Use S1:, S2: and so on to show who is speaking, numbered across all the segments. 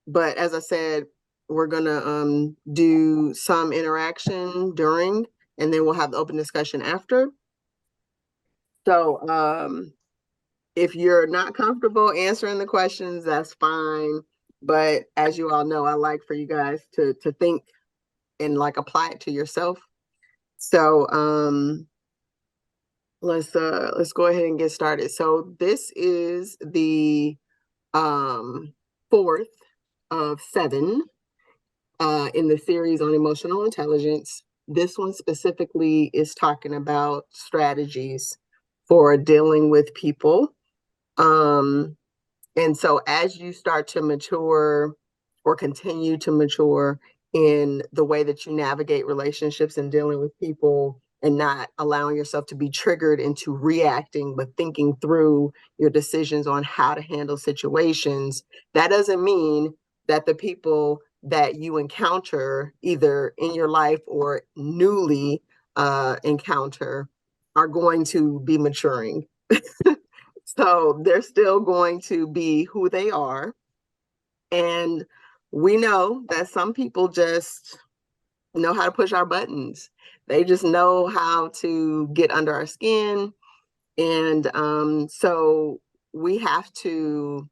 S1: But as I said, we're gonna do some interaction during, and then we'll have the open discussion after. So if you're not comfortable answering the questions, that's fine. But as you all know, I like for you guys to think and like apply it to yourself. So let's go ahead and get started. So this is the fourth of 7 in the series on emotional intelligence. This one specifically is talking about strategies for dealing with people. And so as you start to mature or continue to mature in the way that you navigate relationships and dealing with people and not allowing yourself to be triggered into reacting, but thinking through your decisions on how to handle situations, that doesn't mean that the people that you encounter either in your life or newly encounter are going to be maturing. So they're still going to be who they are. And we know that some people just know how to push our buttons. They just know how to get under our skin. And so we have to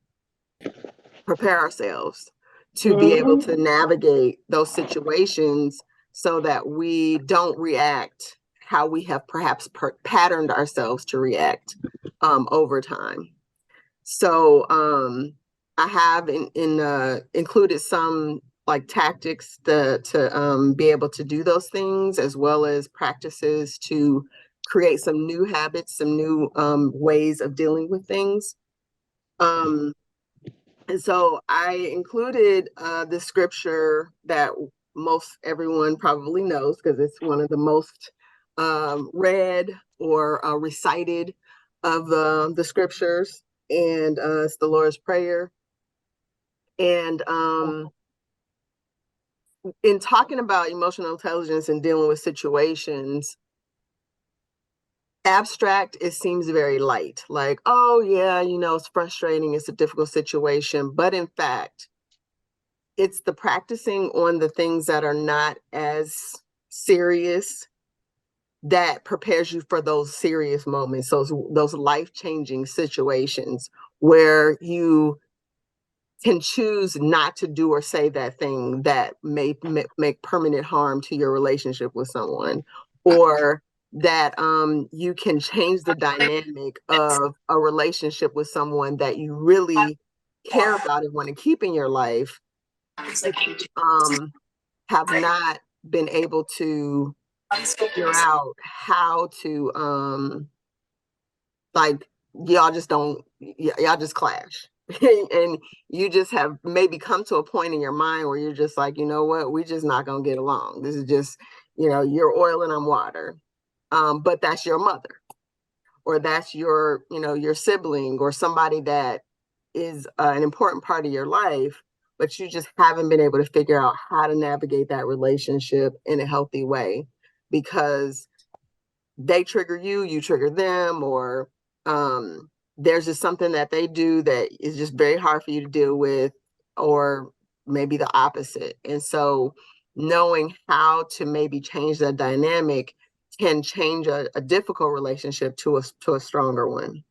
S1: prepare ourselves to be able to navigate those situations so that we don't react how we have perhaps patterned ourselves to react over time. So I have included some like tactics to be able to do those things, as well as practices to create some new habits, some new ways of dealing with things. And so I included the scripture that most everyone probably knows because it's one of the most read or recited of the scriptures, and it's the Lord's Prayer. And in talking about emotional intelligence and dealing with situations, abstract, it seems very light, like, oh yeah, it's frustrating, it's a difficult situation. But in fact, it's the practicing on the things that are not as serious that prepares you for those serious moments, those life-changing situations where you can choose not to do or say that thing that may make permanent harm to your relationship with someone, or that you can change the dynamic of a relationship with someone that you really care about and want to keep in your life, but you have not been able to figure out how to like y'all just clash. And you just have maybe come to a point in your mind where you're just like, you know what, we just not gonna get along. This is just, you're oil and I'm water. But that's your mother, or that's your sibling, or somebody that is an important part of your life, but you just haven't been able to figure out how to navigate that relationship in a healthy way because they trigger you, you trigger them, or there's just something that they do that is just very hard for you to deal with, or maybe the opposite. And so knowing how to maybe change that dynamic can change a difficult relationship to a stronger one.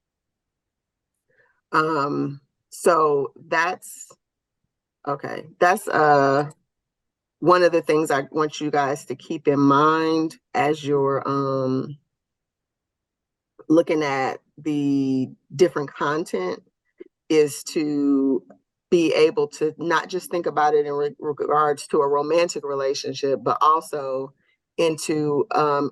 S1: So that's okay. That's one of the things I want you guys to keep in mind as you're looking at the different content, is to be able to not just think about it in regards to a romantic relationship, but also into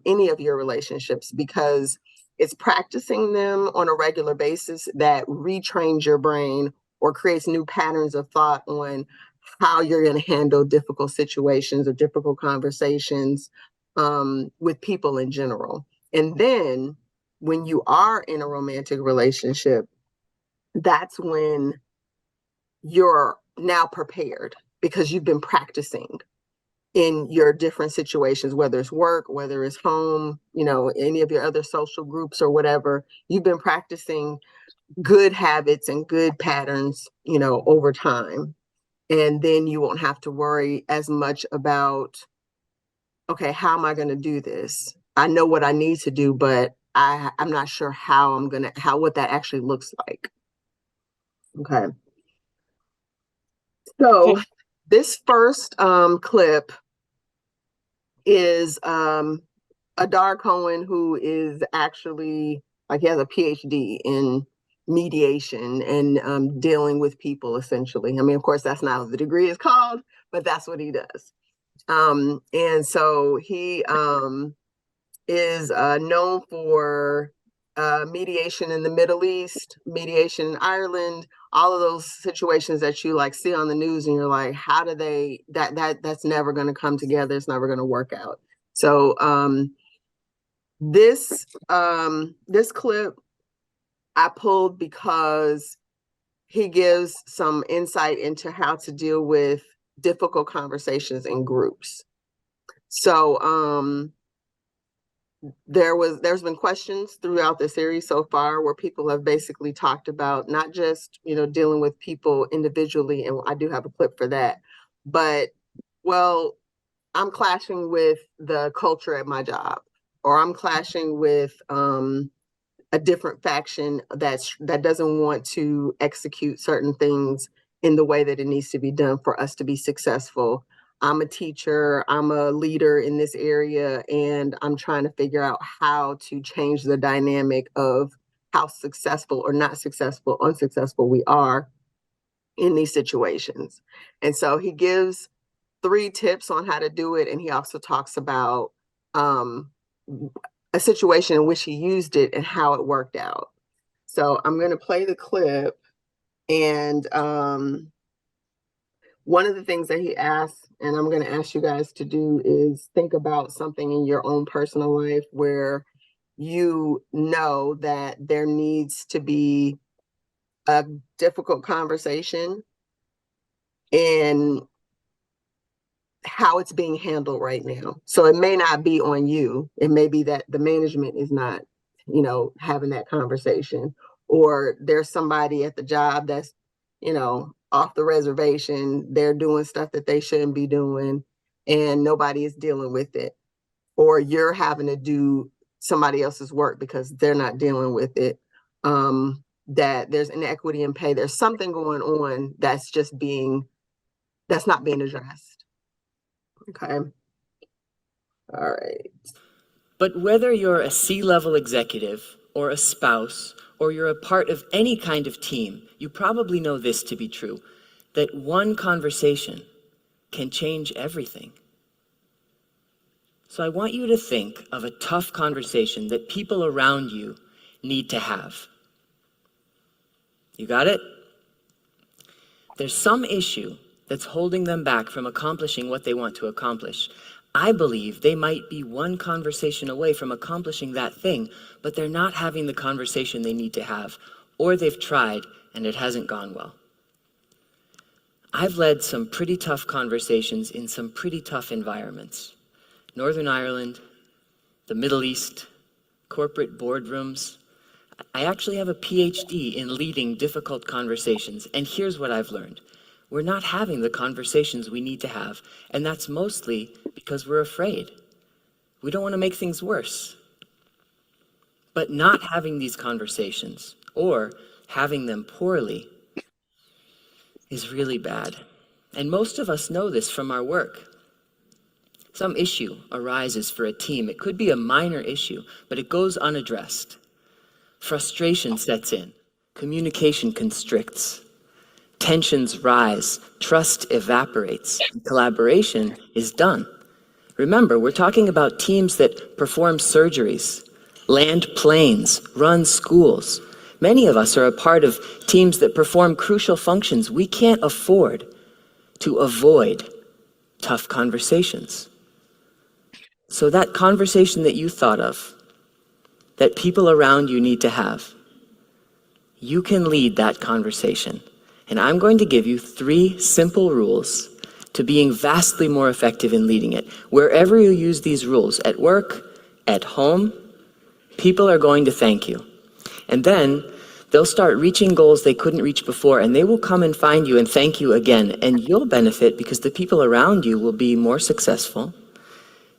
S1: any of your relationships, because it's practicing them on a regular basis that retrains your brain or creates new patterns of thought on how you're going to handle difficult situations or difficult conversations with people in general. And then when you are in a romantic relationship, that's when you're now prepared because you've been practicing in your different situations, whether it's work, whether it's home, any of your other social groups or whatever. You've been practicing good habits and good patterns, over time. And then you won't have to worry as much about, okay, how am I going to do this? I know what I need to do, but I'm not sure what that actually looks like. Okay. So this first clip is Adar Cohen, who is actually, like, he has a PhD in mediation and dealing with people, essentially. I mean, of course, that's not what the degree is called, but that's what he does. And so he is known for mediation in the Middle East, mediation in Ireland, all of those situations that you like see on the news and you're like, how do they, that's never going to come together. It's never going to work out. So this clip I pulled because he gives some insight into how to deal with difficult conversations in groups. So there's been questions throughout the series so far where people have basically talked about not just, dealing with people individually, and I do have a clip for that, but, well, I'm clashing with the culture at my job, or I'm clashing with a different faction that doesn't want to execute certain things in the way that it needs to be done for us to be successful. I'm a teacher, I'm a leader in this area, and I'm trying to figure out how to change the dynamic of how successful or not successful, unsuccessful we are in these situations. And so he gives 3 tips on how to do it, and he also talks about a situation in which he used it and how it worked out. So I'm going to play the clip, and one of the things that he asks, and I'm going to ask you guys to do, is think about something in your own personal life where you know that there needs to be a difficult conversation and how it's being handled right now. So it may not be on you. It may be that the management is not, having that conversation, or there's somebody at the job that's, off the reservation. They're doing stuff that they shouldn't be doing and nobody is dealing with it. Or you're having to do somebody else's work because they're not dealing with it. That there's inequity in pay. There's something going on that's not being addressed. Okay. All right.
S2: But whether you're a C-level executive or a spouse, or you're a part of any kind of team, you probably know this to be true, that one conversation can change everything. So I want you to think of a tough conversation that people around you need to have. You got it? There's some issue that's holding them back from accomplishing what they want to accomplish. I believe they might be one conversation away from accomplishing that thing, but they're not having the conversation they need to have, or they've tried and it hasn't gone well. I've led some pretty tough conversations in some pretty tough environments. Northern Ireland, the Middle East, corporate boardrooms. I actually have a PhD in leading difficult conversations, and here's what I've learned. We're not having the conversations we need to have, and that's mostly because we're afraid. We don't want to make things worse. But not having these conversations, or having them poorly, is really bad. And most of us know this from our work. Some issue arises for a team. It could be a minor issue, but it goes unaddressed. Frustration sets in. Communication constricts. Tensions rise, trust evaporates, and collaboration is done. Remember, we're talking about teams that perform surgeries, land planes, run schools. Many of us are a part of teams that perform crucial functions. We can't afford to avoid tough conversations. So that conversation that you thought of, that people around you need to have, you can lead that conversation. And I'm going to give you 3 simple rules to being vastly more effective in leading it. Wherever you use these rules, at work, at home, people are going to thank you. And then They'll start reaching goals they couldn't reach before, and they will come and find you and thank you again. And you'll benefit because the people around you will be more successful,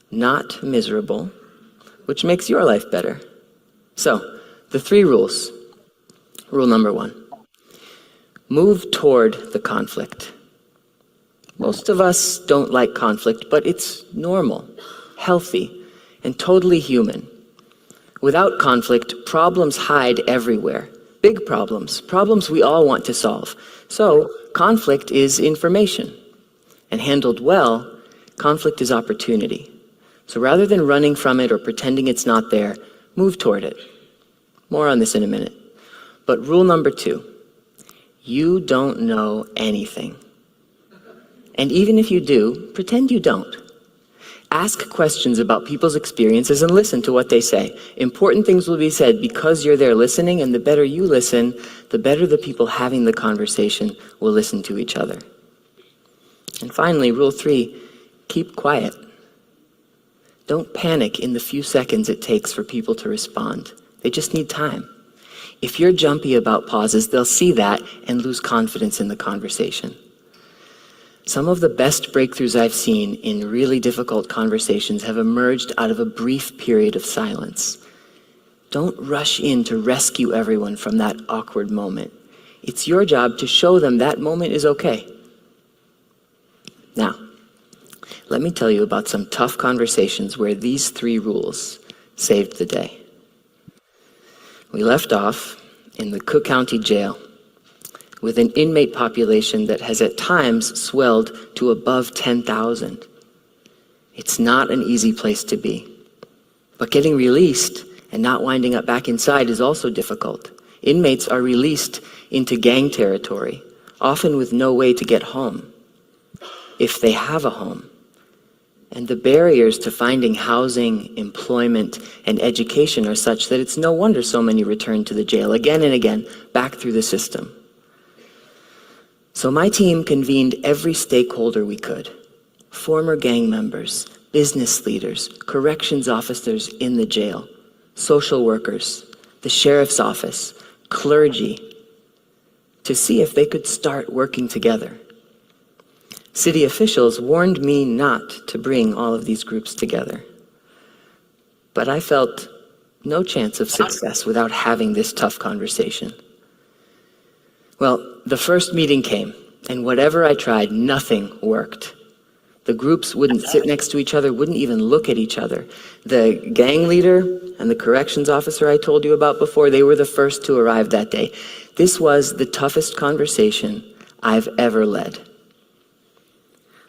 S2: not miserable, which makes your life better. So, the 3 rules. Rule number 1, move toward the conflict. Most of us don't like conflict, but it's normal, healthy, and totally human. Without conflict, problems hide everywhere. Big problems, problems we all want to solve. So, conflict is information. And handled well, conflict is opportunity. So rather than running from it or pretending it's not there, move toward it. More on this in a minute. But rule number 2, you don't know anything. And even if you do, pretend you don't. Ask questions about people's experiences and listen to what they say. Important things will be said because you're there listening, and the better you listen, the better the people having the conversation will listen to each other. And finally, rule 3, keep quiet. Don't panic in the few seconds it takes for people to respond. They just need time. If you're jumpy about pauses, they'll see that and lose confidence in the conversation. Some of the best breakthroughs I've seen in really difficult conversations have emerged out of a brief period of silence. Don't rush in to rescue everyone from that awkward moment. It's your job to show them that moment is okay. Now, let me tell you about some tough conversations where these 3 rules saved the day. We left off in the Cook County Jail with an inmate population that has at times swelled to above 10,000. It's not an easy place to be. But getting released and not winding up back inside is also difficult. Inmates are released into gang territory, often with no way to get home, if they have a home. And the barriers to finding housing, employment, and education are such that it's no wonder so many return to the jail again and again, back through the system. So my team convened every stakeholder we could. Former gang members, business leaders, corrections officers in the jail, social workers, the sheriff's office, clergy, to see if they could start working together. City officials warned me not to bring all of these groups together. But I felt no chance of success without having this tough conversation. Well, the first meeting came, and whatever I tried, nothing worked. The groups wouldn't sit next to each other, wouldn't even look at each other. The gang leader and the corrections officer I told you about before, they were the first to arrive that day. This was the toughest conversation I've ever led.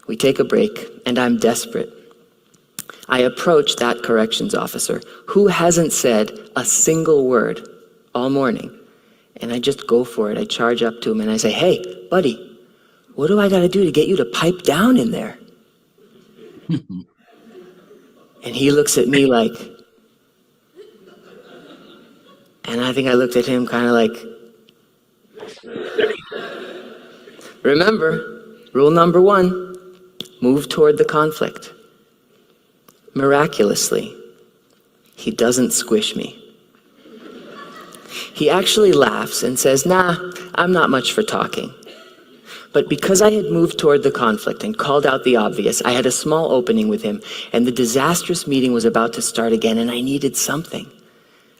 S2: We take a break, and I'm desperate. I approach that corrections officer, who hasn't said a single word all morning. And I just go for it. I charge up to him and I say, "Hey, buddy, what do I got to do to get you to pipe down in there?" And he looks at me like, and I think I looked at him kind of like, remember, rule number 1, move toward the conflict. Miraculously, he doesn't squish me. He actually laughs and says, "Nah, I'm not much for talking." But because I had moved toward the conflict and called out the obvious, I had a small opening with him, and the disastrous meeting was about to start again, and I needed something.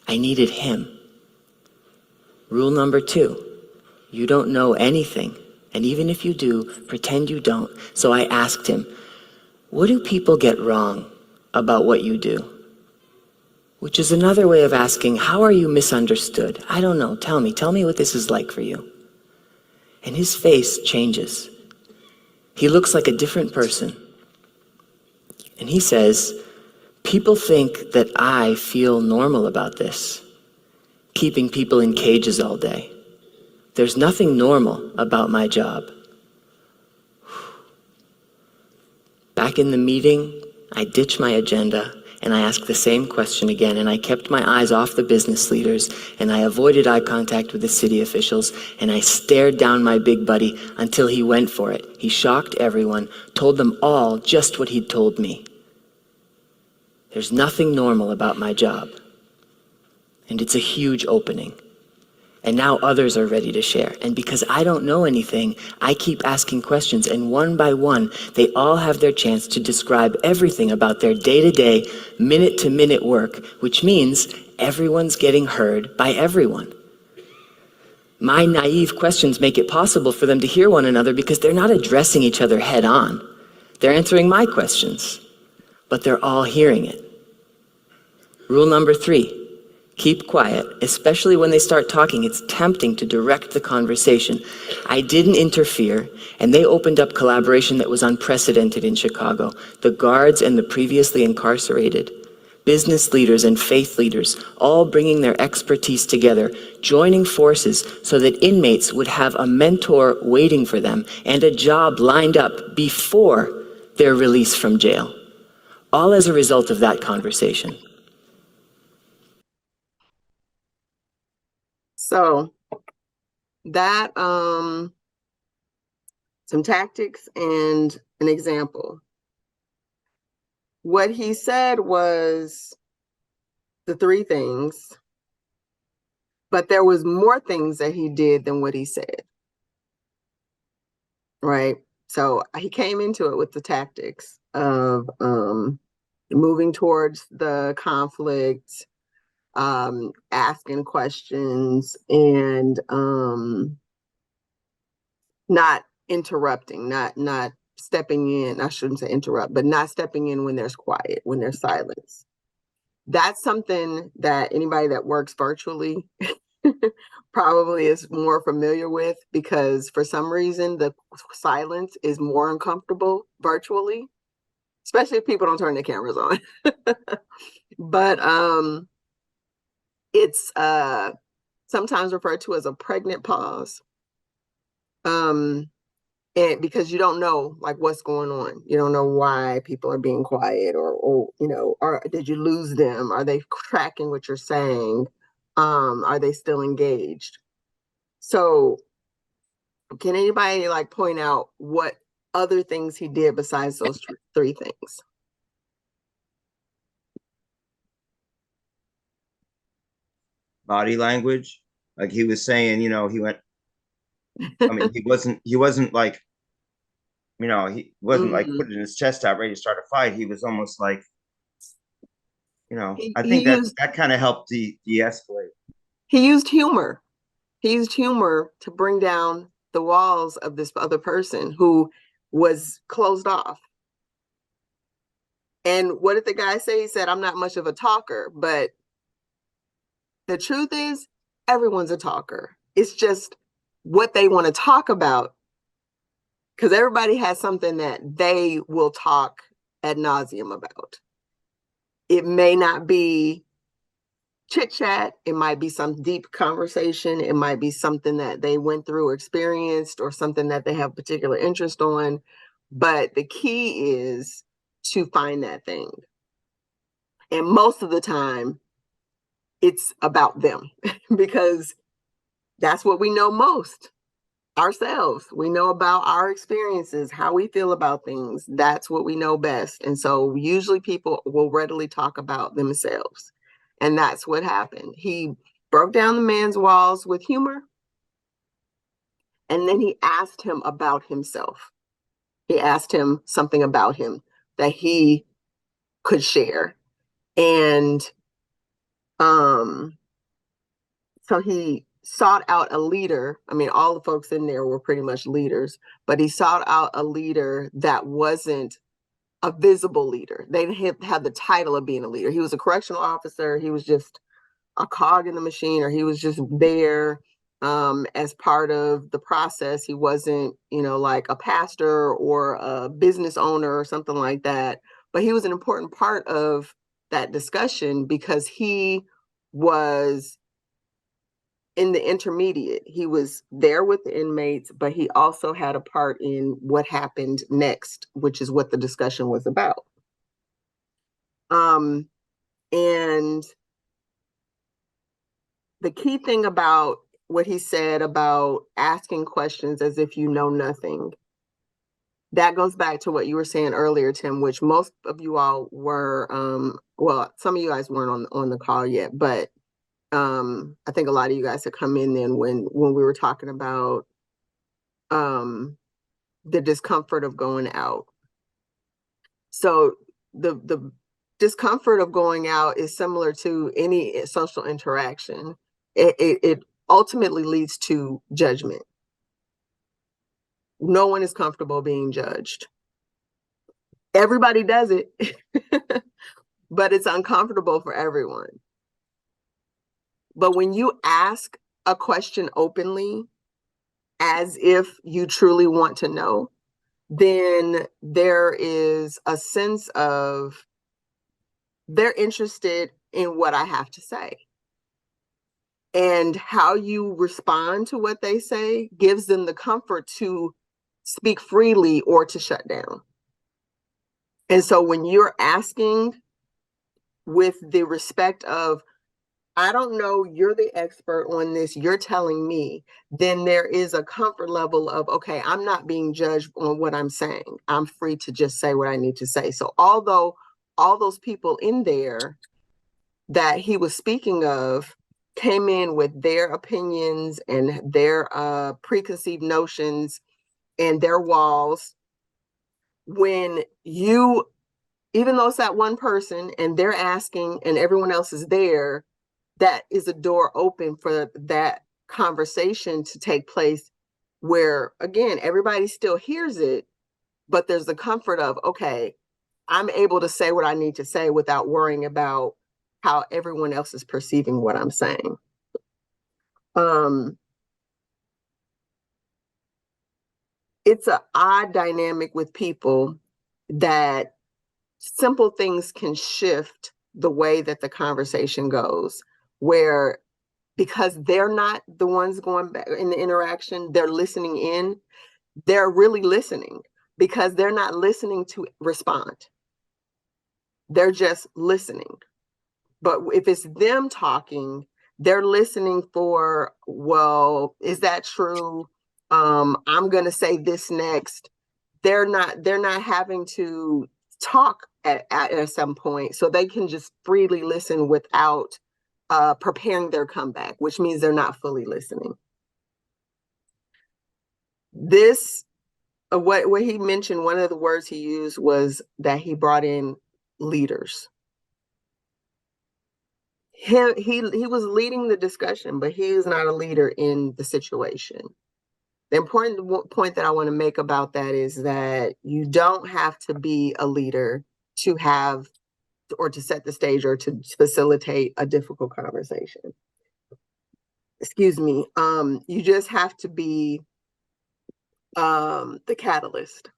S2: I needed him. Rule number 2, you don't know anything, and even if you do, pretend you don't. So I asked him, "What do people get wrong about what you do?" Which is another way of asking, how are you misunderstood? I don't know, tell me what this is like for you. And his face changes. He looks like a different person. And he says, "People think that I feel normal about this, keeping people in cages all day. There's nothing normal about my job." Back in the meeting, I ditched my agenda and I asked the same question again, and I kept my eyes off the business leaders, and I avoided eye contact with the city officials, and I stared down my big buddy until he went for it. He shocked everyone, told them all just what he'd told me. There's nothing normal about my job. And it's a huge opening. And now others are ready to share. And because I don't know anything, I keep asking questions. And one by one, they all have their chance to describe everything about their day-to-day, minute-to-minute work, which means everyone's getting heard by everyone. My naive questions make it possible for them to hear one another because they're not addressing each other head on. They're answering my questions, but they're all hearing it. Rule number 3. Keep quiet, especially when they start talking. It's tempting to direct the conversation. I didn't interfere, and they opened up collaboration that was unprecedented in Chicago. The guards and the previously incarcerated, business leaders and faith leaders, all bringing their expertise together, joining forces so that inmates would have a mentor waiting for them and a job lined up before their release from jail. All as a result of that conversation.
S1: So that some tactics and an example. What he said was the 3 things, but there was more things that he did than what he said. Right? So he came into it with the tactics of moving towards the conflict, asking questions, and not interrupting, not stepping in. I shouldn't say interrupt, but not stepping in when there's quiet, when there's silence. That's something that anybody that works virtually probably is more familiar with, because for some reason the silence is more uncomfortable virtually, especially if people don't turn their cameras on. But it's sometimes referred to as a pregnant pause. And because you don't know like what's going on, you don't know why people are being quiet, or or did you lose them? Are they tracking what you're saying? Are they still engaged? So can anybody like point out what other things he did besides those 3 things?
S3: Body language. Like he was saying, he went, I mean, he wasn't like, he wasn't like
S1: Mhm.
S3: putting his chest out ready to start a fight. He was almost like,
S1: He,
S3: I
S1: he
S3: think that
S1: used
S3: that kind of helped de-escalate.
S1: he used humor. He used humor to bring down the walls of this other person who was closed off. And what did the guy say? He said, "I'm not much of a talker," but the truth is, everyone's a talker. It's just what they want to talk about, because everybody has something that they will talk ad nauseum about. It may not be chit chat, it might be some deep conversation, it might be something that they went through or experienced, or something that they have particular interest on. But the key is to find that thing. And most of the time, it's about them because that's what we know most ourselves. We know about our experiences, how we feel about things. That's what we know best. And so usually people will readily talk about themselves. And that's what happened. He broke down the man's walls with humor. And then he asked him about himself. He asked him something about him that he could share. And so he sought out a leader. I mean, all the folks in there were pretty much leaders, but he sought out a leader that wasn't a visible leader. They didn't have the title of being a leader. He was a correctional officer. He was just a cog in the machine, or he was just there as part of the process. He wasn't, like a pastor or a business owner or something like that. But he was an important part of that discussion because he was in the intermediate. He was there with the inmates, but he also had a part in what happened next, which is what the discussion was about. And the key thing about what he said about asking questions as if you know nothing, that goes back to what you were saying earlier, Tim, which most of you all were, well, some of you guys weren't on the call yet, but I think a lot of you guys had come in then when we were talking about the discomfort of going out. So the discomfort of going out is similar to any social interaction. It ultimately leads to judgment. No one is comfortable being judged. Everybody does it, but it's uncomfortable for everyone. But when you ask a question openly, as if you truly want to know, then there is a sense of they're interested in what I have to say. And how you respond to what they say gives them the comfort to speak freely or to shut down. And so when you're asking with the respect of, I don't know, you're the expert on this, you're telling me, then there is a comfort level of, okay, I'm not being judged on what I'm saying. I'm free to just say what I need to say. So although all those people in there that he was speaking of came in with their opinions and their preconceived notions and their walls, when you, even though it's that one person and they're asking and everyone else is there, that is a door open for that conversation to take place where, again, everybody still hears it, but there's the comfort of, okay, I'm able to say what I need to say without worrying about how everyone else is perceiving what I'm saying. It's an odd dynamic with people that simple things can shift the way that the conversation goes, where because they're not the ones going back in the interaction, they're listening in, they're really listening because they're not listening to respond. They're just listening. But if it's them talking, they're listening for, well, is that true? I'm going to say this next. They're not having to talk at some point, so they can just freely listen without preparing their comeback, which means they're not fully listening. This, what he mentioned, one of the words he used was that he brought in leaders. He was leading the discussion, but he is not a leader in the situation. The important point that I want to make about that is that you don't have to be a leader to have or to set the stage or to facilitate a difficult conversation. Excuse me. You just have to be the catalyst.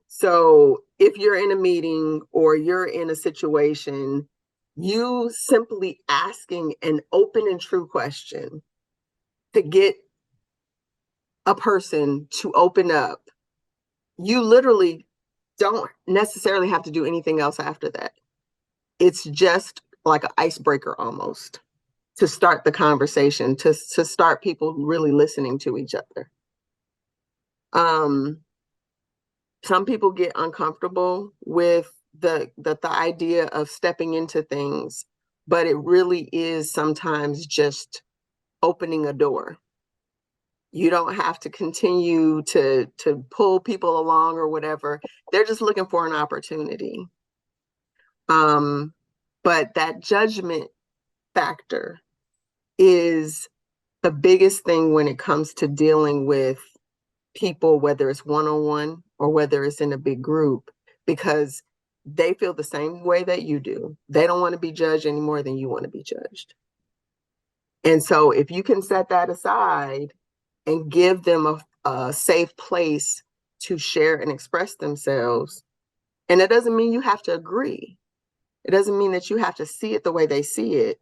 S1: So if you're in a meeting or you're in a situation, you simply asking an open and true question to get a person to open up, you literally don't necessarily have to do anything else after that. It's just like an icebreaker almost to start the conversation, to start people really listening to each other. Some people get uncomfortable with the idea of stepping into things, but it really is sometimes just opening a door. You don't have to continue to pull people along or whatever. They're just looking for an opportunity. But that judgment factor is the biggest thing when it comes to dealing with people, whether it's one-on-one or whether it's in a big group, because they feel the same way that you do. They don't want to be judged any more than you want to be judged. And so if you can set that aside and give them a safe place to share and express themselves, and it doesn't mean you have to agree. It doesn't mean that you have to see it the way they see it,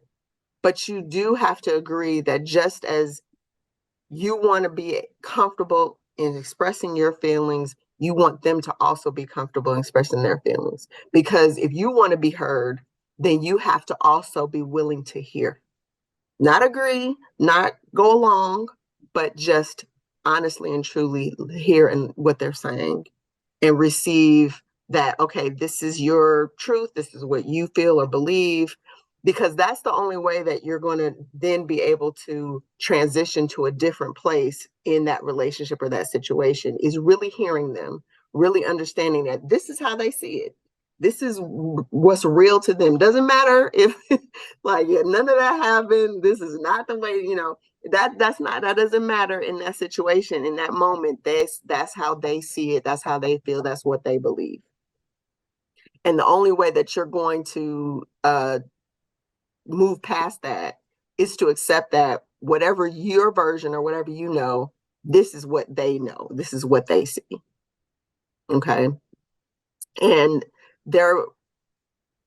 S1: but you do have to agree that just as you want to be comfortable in expressing your feelings, you want them to also be comfortable in expressing their feelings. Because if you want to be heard, then you have to also be willing to hear. Not agree, not go along, but just honestly and truly hear what they're saying and receive that, okay, this is your truth, this is what you feel or believe, because that's the only way that you're going to then be able to transition to a different place in that relationship or that situation, is really hearing them, really understanding that this is how they see it. This is what's real to them. Doesn't matter if like none of that happened. This is not the way, that doesn't matter in that situation, in that moment. That's how they see it. That's how they feel. That's what they believe. And the only way that you're going to move past that is to accept that whatever your version or whatever this is what they know. This is what they see. Okay. And they're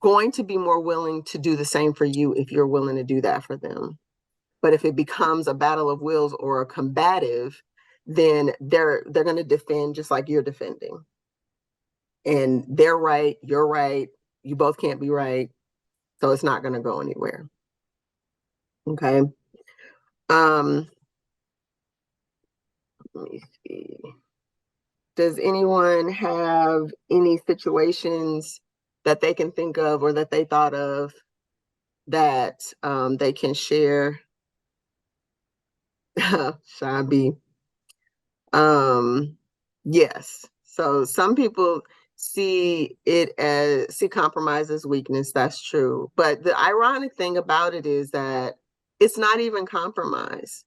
S1: going to be more willing to do the same for you if you're willing to do that for them. But if it becomes a battle of wills or a combative, then they're going to defend just like you're defending. And they're right, you're right, you both can't be right. So it's not going to go anywhere. Okay. Let me see. Does anyone have any situations that they can think of or that they thought of that they can share? Shabi. Yes. So some people see compromise as weakness. That's true. But the ironic thing about it is that it's not even compromise.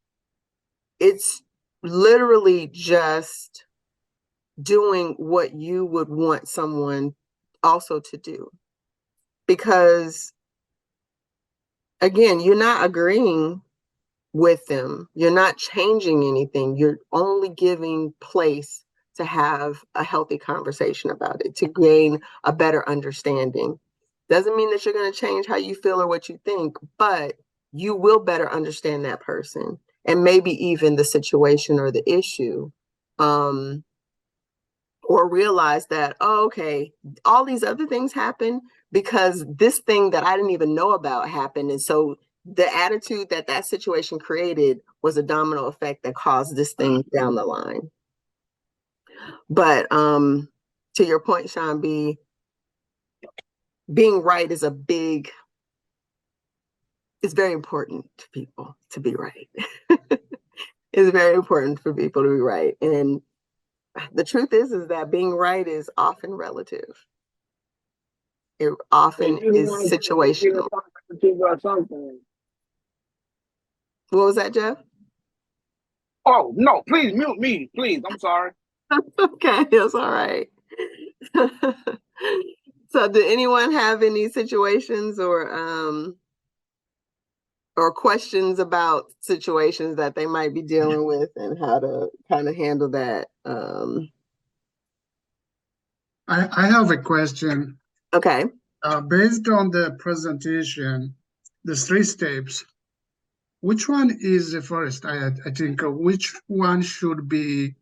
S1: It's literally just doing what you would want someone also to do. Because again, you're not agreeing with them. You're not changing anything. You're only giving place to have a healthy conversation about it, to gain a better understanding. Doesn't mean that you're going to change how you feel or what you think, but you will better understand that person and maybe even the situation or the issue. Or realize that, oh, okay, all these other things happen because this thing that I didn't even know about happened. And so the attitude that situation created was a domino effect that caused this thing down the line. But to your point, Sean B, being right is it's very important to people to be right. It's very important for people to be right. And the truth is that being right is often relative. It often is situational. What was that, Jeff?
S4: Oh, no, please mute me, please. I'm sorry.
S1: Okay, that's all right. So did anyone have any situations or questions about situations that they might be dealing with and how to kind of handle that?
S5: I have a question.
S1: Okay.
S5: Based on the presentation, the 3 steps, which one is the first? I think which one should be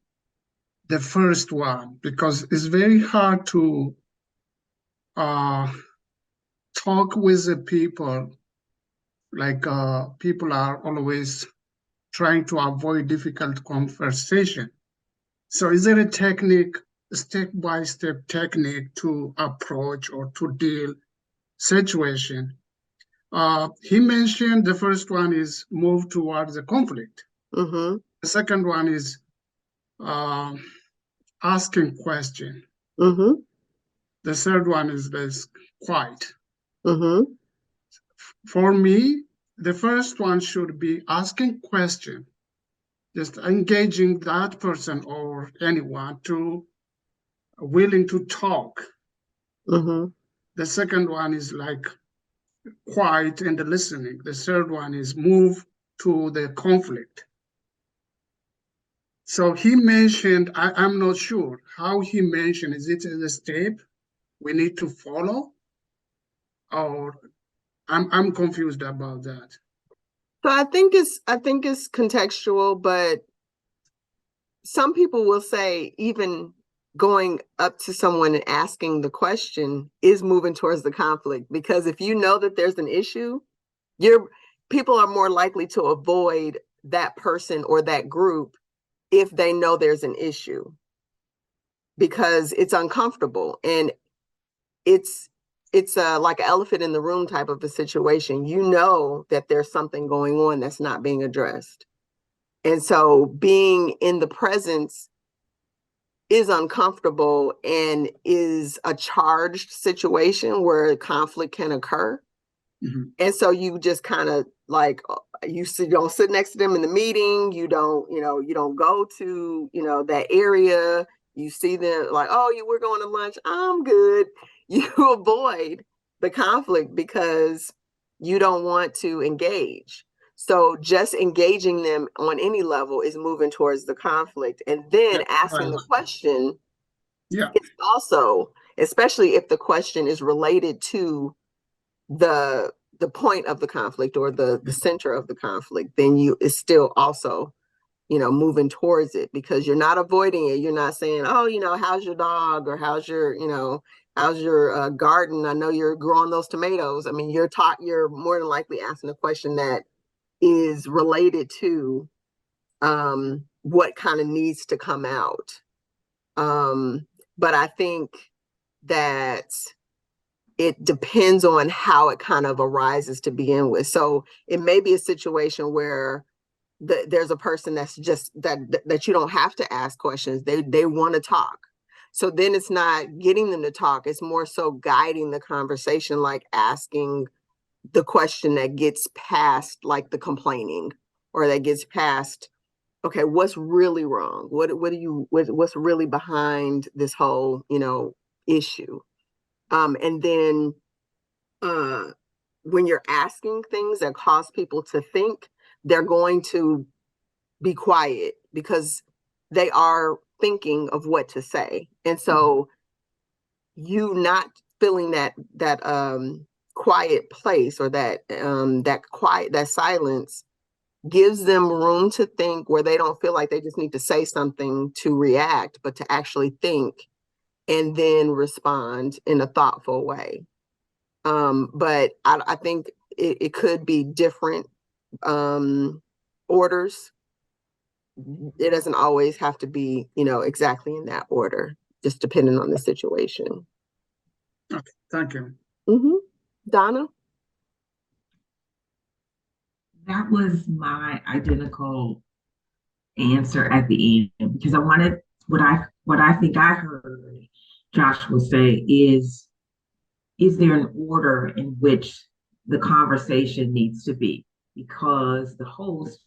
S5: the first one? Because it's very hard to talk with the people. Like people are always trying to avoid difficult conversation. So is there a technique, a step-by-step technique to approach or to deal situation? He mentioned the first one is move towards the conflict.
S1: Mm-hmm.
S5: The second one is asking question.
S1: Mm-hmm.
S5: The third one is this quiet.
S1: Mm-hmm.
S5: For me, the first one should be asking question, just engaging that person or anyone to willing to talk.
S1: Mm-hmm.
S5: The second one is like quiet and listening. The third one is move to the conflict. So he mentioned, I'm not sure how he mentioned, is it a step we need to follow? Or I'm confused about that.
S1: So I think it's contextual, but some people will say even going up to someone and asking the question is moving towards the conflict, because if you know that there's an issue, people are more likely to avoid that person or that group if they know there's an issue, because it's uncomfortable and it's it's like an elephant in the room type of a situation. You know that there's something going on that's not being addressed. And so being in the presence is uncomfortable and is a charged situation where conflict can occur.
S5: Mhm.
S1: And so you just kind of like, you don't sit next to them in the meeting. You don't, you don't go to, that area. You see them like, oh, we're going to lunch. I'm good. You avoid the conflict because you don't want to engage. So just engaging them on any level is moving towards the conflict. And then
S5: Yeah,
S1: asking
S5: right.
S1: the question
S5: Yeah,
S1: is also, especially if the question is related to the point of the conflict or the center of the conflict, then you is still also, moving towards it, because you're not avoiding it. You're not saying, oh, how's your dog, or how's your garden? I know you're growing those tomatoes. I mean, you're more than likely asking a question that is related to what kind of needs to come out. But I think that it depends on how it kind of arises to begin with. So it may be a situation where there's a person that's just that you don't have to ask questions. They want to talk. So then it's not getting them to talk. It's more so guiding the conversation, like asking the question that gets past like the complaining, or that gets past, okay, what's really wrong? What's really behind this whole, issue? And then when you're asking things that cause people to think, they're going to be quiet because they are thinking of what to say. And so you not feeling that quiet place, or that silence gives them room to think, where they don't feel like they just need to say something to react, but to actually think and then respond in a thoughtful way. But I think it could be different orders. It doesn't always have to be, exactly in that order, just depending on the situation.
S5: okay, thank you.
S1: Mm-hmm. Donna?
S6: That was my identical answer at the end, because I wanted what I think I heard Joshua say is there an order in which the conversation needs to be? Because the host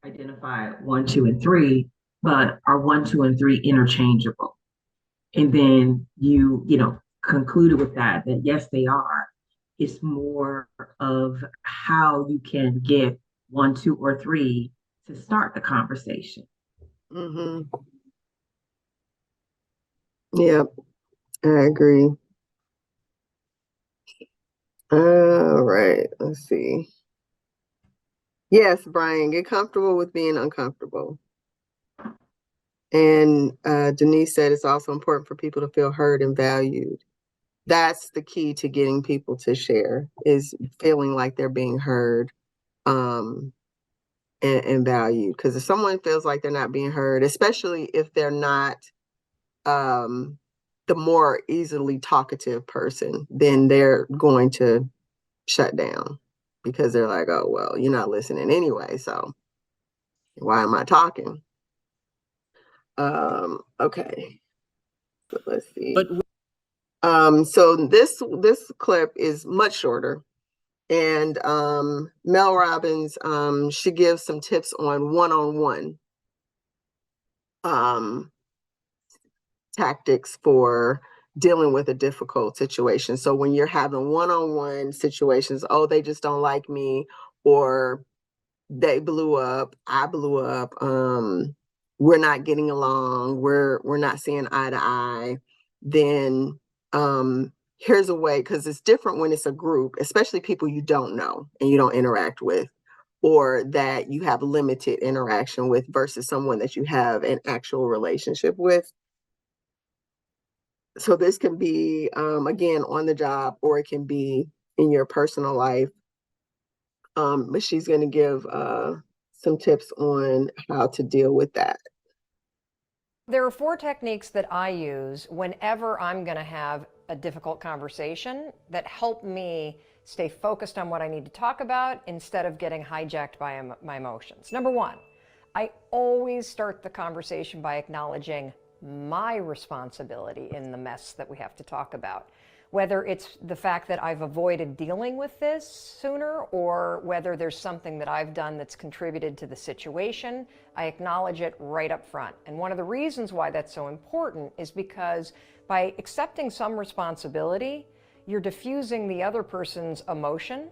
S6: identified 1, 2, and 3, but are 1, 2, and 3 interchangeable? And then you concluded with that yes, they are. It's more of how you can get 1, 2, or 3 to start the conversation.
S1: Mm-hmm. Yep, I agree. All right, let's see. Yes, Brian, get comfortable with being uncomfortable. And Denise said it's also important for people to feel heard and valued. That's the key to getting people to share, is feeling like they're being heard and valued. Because if someone feels like they're not being heard, especially if they're not the more easily talkative person, then they're going to shut down, because they're like, oh, well, you're not listening anyway, so why am I talking? Okay, so let's see.
S2: But
S1: So this clip is much shorter, and Mel Robbins, she gives some tips on one-on-one tactics for dealing with a difficult situation. So when you're having one-on-one situations, oh, they just don't like me, or they blew up, I blew up, we're not getting along, we're not seeing eye to eye, then here's a way, because it's different when it's a group, especially people you don't know and you don't interact with, or that you have limited interaction with, versus someone that you have an actual relationship with. So this can be, again, on the job, or it can be in your personal life. But she's going to give some tips on how to deal with that.
S7: There are 4 techniques that I use whenever I'm going to have a difficult conversation that help me stay focused on what I need to talk about instead of getting hijacked by my emotions. Number one, I always start the conversation by acknowledging my responsibility in the mess that we have to talk about. Whether it's the fact that I've avoided dealing with this sooner, or whether there's something that I've done that's contributed to the situation, I acknowledge it right up front. And one of the reasons why that's so important is because by accepting some responsibility, you're diffusing the other person's emotion,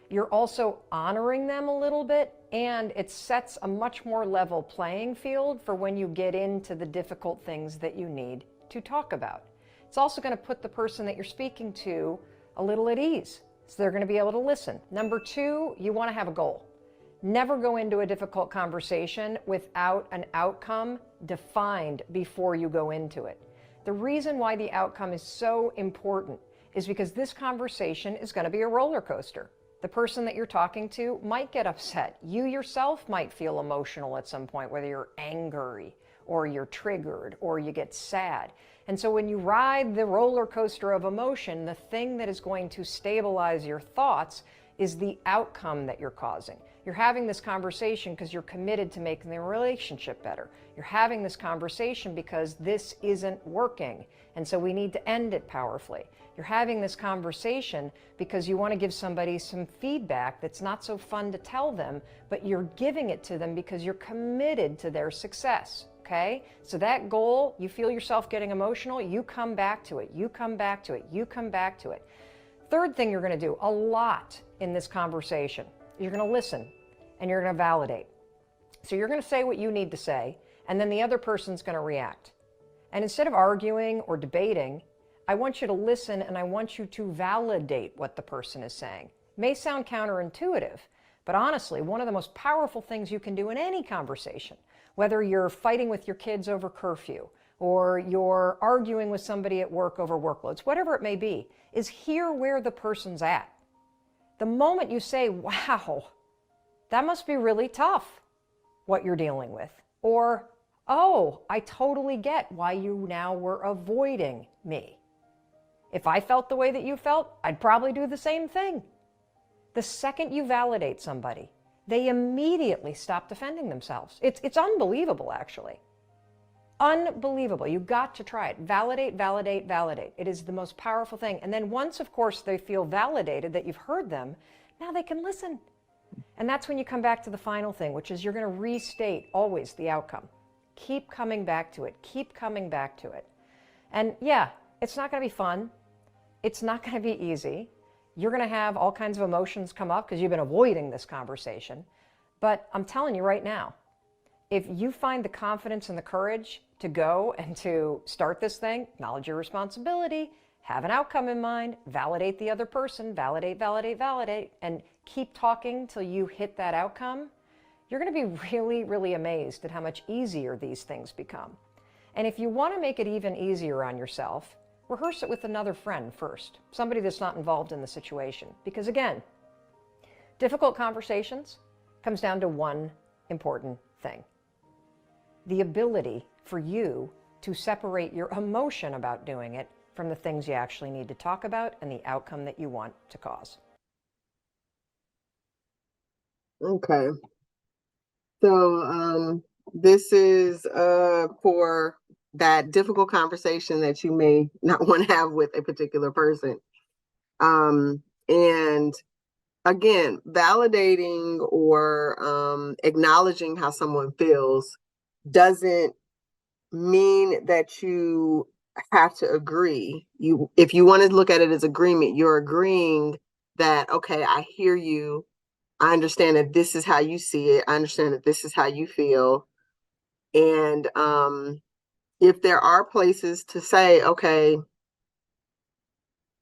S7: you're also honoring them a little bit, and it sets a much more level playing field for when you get into the difficult things that you need to talk about. It's also going to put the person that you're speaking to a little at ease, so they're going to be able to listen. Number two, you want to have a goal. Never go into a difficult conversation without an outcome defined before you go into it. The reason why the outcome is so important is because this conversation is going to be a roller coaster. The person that you're talking to might get upset. You yourself might feel emotional at some point, whether you're angry or you're triggered or you get sad. And so when you ride the roller coaster of emotion, the thing that is going to stabilize your thoughts is the outcome that you're causing. You're having this conversation because you're committed to making the relationship better. You're having this conversation because this isn't working, and so we need to end it powerfully. You're having this conversation because you want to give somebody some feedback that's not so fun to tell them, but you're giving it to them because you're committed to their success. Okay? So that goal, you feel yourself getting emotional, you come back to it, you come back to it, you come back to it. Third thing you're going to do a lot in this conversation, you're going to listen and you're going to validate. So you're going to say what you need to say, and then the other person's going to react. And instead of arguing or debating, I want you to listen and I want you to validate what the person is saying. It may sound counterintuitive, but honestly, one of the most powerful things you can do in any conversation, whether you're fighting with your kids over curfew, or you're arguing with somebody at work over workloads, whatever it may be, is hear where the person's at. The moment you say, wow, that must be really tough, what you're dealing with, or, oh, I totally get why you now were avoiding me. If I felt the way that you felt, I'd probably do the same thing. The second you validate somebody, they immediately stop defending themselves. It's unbelievable, actually. Unbelievable. You got to try it. Validate, validate, validate. It is the most powerful thing. And then once, of course, they feel validated that you've heard them, now they can listen. And that's when you come back to the final thing, which is you're going to restate always the outcome. Keep coming back to it. Keep coming back to it. And yeah, it's not going to be fun. It's not going to be easy. You're going to have all kinds of emotions come up because you've been avoiding this conversation. But I'm telling you right now, if you find the confidence and the courage to go and to start this thing, acknowledge your responsibility, have an outcome in mind, validate the other person, validate, validate, validate, and keep talking till you hit that outcome, you're going to be really, really amazed at how much easier these things become. And if you want to make it even easier on yourself, rehearse it with another friend first, somebody that's not involved in the situation. Because again, difficult conversations comes down to one important thing: the ability for you to separate your emotion about doing it from the things you actually need to talk about and the outcome that you want to cause.
S1: Okay. So this is for that difficult conversation that you may not want to have with a particular person. And again, validating or acknowledging how someone feels doesn't mean that you have to agree. If you want to look at it as agreement, you're agreeing that, okay, I hear you. I understand that this is how you see it. I understand that this is how you feel. And if there are places to say, okay,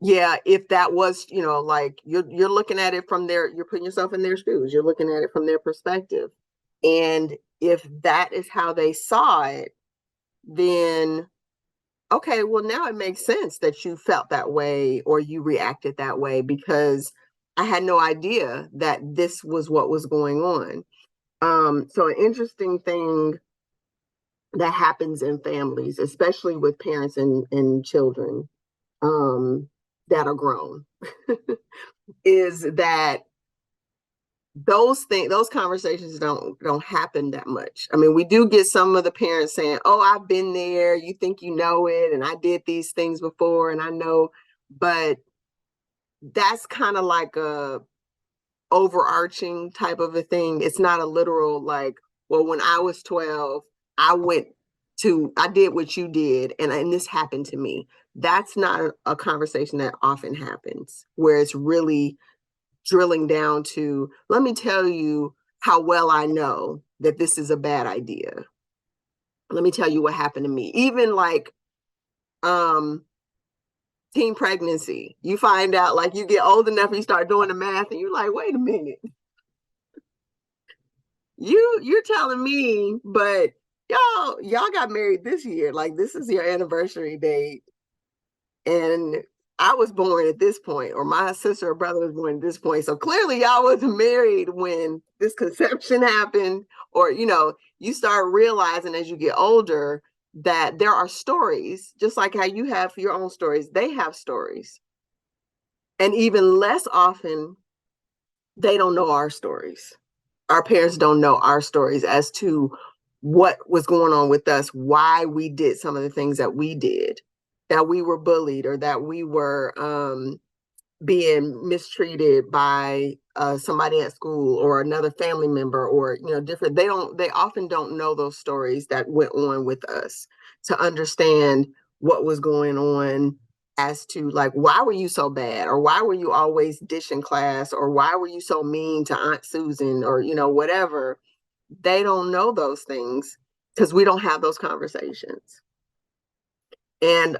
S1: yeah, if that was, like you're looking at it from you're putting yourself in their shoes, you're looking at it from their perspective. And if that is how they saw it, then, okay, well, now it makes sense that you felt that way or you reacted that way, because I had no idea that this was what was going on. So an interesting thing that happens in families, especially with parents and children, that are grown is that those conversations don't happen that much. I mean, we do get some of the parents saying, "Oh, I've been there. You think you know it, and I did these things before, and I know," but that's kind of like a overarching type of a thing. It's not a literal like, well, when I was 12, I did what you did, and this happened to me. That's not a conversation that often happens, where it's really drilling down to, let me tell you how well I know that this is a bad idea. Let me tell you what happened to me. Even like teen pregnancy, you find out, like, you get old enough and you start doing the math and you're like, wait a minute, you're telling me, but y'all got married this year, like this is your anniversary date, and I was born at this point, or my sister or brother was born at this point. So clearly y'all wasn't married when this conception happened, or, you start realizing as you get older that there are stories, just like how you have your own stories, they have stories. And even less often, they don't know our stories. Our parents don't know our stories as to what was going on with us, why we did some of the things that we did, that we were bullied, or that we were being mistreated by somebody at school or another family member, or different. They often don't know those stories that went on with us, to understand what was going on, as to like, why were you so bad, or why were you always dishing class, or why were you so mean to Aunt Susan, or whatever. They don't know those things because we don't have those conversations. And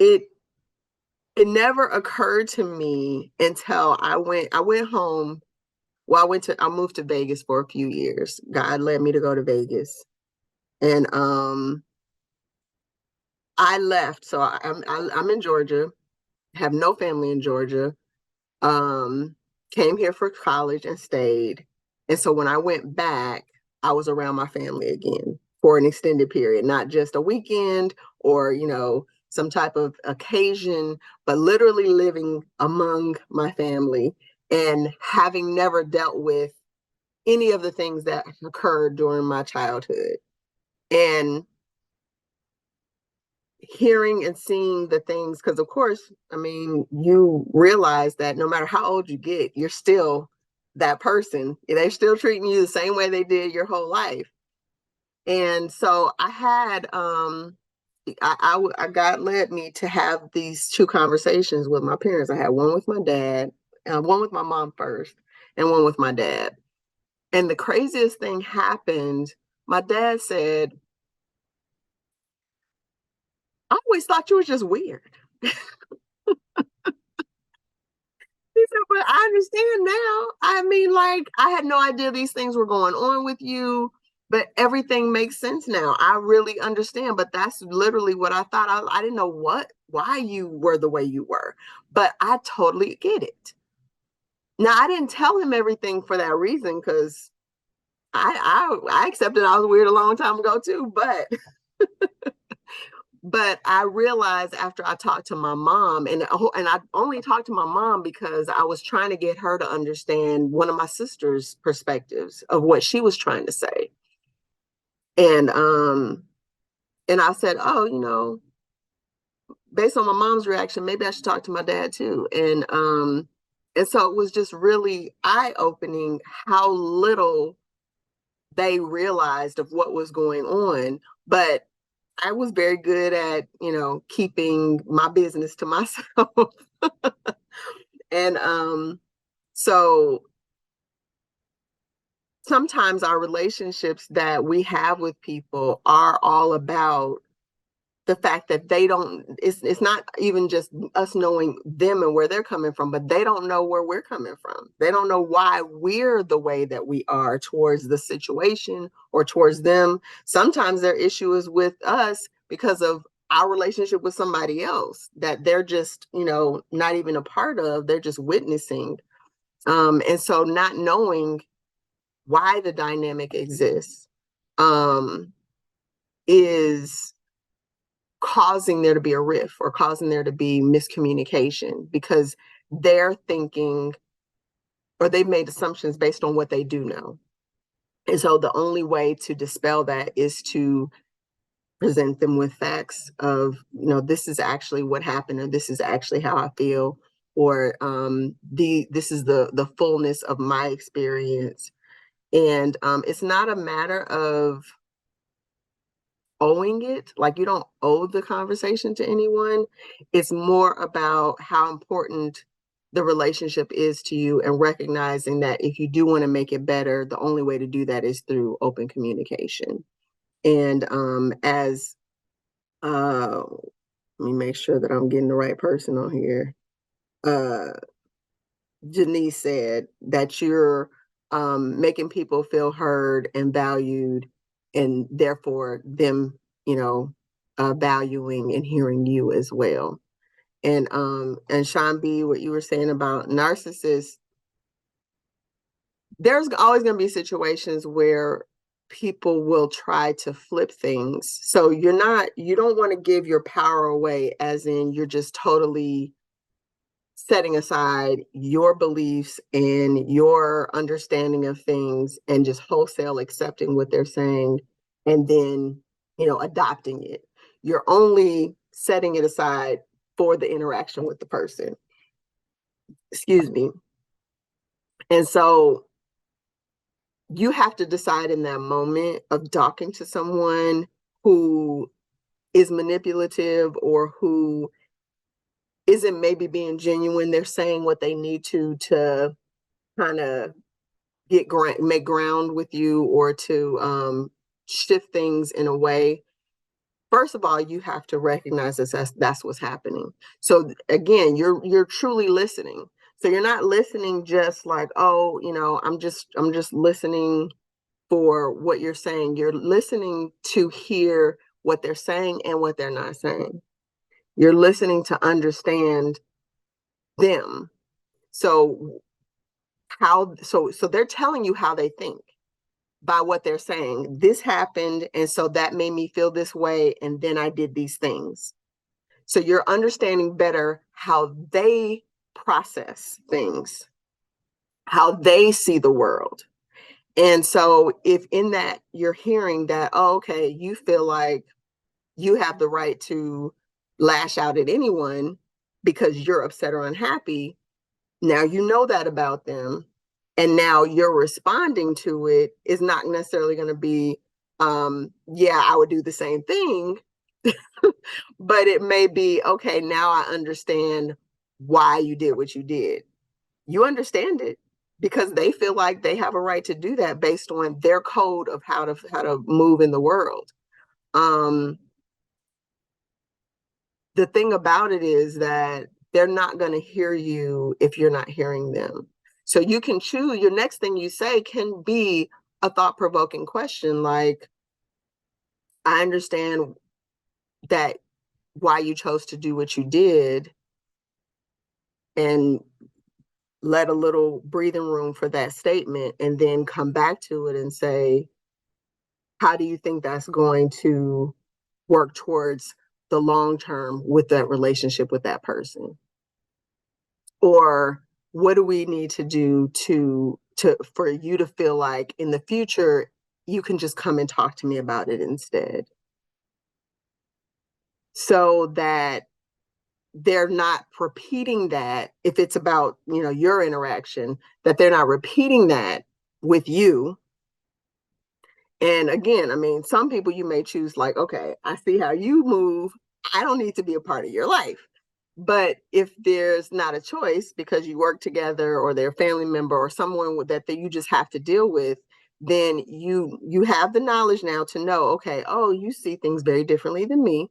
S1: it never occurred to me until I went home. Well, I moved to Vegas for a few years. God led me to go to Vegas. And I left. So I'm in Georgia, have no family in Georgia. Came here for college and stayed. And so when I went back, I was around my family again for an extended period, not just a weekend or, some type of occasion, but literally living among my family and having never dealt with any of the things that occurred during my childhood. And hearing and seeing the things, because of course, I mean, you realize that no matter how old you get, you're still that person. They're still treating you the same way they did your whole life. And so I had, I God led me to have these two conversations with my parents. I had one with my dad, one with my mom first, and one with my dad. And the craziest thing happened. My dad said, I always thought you were just weird. He said, but I understand now. I mean, like, I had no idea these things were going on with you, but everything makes sense now. I really understand. But that's literally what I thought. I didn't know why you were the way you were, but I totally get it. Now, I didn't tell him everything for that reason, because I accepted I was weird a long time ago too, but I realized after I talked to my mom, and I only talked to my mom because I was trying to get her to understand one of my sister's perspectives of what she was trying to say. And I said, oh, based on my mom's reaction, maybe I should talk to my dad too. And so it was just really eye-opening how little they realized of what was going on. But I was very good at, keeping my business to myself. And so sometimes our relationships that we have with people are all about the fact that it's not even just us knowing them and where they're coming from, but they don't know where we're coming from. They don't know why we're the way that we are towards the situation or towards them. Sometimes their issue is with us because of our relationship with somebody else that they're just, not even a part of, they're just witnessing. And so not knowing why the dynamic exists is causing there to be a rift or causing there to be miscommunication because they're thinking or they've made assumptions based on what they do know. And so the only way to dispel that is to present them with facts of, this is actually what happened, or this is actually how I feel, or this is the fullness of my experience. And it's not a matter of owing it, like you don't owe the conversation to anyone. It's more about how important the relationship is to you and recognizing that if you do want to make it better, the only way to do that is through open communication. And as let me make sure that I'm getting the right person on here. Janice said that you're making people feel heard and valued, and therefore them, valuing and hearing you as well. And Sean B, what you were saying about narcissists, there's always going to be situations where people will try to flip things. So you don't want to give your power away, as in you're just totally setting aside your beliefs and your understanding of things and just wholesale accepting what they're saying and then, adopting it. You're only setting it aside for the interaction with the person. Excuse me. And so you have to decide in that moment of talking to someone who is manipulative or who isn't maybe being genuine. They're saying what they need to kind of make ground with you or to shift things in a way. First of all, you have to recognize that's what's happening. So again, you're truly listening. So you're not listening just like, oh, I'm just listening for what you're saying. You're listening to hear what they're saying and what they're not saying. You're listening to understand them. So they're telling you how they think by what they're saying. This happened, and so that made me feel this way, and then I did these things. So you're understanding better how they process things, how they see the world. And so if in that you're hearing that, oh, okay, you feel like you have the right to lash out at anyone because you're upset or unhappy, now you know that about them. And now you're responding to it is not necessarily going to be, yeah, I would do the same thing. But it may be, okay, now I understand why you did what you did. You understand it because they feel like they have a right to do that based on their code of how to move in the world. The thing about it is that they're not going to hear you if you're not hearing them. So you can choose, your next thing you say can be a thought-provoking question like, I understand that why you chose to do what you did, and let a little breathing room for that statement, and then come back to it and say, how do you think that's going to work towards the long term with that relationship with that person? Or what do we need to do to for you to feel like in the future you can just come and talk to me about it instead, so that they're not repeating that. If it's about your interaction, that they're not repeating that with you. And again, I mean, some people you may choose like, okay, I see how you move, I don't need to be a part of your life. But if there's not a choice because you work together or they're a family member or someone that you just have to deal with, then you have the knowledge now to know, okay, oh, you see things very differently than me.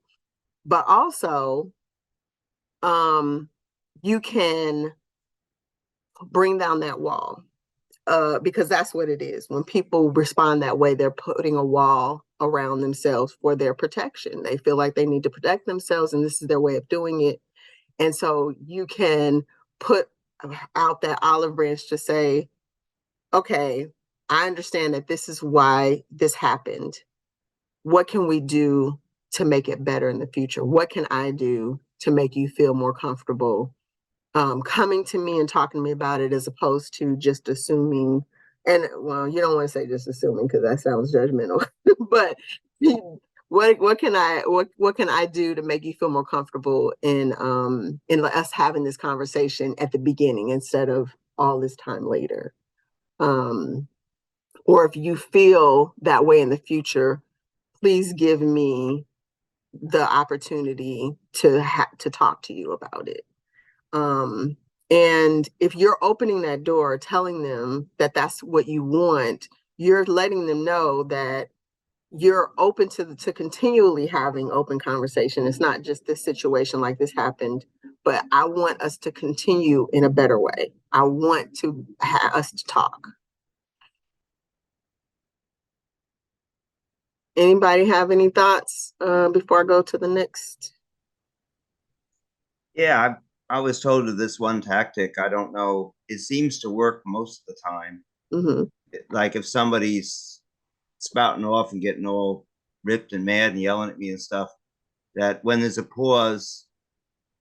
S1: But also, you can bring down that wall because that's what it is. When people respond that way, they're putting a wall around themselves for their protection. They feel like they need to protect themselves, and this is their way of doing it. And so you can put out that olive branch to say, okay, I understand that this is why this happened. What can we do to make it better in the future? What can I do to make you feel more comfortable coming to me and talking to me about it, as opposed to just assuming? And well, you don't want to say just assuming, because that sounds judgmental, but what can I do to make you feel more comfortable in us having this conversation at the beginning instead of all this time later? Or if you feel that way in the future, please give me the opportunity to talk to you about it. And if you're opening that door, telling them that that's what you want, you're letting them know that you're open to continually having open conversation. It's not just this situation, like this happened, but I want us to continue in a better way. I want to us to talk. Anybody have any thoughts before I go to the next?
S3: Yeah, I was told of this one tactic. I don't know. It seems to work most of the time.
S1: Mm-hmm.
S3: Like if somebody's spouting off and getting all ripped and mad and yelling at me and stuff, that when there's a pause,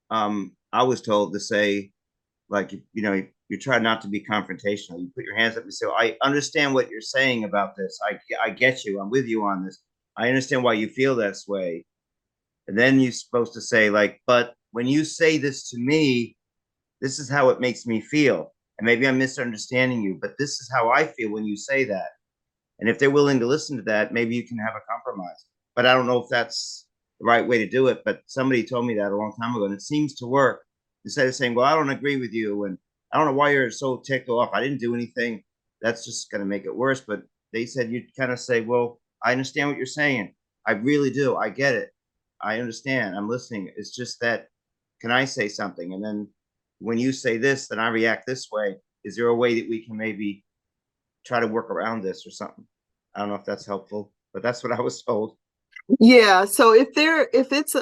S3: I was told to say, like, you know, you try not to be confrontational. You put your hands up and say, I understand what you're saying about this. I get you. I'm with you on this. I understand why you feel this way. And then you're supposed to say, like, but when you say this to me, this is how it makes me feel. And maybe I'm misunderstanding you, but this is how I feel when you say that. And if they're willing to listen to that, maybe you can have a compromise. But I don't know if that's the right way to do it. But somebody told me that a long time ago, and it seems to work. Instead of saying, well, I don't agree with you, and I don't know why you're so ticked off. I didn't do anything. That's just going to make it worse. But they said you'd kind of say, well, I understand what you're saying. I really do. I get it. I understand. I'm listening. It's just that, can I say something? And then when you say this, then I react this way. Is there a way that we can maybe try to work around this or something? I don't know if that's helpful, but that's what I was told.
S1: Yeah. So if it's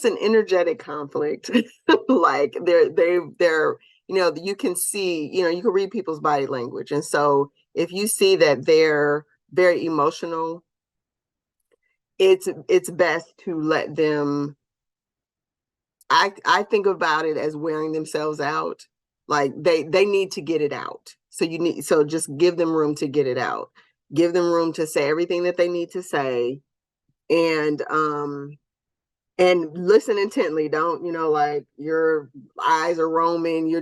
S1: an energetic conflict, like they're, you know, you can see, you know, you can read people's body language. And so if you see that they're very emotional, it's best to let them, I think about it as wearing themselves out. Like they need to get it out. So just give them room to get it out. Give them room to say everything that they need to say. And listen intently. Don't, you know, like your eyes are roaming.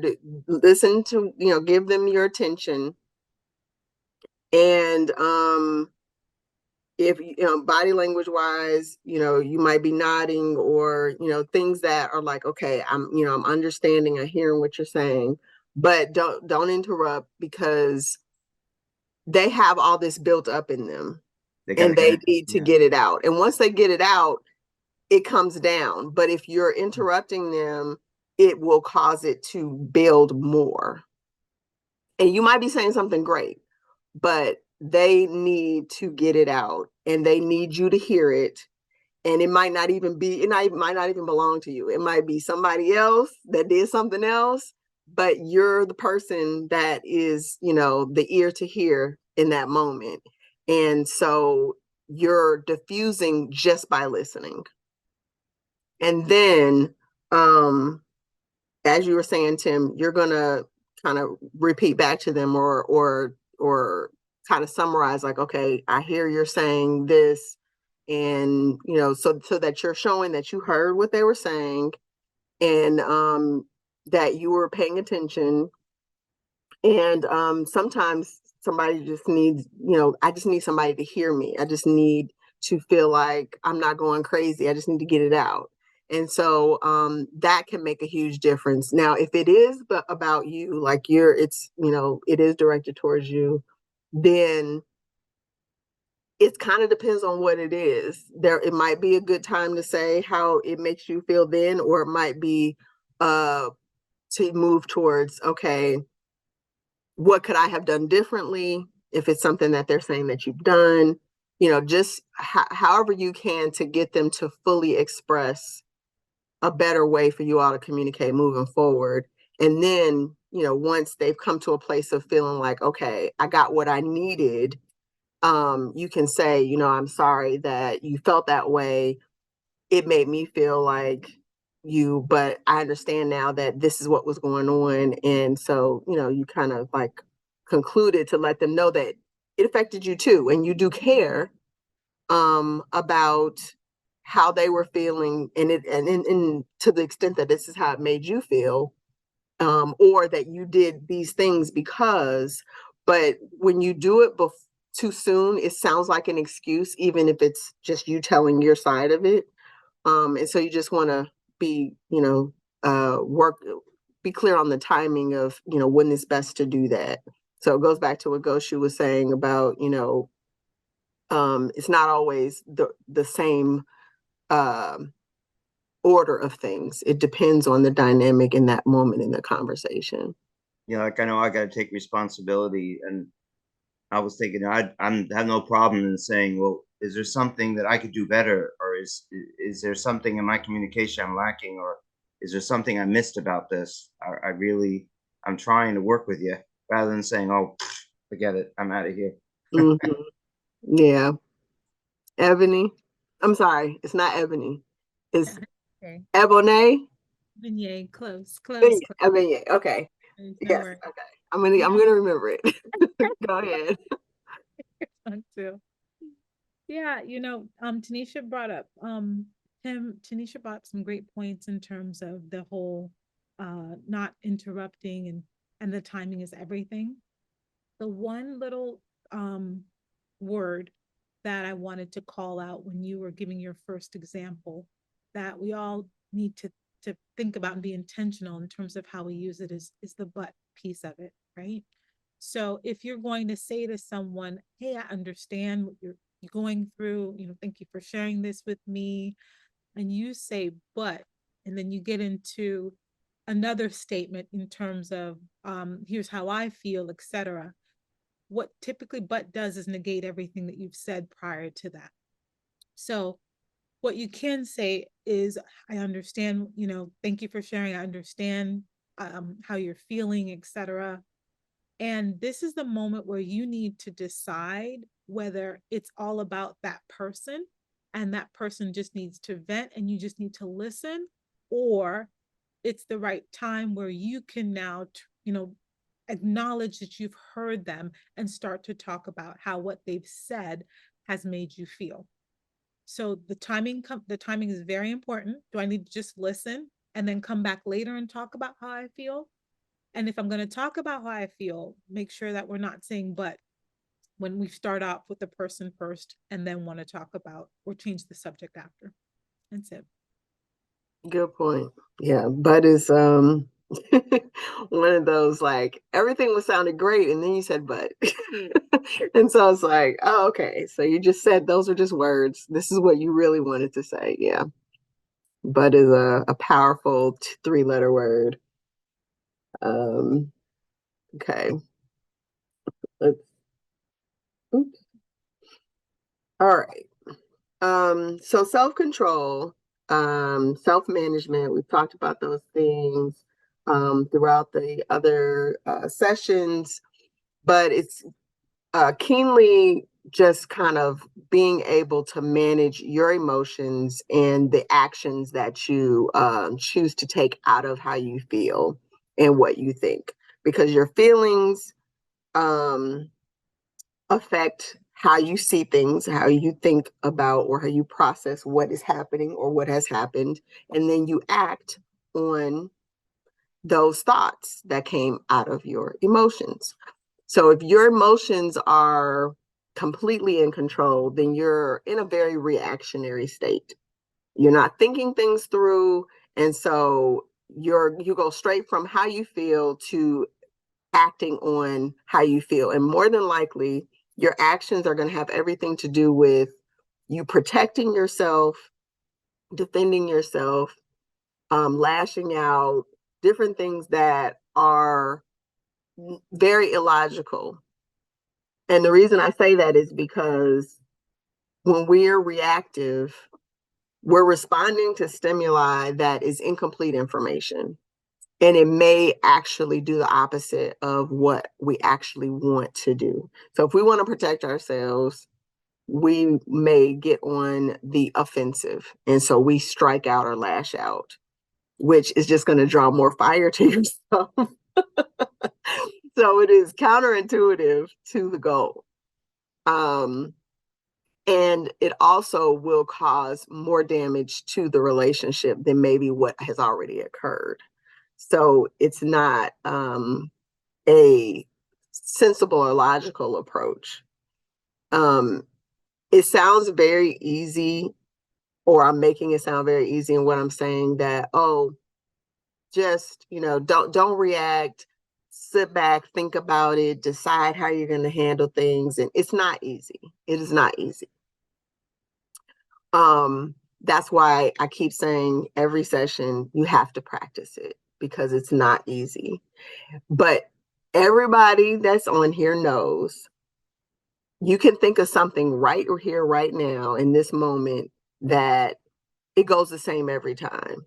S1: Listen to, you know, give them your attention. And if, you know, body language wise, you know, you might be nodding, or, you know, things that are like, okay, I'm understanding, I'm hearing what you're saying, but don't interrupt, because they have all this built up in them and they need to get it out. And once they get it out, it comes down. But if you're interrupting them, it will cause it to build more. And you might be saying something great, but they need to get it out and they need you to hear it. And it might not even belong to you. It might be somebody else that did something else, but you're the person that is, you know, the ear to hear in that moment. And so you're diffusing just by listening. And then, as you were saying, Tim, you're gonna kind of repeat back to them, or kind of summarize, like, okay, I hear you're saying this, and, you know, so that you're showing that you heard what they were saying, and that you were paying attention. And sometimes somebody just needs, you know, I just need somebody to hear me. I just need to feel like I'm not going crazy. I just need to get it out. And so that can make a huge difference. Now, if it is about you, like it's, you know, it is directed towards you, then it kind of depends on what it is. It might be a good time to say how it makes you feel then, or it might be to move towards, okay, what could I have done differently? If it's something that they're saying that you've done, you know, just however you can to get them to fully express a better way for you all to communicate moving forward. And then, you know, once they've come to a place of feeling like, okay, I got what I needed, you can say, I'm sorry that you felt that way. It made me feel like but I understand now that this is what was going on. And so, you kind of like concluded to let them know that it affected you too. And you do care about how they were feeling, and to the extent that this is how it made you feel, or that you did these things because. But when you do it too soon, it sounds like an excuse, even if it's just you telling your side of it. And so you just want to be, be clear on the timing of, when it's best to do that. So it goes back to what Goshu was saying about, it's not always the same order of things. It depends on the dynamic in that moment in the conversation.
S3: Yeah, like I know I got to take responsibility, and I was thinking I have no problem in saying, well, is there something that I could do better, or is there something in my communication I'm lacking, or is there something I missed about this? I'm trying to work with you rather than saying, oh, forget it, I'm out of here.
S1: Mhm. Yeah. Ebony. I'm sorry, it's not Ebony. It's
S8: Okay.
S1: Ebony.
S8: Beignet, close, close, close.
S1: Ebony. Okay.
S8: No
S1: Yes.
S8: worries.
S1: Okay. I'm gonna remember it. Go ahead.
S8: Fun too. Yeah, Tanisha brought up Tanisha brought up some great points in terms of the whole not interrupting and the timing is everything. The one little word that I wanted to call out when you were giving your first example that we all need to think about and be intentional in terms of how we use it is the but piece of it, right? So if you're going to say to someone, hey, I understand what you're going through, thank you for sharing this with me, and you say but, and then you get into another statement in terms of here's how I feel, etc. What typically but does is negate everything that you've said prior to that. So what you can say is, I understand, thank you for sharing. I understand how you're feeling, etc. And this is the moment where you need to decide whether it's all about that person and that person just needs to vent and you just need to listen, or it's the right time where you can now, acknowledge that you've heard them and start to talk about how what they've said has made you feel. So the timing is very important. Do I need to just listen and then come back later and talk about how I feel? And if I'm going to talk about how I feel, make sure that we're not saying but when we start off with the person first and then want to talk about or change the subject after. That's it.
S1: Good point. Yeah, but is one of those like everything was sounded great, and then you said but, and so it's like, oh, okay. So you just said those are just words. This is what you really wanted to say. Yeah, but is a powerful three-letter word. Okay. Let's. Oops. All right. So self-control, self-management, we've talked about those things throughout the other sessions, but it's keenly just kind of being able to manage your emotions and the actions that you choose to take out of how you feel and what you think, because your feelings affect how you see things, how you think about or how you process what is happening or what has happened. And then you act on those thoughts that came out of your emotions. So if your emotions are completely in control, then you're in a very reactionary state. You're not thinking things through. And so you go straight from how you feel to acting on how you feel. And more than likely, your actions are going to have everything to do with you protecting yourself, defending yourself, lashing out, different things that are very illogical. And the reason I say that is because when we're reactive, we're responding to stimuli that is incomplete information. And it may actually do the opposite of what we actually want to do. So if we want to protect ourselves, we may get on the offensive. And so we strike out or lash out, which is just going to draw more fire to yourself. So it is counterintuitive to the goal. And it also will cause more damage to the relationship than maybe what has already occurred. So it's not a sensible or logical approach. It sounds very easy, or I'm making it sound very easy in what I'm saying, that, oh, just, don't react, sit back, think about it, decide how you're going to handle things. And it's not easy. It is not easy. That's why I keep saying every session, you have to practice it, because it's not easy. But everybody that's on here knows you can think of something right here, right now, in this moment, that it goes the same every time.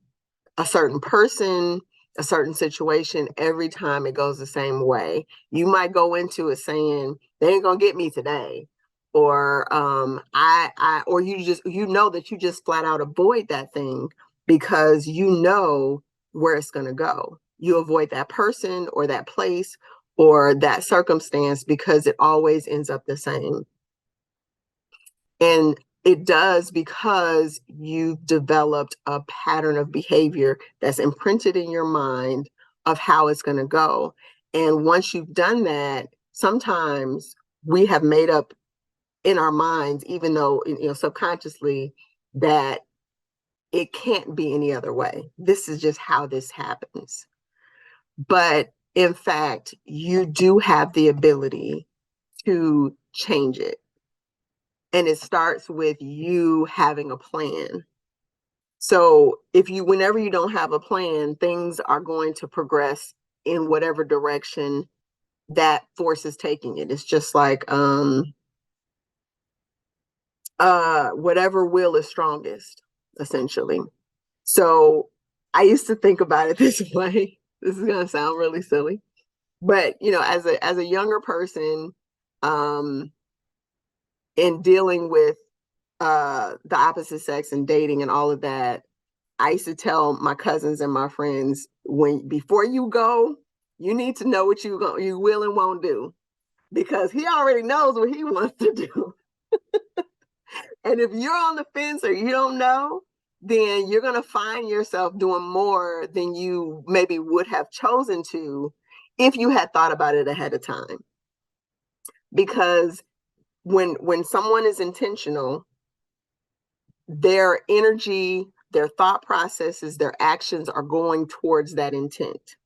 S1: A certain person, a certain situation, every time it goes the same way. You might go into it saying, they ain't gonna get me today. Or or you know that you just flat out avoid that thing because you know where it's gonna go. You avoid that person or that place or that circumstance because it always ends up the same. And it does because you've developed a pattern of behavior that's imprinted in your mind of how it's going to go. And once you've done that, sometimes we have made up in our minds, even though, subconsciously, that it can't be any other way. This is just how this happens. But in fact, you do have the ability to change it. And it starts with you having a plan. So whenever you don't have a plan, things are going to progress in whatever direction that force is taking it. It's just like whatever will is strongest, essentially. So I used to think about it this way. This is gonna sound really silly, but as a younger person, in dealing with the opposite sex and dating and all of that, I used to tell my cousins and my friends, before you go, you need to know what you will and won't do, because he already knows what he wants to do. And if you're on the fence or you don't know, then you're going to find yourself doing more than you maybe would have chosen to if you had thought about it ahead of time. Because when someone is intentional, their energy, their thought processes, their actions are going towards that intent.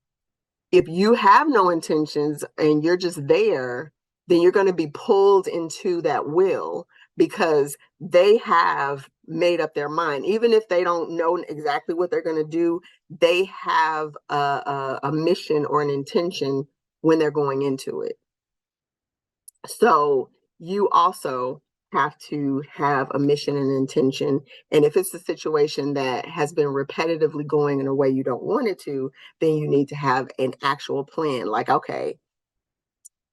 S1: If you have no intentions and you're just there, then you're going to be pulled into that will because they have made up their mind. Even if they don't know exactly what they're going to do, they have a mission or an intention when they're going into it. So you also have to have a mission and intention. And if it's a situation that has been repetitively going in a way you don't want it to, then you need to have an actual plan. Like, okay,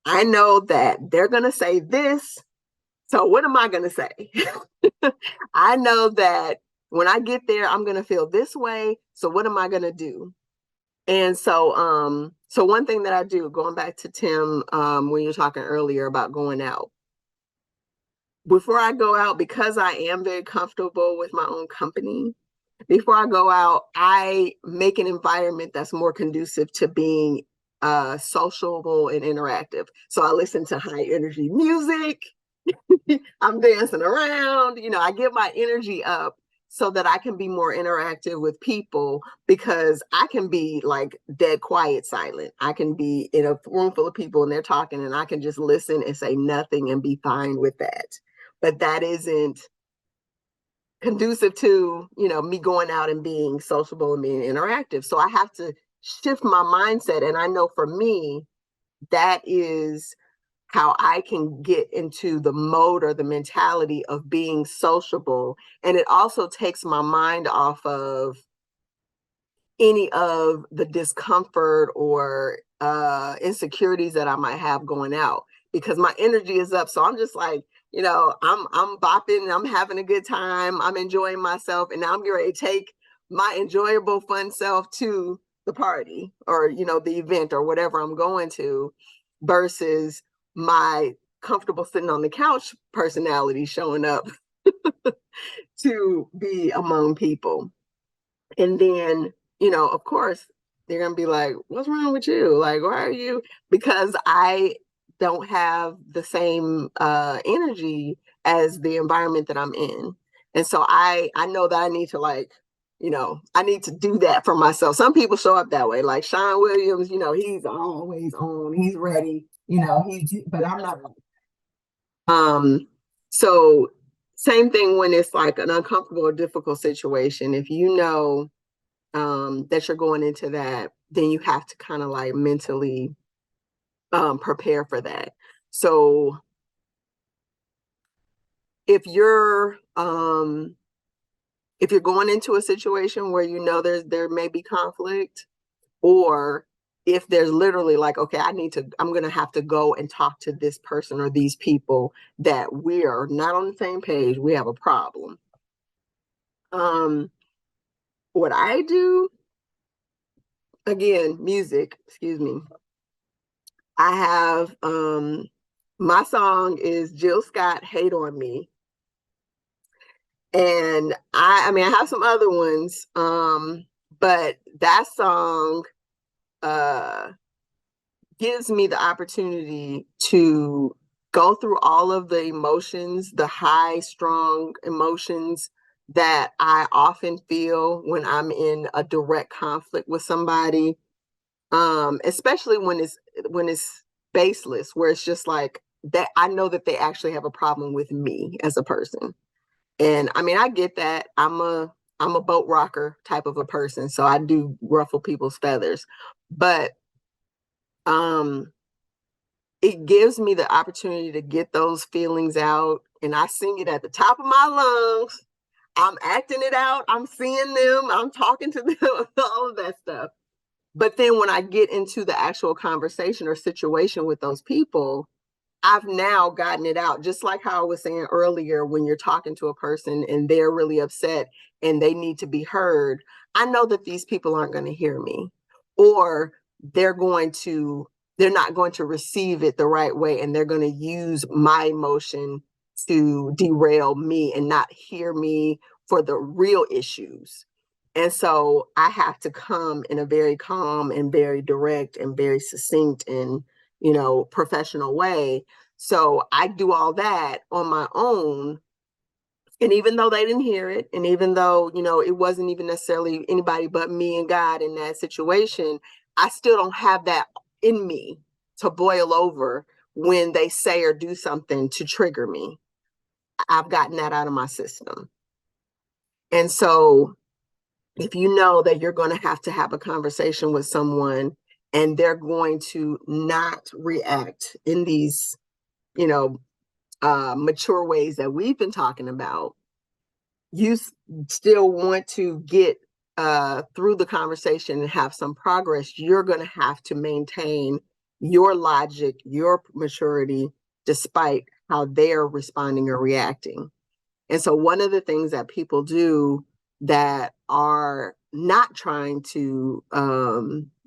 S1: I know that they're going to say this. So what am I going to say? I know that when I get there, I'm going to feel this way. So what am I going to do? And so, so one thing that I do, going back to Tim, when you were talking earlier about going out, before I go out, because I am very comfortable with my own company, before I go out, I make an environment that's more conducive to being sociable and interactive. So I listen to high energy music. I'm dancing around, I get my energy up so that I can be more interactive with people, because I can be like dead quiet, silent. I can be in a room full of people and they're talking and I can just listen and say nothing and be fine with that. But that isn't conducive to, me going out and being sociable and being interactive. So I have to shift my mindset. And I know for me, that is how I can get into the mode or the mentality of being sociable. And it also takes my mind off of any of the discomfort or insecurities that I might have going out, because my energy is up. So I'm just like, I'm bopping, I'm having a good time, I'm enjoying myself, and now I'm getting ready to take my enjoyable, fun self to the party or the event or whatever I'm going to, versus my comfortable sitting on the couch personality showing up to be among people. And then, of course, they're going to be like, what's wrong with you? Like, why are you? Because I don't have the same energy as the environment that I'm in. And so I know that I need to I need to do that for myself. Some people show up that way, like Sean Williams, he's always on, he's ready, but I'm not. So same thing when it's like an uncomfortable or difficult situation. If that you're going into that, then you have to kind of like mentally prepare for that. So if you're going into a situation where there may be conflict, or if there's literally like, okay, I'm gonna have to go and talk to this person or these people that we are not on the same page, we have a problem. What I do, again, music, excuse me. I have my song is Jill Scott, Hate on Me. And I mean I have some other ones, but that song gives me the opportunity to go through all of the emotions, the high, strong emotions that I often feel when I'm in a direct conflict with somebody, especially when it's baseless, where it's just like that I know that they actually have a problem with me as a person. And I mean, I get that. I'm a boat rocker type of a person, so I do ruffle people's feathers. But it gives me the opportunity to get those feelings out, and I sing it at the top of my lungs. I'm acting it out. I'm seeing them. I'm talking to them, all of that stuff. But then when I get into the actual conversation or situation with those people, I've now gotten it out. Just like how I was saying earlier, when you're talking to a person and they're really upset and they need to be heard, I know that these people aren't going to hear me, or they're not going to receive it the right way, and they're going to use my emotion to derail me and not hear me for the real issues. And so I have to come in a very calm and very direct and very succinct and professional way. So I do all that on my own. And even though they didn't hear it, and even though, it wasn't even necessarily anybody but me and God in that situation, I still don't have that in me to boil over when they say or do something to trigger me. I've gotten that out of my system. And so if you know that you're going to have a conversation with someone and they're going to not react in these, mature ways that we've been talking about, you still want to get through the conversation and have some progress, you're going to have to maintain your logic, your maturity, despite how they're responding or reacting. And so one of the things that people do that are not trying to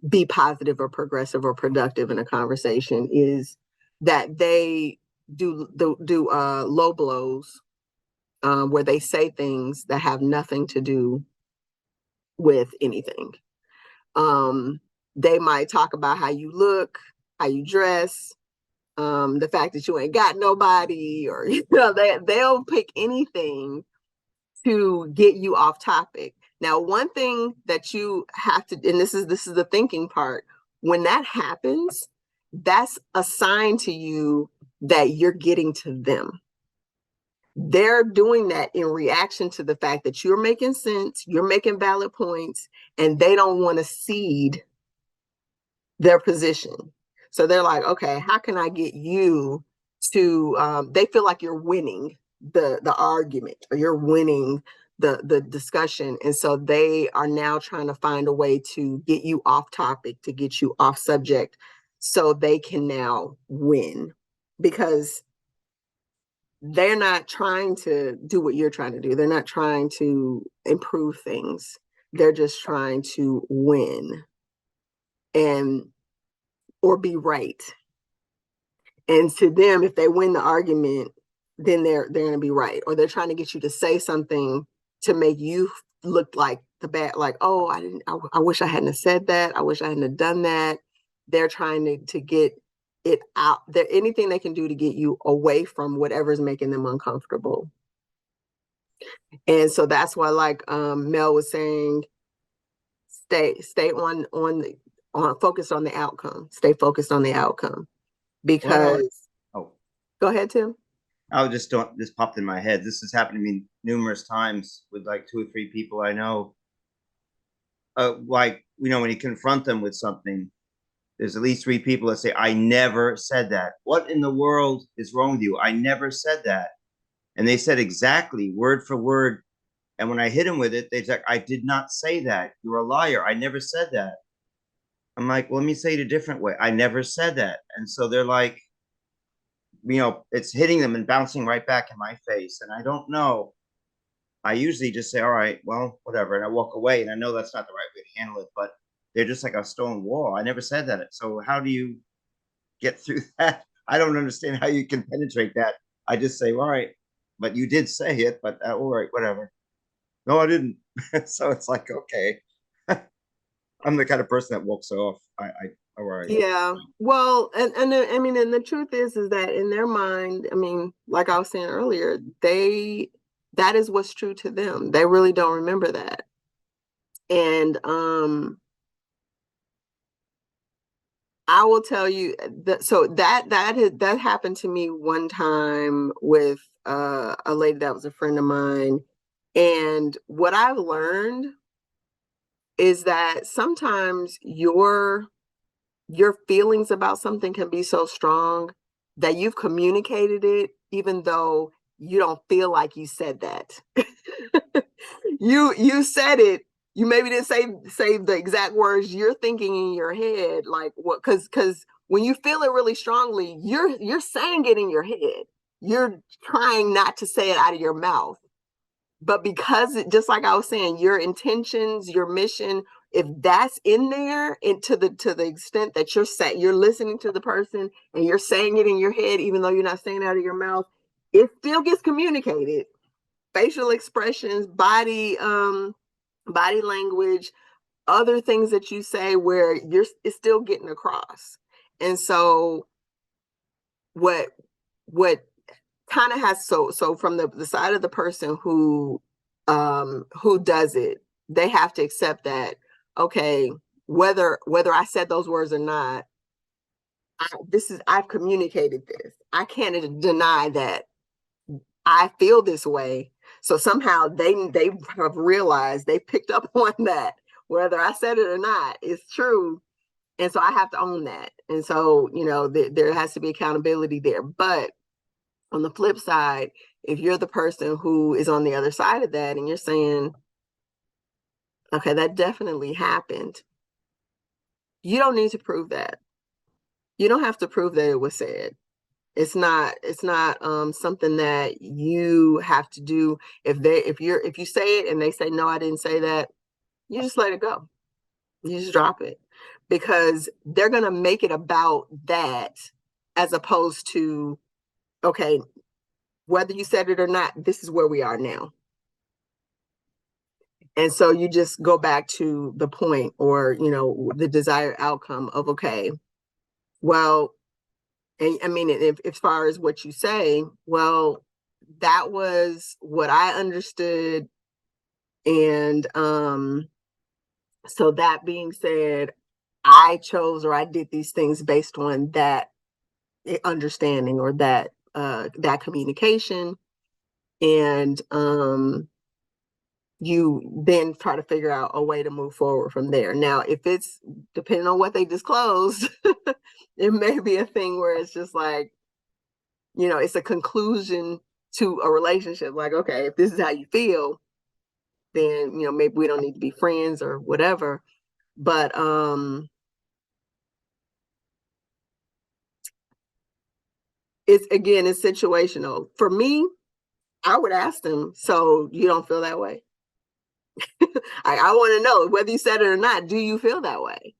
S1: be positive or progressive or productive in a conversation is that they do low blows, where they say things that have nothing to do with anything. They might talk about how you look, how you dress, the fact that you ain't got nobody, or they'll pick anything to get you off topic. Now, one thing that you have to, and this is the thinking part, when that happens, that's a sign to you that you're getting to them. They're doing that in reaction to the fact that you're making sense, you're making valid points, and they don't want to cede their position. So they're like, okay, how can I get you to, they feel like you're winning the argument, or you're winning the discussion. And so they are now trying to find a way to get you off topic, to get you off subject, so they can now win, because they're not trying to do what you're trying to do. They're not trying to improve things. They're just trying to win and or be right. And to them, if they win the argument, then they're going to be right, or they're trying to get you to say something to make you look like the bad, like, oh, I wish I hadn't have said that. I wish I hadn't have done that. They're trying to get it out there, anything they can do to get you away from whatever's making them uncomfortable. And so that's why, like Mel was saying, stay on focus on the outcome. Stay focused on the outcome, because
S3: Oh,
S1: go ahead, Tim.
S3: I was just don't. This popped in my head. This has happened to me numerous times with like 2 or 3 people I know. Like, when you confront them with something, there's at least 3 people that say, "I never said that. What in the world is wrong with you? I never said that." And they said exactly word for word. And when I hit them with it, they're like, "I did not say that. You're a liar. I never said that." I'm like, well, let me say it a different way. I never said that. And so they're like, it's hitting them and bouncing right back in my face. And I don't know. I usually just say, all right, well, whatever. And I walk away. And I know that's not the right way to handle it, but they're just like a stone wall. I never said that. So how do you get through that? I don't understand how you can penetrate that. I just say, all right, but you did say it, but all right, whatever. No, I didn't. So it's like, okay. I'm the kind of person that walks off. All right.
S1: Yeah. Well, and I mean, and the truth is that in their mind, I mean, like I was saying earlier, that is what's true to them. They really don't remember that. And I will tell you that, so that happened to me one time with a lady that was a friend of mine. And what I've learned is that sometimes your feelings about something can be so strong that you've communicated it, even though you don't feel like you said that. You said it. You maybe didn't say the exact words you're thinking in your head, like what? Because when you feel it really strongly, you're saying it in your head. You're trying not to say it out of your mouth. But because just like I was saying, your intentions, your mission, if that's in there, and to the extent that you're listening to the person and you're saying it in your head, even though you're not saying it out of your mouth, it still gets communicated. Facial expressions, body language, other things that you say, where it's still getting across. And so what kind of has, so from the side of the person who does it, they have to accept that, okay, whether I said those words or not, I've communicated this. I can't deny that I feel this way. So somehow they have realized, they picked up on that, whether I said it or not, it's true. And so I have to own that. And so, there has to be accountability there. But on the flip side, if you're the person who is on the other side of that and you're saying, okay, that definitely happened, you don't need to prove that. You don't have to prove that it was said. It's not something that you have to do. If you say it and they say, no, I didn't say that, you just let it go. You just drop it, because they're going to make it about that, as opposed to, okay, whether you said it or not, this is where we are now. And so you just go back to the point, or, the desired outcome of, okay, well, and I mean, if as far as what you say, well, that was what I understood. And so that being said, I chose, or I did these things based on that understanding, or that communication. And you then try to figure out a way to move forward from there. Now, if it's depending on what they disclosed, it may be a thing where it's just like, it's a conclusion to a relationship. Like, okay, if this is how you feel, then, you know, maybe we don't need to be friends or whatever. But it's situational. For me, I would ask them, so you don't feel that way? I want to know, whether you said it or not, do you feel that way?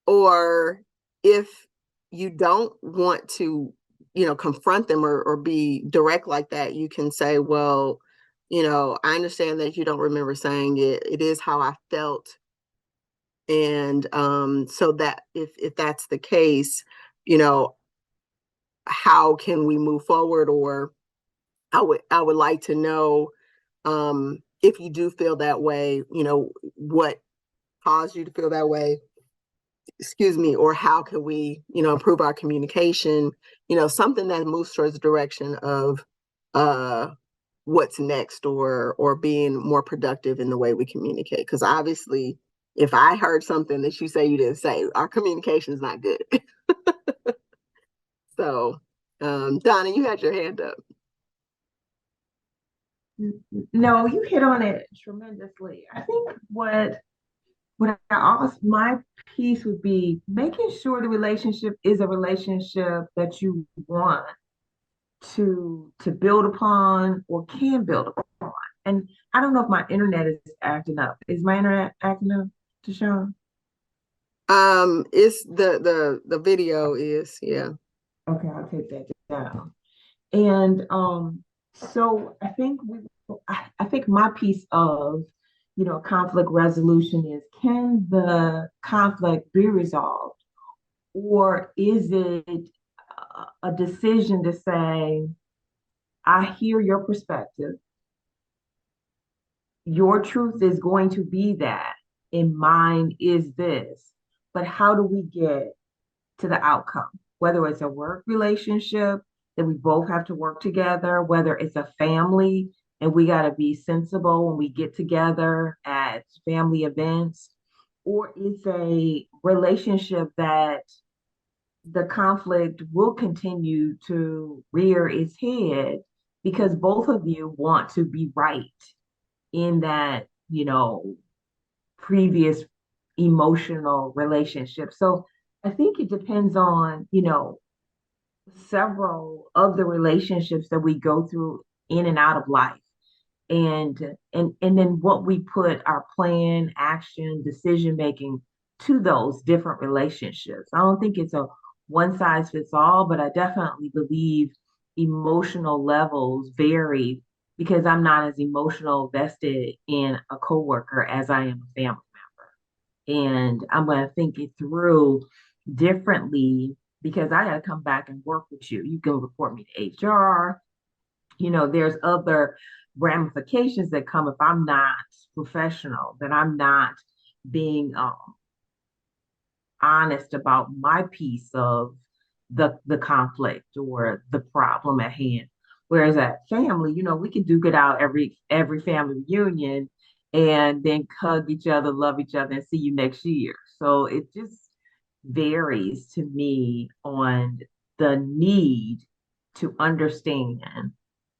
S1: Or if you don't want to, you know, confront them or be direct like that, you can say, well, you know, I understand that you don't remember saying it. It is how I felt. And so that if that's the case, you know, how can we move forward? Or I would like to know, if you do feel that way, you know, what caused you to feel that way, excuse me, or how can we, you know, improve our communication, you know, something that moves towards the direction of uh what's next, or being more productive in the way we communicate. Because obviously, if I heard something that you say you didn't say, our communication is not good. So Donna, you had your hand up.
S6: No, you hit on it tremendously. I think what I always my piece would be making sure the relationship is a relationship that you want to build upon or can build upon. And I don't know if my internet is acting up. Is my internet acting up, Deshaun?
S1: It's the video is, yeah.
S6: Okay, I'll take that down. And so I think my piece of conflict resolution is, can the conflict be resolved, or is it a decision to say, I hear your perspective, your truth is going to be that, and mine is this, but how do we get to the outcome? Whether it's a work relationship that we both have to work together, whether it's a family and we got to be sensible when we get together at family events, or it's a relationship that the conflict will continue to rear its head because both of you want to be right in that, previous emotional relationship. So I think it depends on, several of the relationships that we go through in and out of life. And then what we put our plan, action, decision making to those different relationships. I don't think it's a one size fits all, but I definitely believe emotional levels vary because I'm not as emotional vested in a coworker as I am a family member. And I'm going to think it through differently because I got to come back and work with you. You can report me to HR. There's other ramifications that come if I'm not professional, that I'm not being honest about my piece of the conflict or the problem at hand. Whereas at family, we can duke it out every family reunion and then hug each other, love each other, and see you next year. So it just varies to me on the need to understand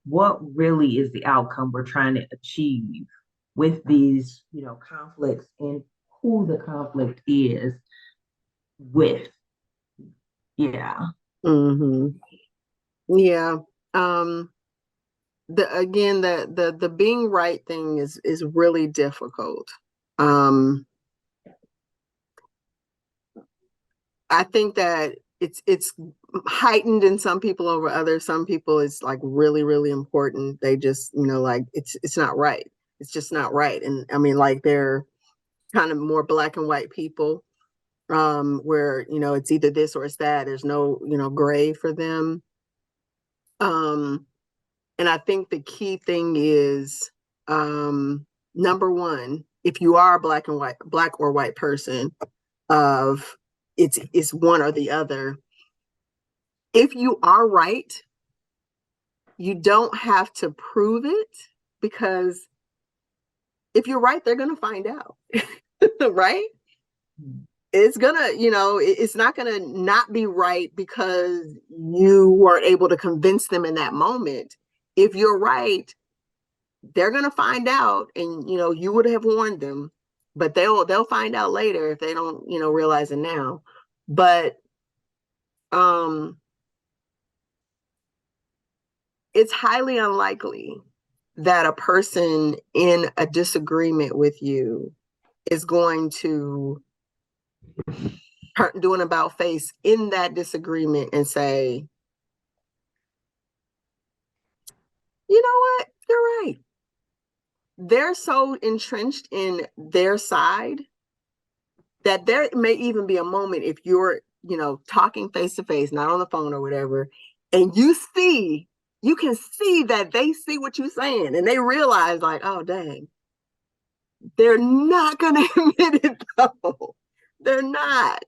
S6: what really is the outcome we're trying to achieve with these, conflicts, and who the conflict is with. Yeah.
S1: Mm-hmm. Yeah. The being right thing is really difficult. I think that it's heightened in some people over others. Some people it's like really, really important. They just, like it's not right. It's just not right. And I mean, like they're kind of more black and white people, where, it's either this or it's that. There's no, gray for them. And I think the key thing is, number one, if you are a black or white person, of it's one or the other. If you are right, you don't have to prove it, because if you're right, they're going to find out, right? It's gonna, it's not gonna not be right because you weren't able to convince them in that moment. If you're right, they're gonna find out, and you would have warned them, but they'll find out later if they don't realize it now. But it's highly unlikely that a person in a disagreement with you is going to do an about face in that disagreement and say, you know what, you're right. They're so entrenched in their side that there may even be a moment if you're, talking face to face, not on the phone or whatever, and you can see that they see what you're saying and they realize like, oh, dang, they're not going to admit it though. They're not.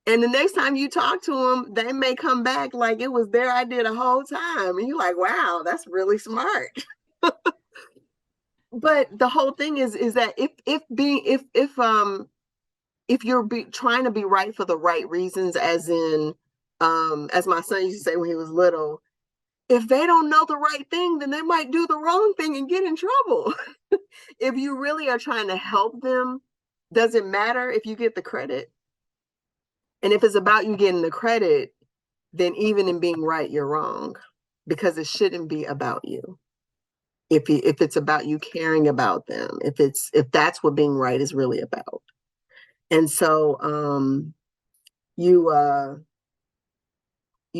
S1: And the next time you talk to them, they may come back like it was their idea the whole time. And you're like, wow, that's really smart. But the whole thing is that if you're trying to be right for the right reasons, as in, as my son used to say when he was little, if they don't know the right thing, then they might do the wrong thing and get in trouble. If you really are trying to help them, doesn't matter if you get the credit. And if it's about you getting the credit, then even in being right, you're wrong, because it shouldn't be about you. If it's about you caring about them, if that's what being right is really about. And so you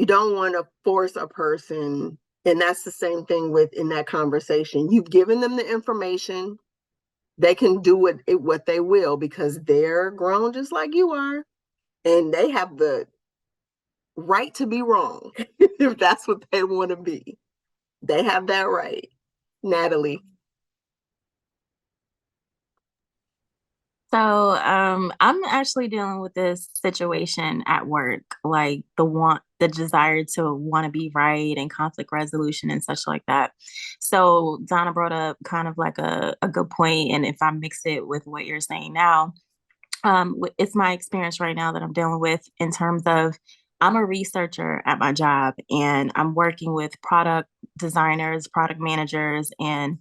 S1: don't want to force a person, and that's the same thing with in that conversation. You've given them the information. They can do what they will because they're grown just like you are, and they have the right to be wrong if that's what they want to be. They have that right. Natalie.
S9: So, I'm actually dealing with this situation at work, like the desire to want to be right and conflict resolution and such like that. So Donna brought up kind of like a good point, and if I mix it with what you're saying now, it's my experience right now that I'm dealing with in terms of I'm a researcher at my job, and I'm working with product designers, product managers, and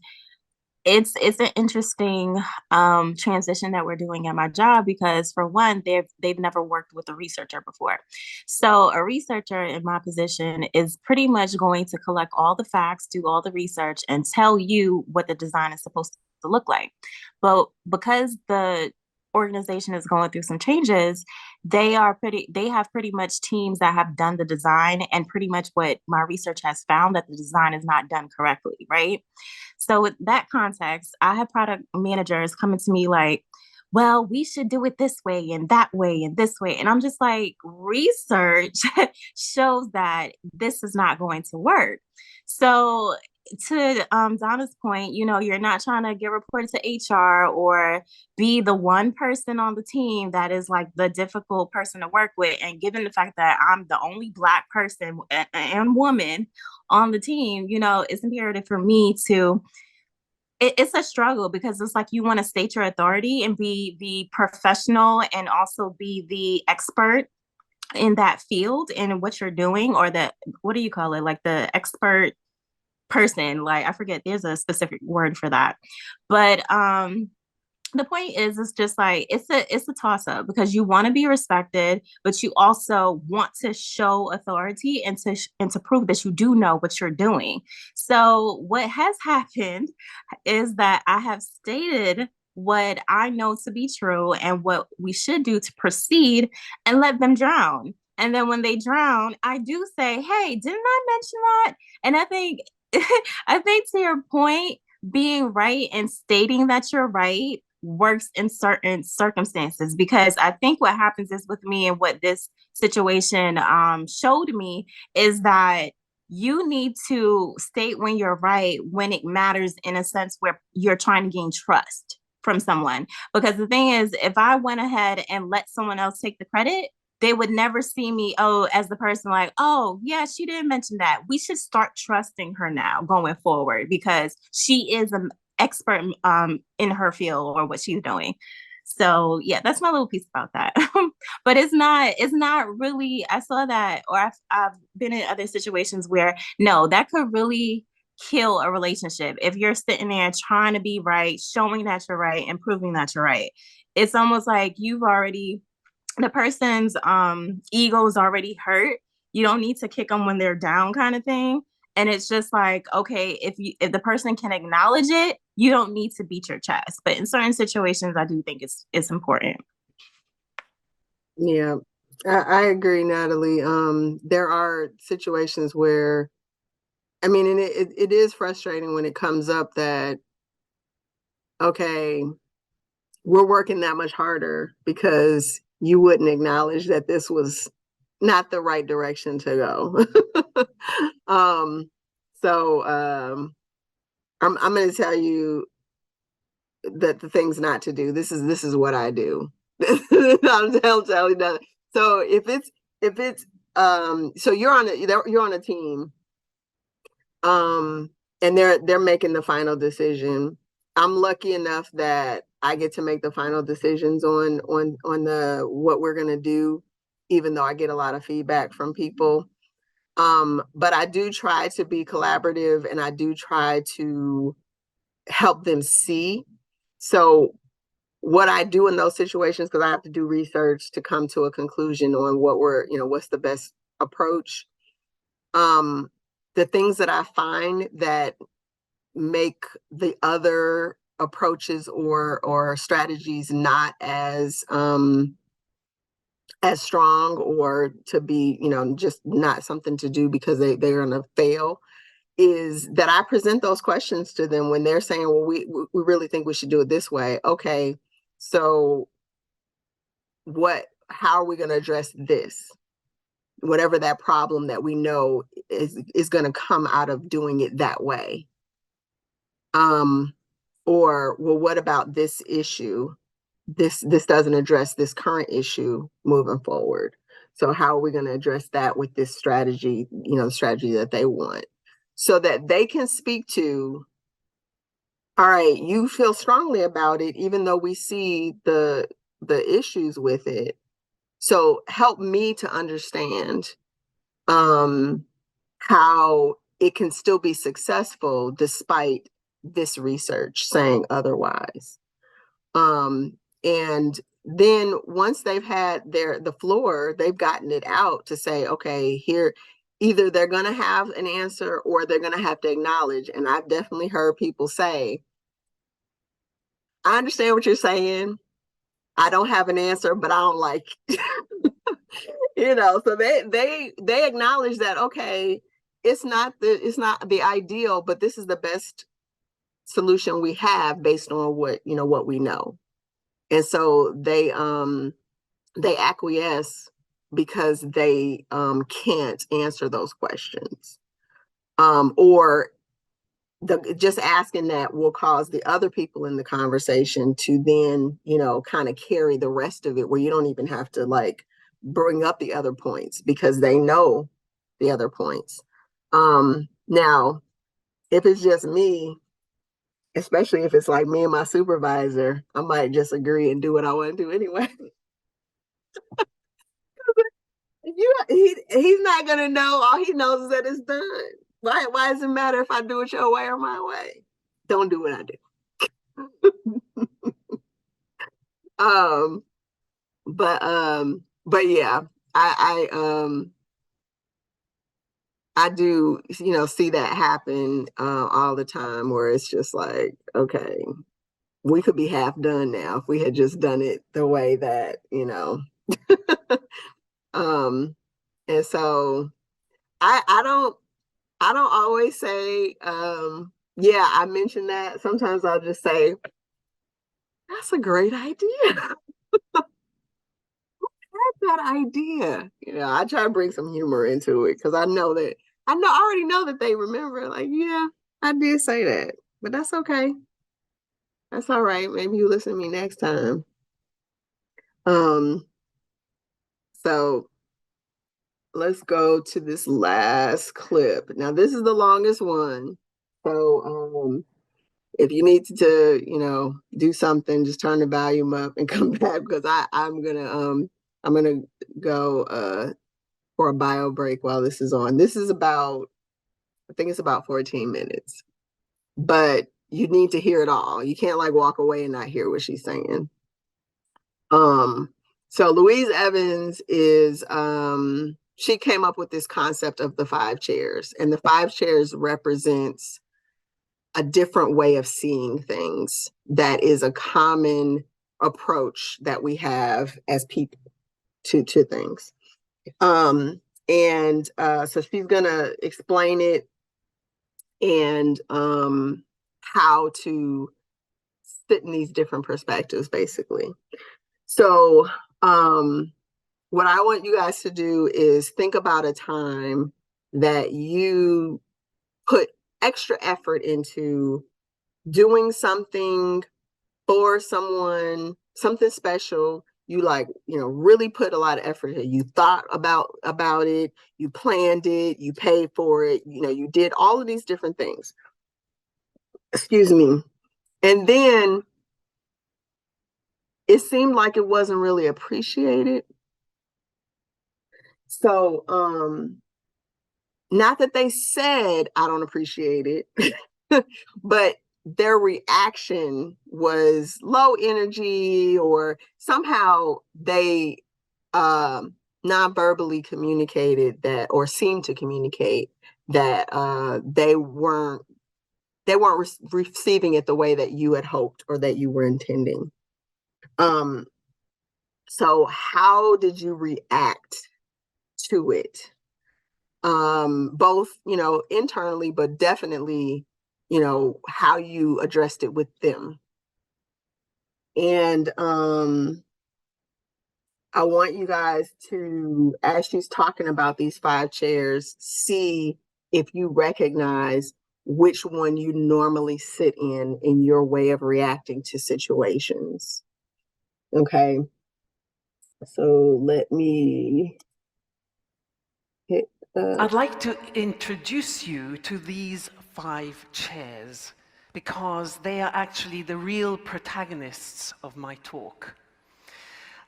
S9: it's an interesting transition that we're doing at my job because for one, they've never worked with a researcher before. So a researcher in my position is pretty much going to collect all the facts, do all the research, and tell you what the design is supposed to look like. But because the organization is going through some changes, they have pretty much teams that have done the design, and pretty much what my research has found that the design is not done correctly, right? So with that context, I have product managers coming to me like, well, we should do it this way and that way and this way. And I'm just like, research shows that this is not going to work. So to Donna's point, you're not trying to get reported to HR or be the one person on the team that is like the difficult person to work with. And given the fact that I'm the only Black person and woman on the team, it's imperative for me to it's a struggle because it's like you want to state your authority and be the professional and also be the expert in that field in what you're doing, or the what do you call it, like the expert person, like I forget, there's a specific word for that. But the point is it's just like it's a toss up because you want to be respected, but you also want to show authority and to prove that you do know what you're doing. So what has happened is that I have stated what I know to be true and what we should do to proceed and let them drown. And then when they drown, I do say, hey, didn't I mention that? And I think I think to your point, being right and stating that you're right works in certain circumstances, because I think what happens is with me and what this situation showed me is that you need to state when you're right when it matters, in a sense where you're trying to gain trust from someone. Because the thing is, if I went ahead and let someone else take the credit, they would never see me, as the person like, oh, yeah, she didn't mention that. We should start trusting her now going forward because she is an expert in her field or what she's doing. So yeah, that's my little piece about that. But it's not really, I saw that, or I've been in other situations where no, that could really kill a relationship. If you're sitting there trying to be right, showing that you're right, and proving that you're right, it's almost like the person's ego is already hurt. You don't need to kick them when they're down, kind of thing. And it's just like, okay, if the person can acknowledge it, you don't need to beat your chest. But in certain situations, I do think it's important.
S1: Yeah, I agree, Natalie. There are situations where, I mean, and it is frustrating when it comes up that, okay, we're working that much harder because you wouldn't acknowledge that this was not the right direction to go. um, I'm going to tell you that the things not to do. This is what I do. I'm telling you that. So if it's so you're on a team, and they're making the final decision. I'm lucky enough that I get to make the final decisions on the what we're gonna do, even though I get a lot of feedback from people. But I do try to be collaborative, and I do try to help them see. So what I do in those situations, because I have to do research to come to a conclusion on what's the best approach. The things that I find that make the other approaches or strategies not as strong, or to be, just not something to do because they're gonna fail, is that I present those questions to them when they're saying, well, we really think we should do it this way. Okay, so how are we going to address this? Whatever that problem that we know is going to come out of doing it that way. Or, well, what about this issue? This doesn't address this current issue moving forward. So how are we going to address that with this strategy, the strategy that they want, so that they can speak to, all right, you feel strongly about it, even though we see the issues with it. So help me to understand how it can still be successful despite this research saying otherwise. And then once they've had the floor, they've gotten it out to say, okay, here, either they're going to have an answer or they're going to have to acknowledge. And I've definitely heard people say, I understand what you're saying. I don't have an answer, but I don't like so they acknowledge that, okay, it's not the ideal, but this is the best solution we have based on what we know. And so they acquiesce because they can't answer those questions, or just asking that will cause the other people in the conversation to then kind of carry the rest of it, where you don't even have to bring up the other points because they know the other points. Now, if it's just me, especially if it's like me and my supervisor, I might just agree and do what I want to do anyway. He's not gonna know. All he knows is that it's done. Why does it matter if I do it your way or my way? Don't do what I do. But yeah, I do, see that happen all the time, where it's just like, okay, we could be half done now if we had just done it the way that, and so I don't always say, yeah, I mentioned that. Sometimes I'll just say, that's a great idea. That idea. I try to bring some humor into it because I already know that they remember, like, yeah, I did say that, but that's okay. That's all right. Maybe you listen to me next time. So let's go to this last clip. Now, this is the longest one. So, if you need to, do something, just turn the volume up and come back, because I'm gonna go for a bio break while this is on. This is about I think it's about 14 minutes. But you need to hear it all. You can't like walk away and not hear what she's saying. So Louise Evans is she came up with this concept of the 5 chairs, and the 5 chairs represents a different way of seeing things that is a common approach that we have as people to things. So she's gonna explain it and how to sit in these different perspectives, basically. So what I want you guys to do is think about a time that you put extra effort into doing something for someone, something special. You like, really put a lot of effort in. You thought about it, you planned it, you paid for it, you did all of these different things. Excuse me. And then it seemed like it wasn't really appreciated. So, not that they said, I don't appreciate it, but their reaction was low energy, or somehow they non-verbally communicated that, or seemed to communicate that they weren't receiving it the way that you had hoped or that you were intending. So how did you react to it? Both, internally, but definitely, how you addressed it with them. And I want you guys to, as she's talking about these 5 chairs, see if you recognize which one you normally sit in your way of reacting to situations. Okay. So let me hit.
S10: I'd like to introduce you to these 5 chairs because they are actually the real protagonists of my talk.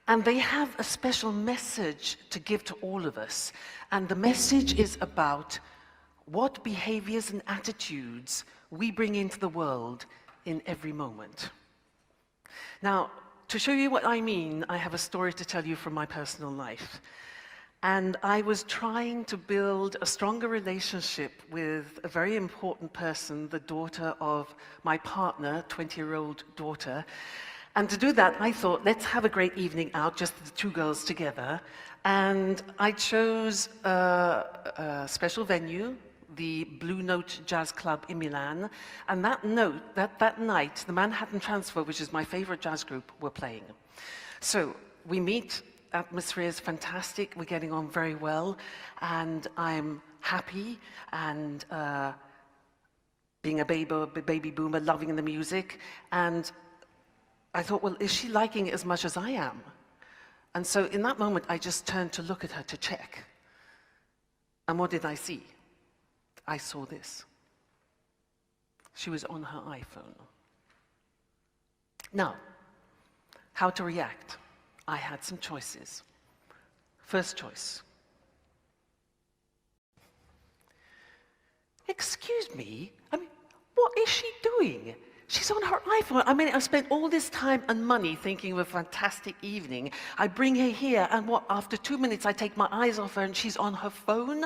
S10: And they have a special message to give to all of us. And the message is about what behaviors and attitudes we bring into the world in every moment. Now, to show you what I mean, I have a story to tell you from my personal life. And I was trying to build a stronger relationship with a very important person, the daughter of my partner, 20-year-old daughter. And to do that, I thought, let's have a great evening out, just the 2 girls together. And I chose a special venue, the Blue Note Jazz Club in Milan. And that night, the Manhattan Transfer, which is my favorite jazz group, were playing. So we meet. Atmosphere is fantastic. We're getting on very well, and I'm happy. And being a baby boomer, loving the music, and I thought, well, is she liking it as much as I am? And so in that moment, I just turned to look at her to check. And what did I see? I saw this. She was on her iPhone. Now, how to react? I had some choices. First choice. Excuse me, what is she doing? She's on her iPhone. I spent all this time and money thinking of a fantastic evening. I bring her here, and after 2 minutes I take my eyes off her and she's on her phone?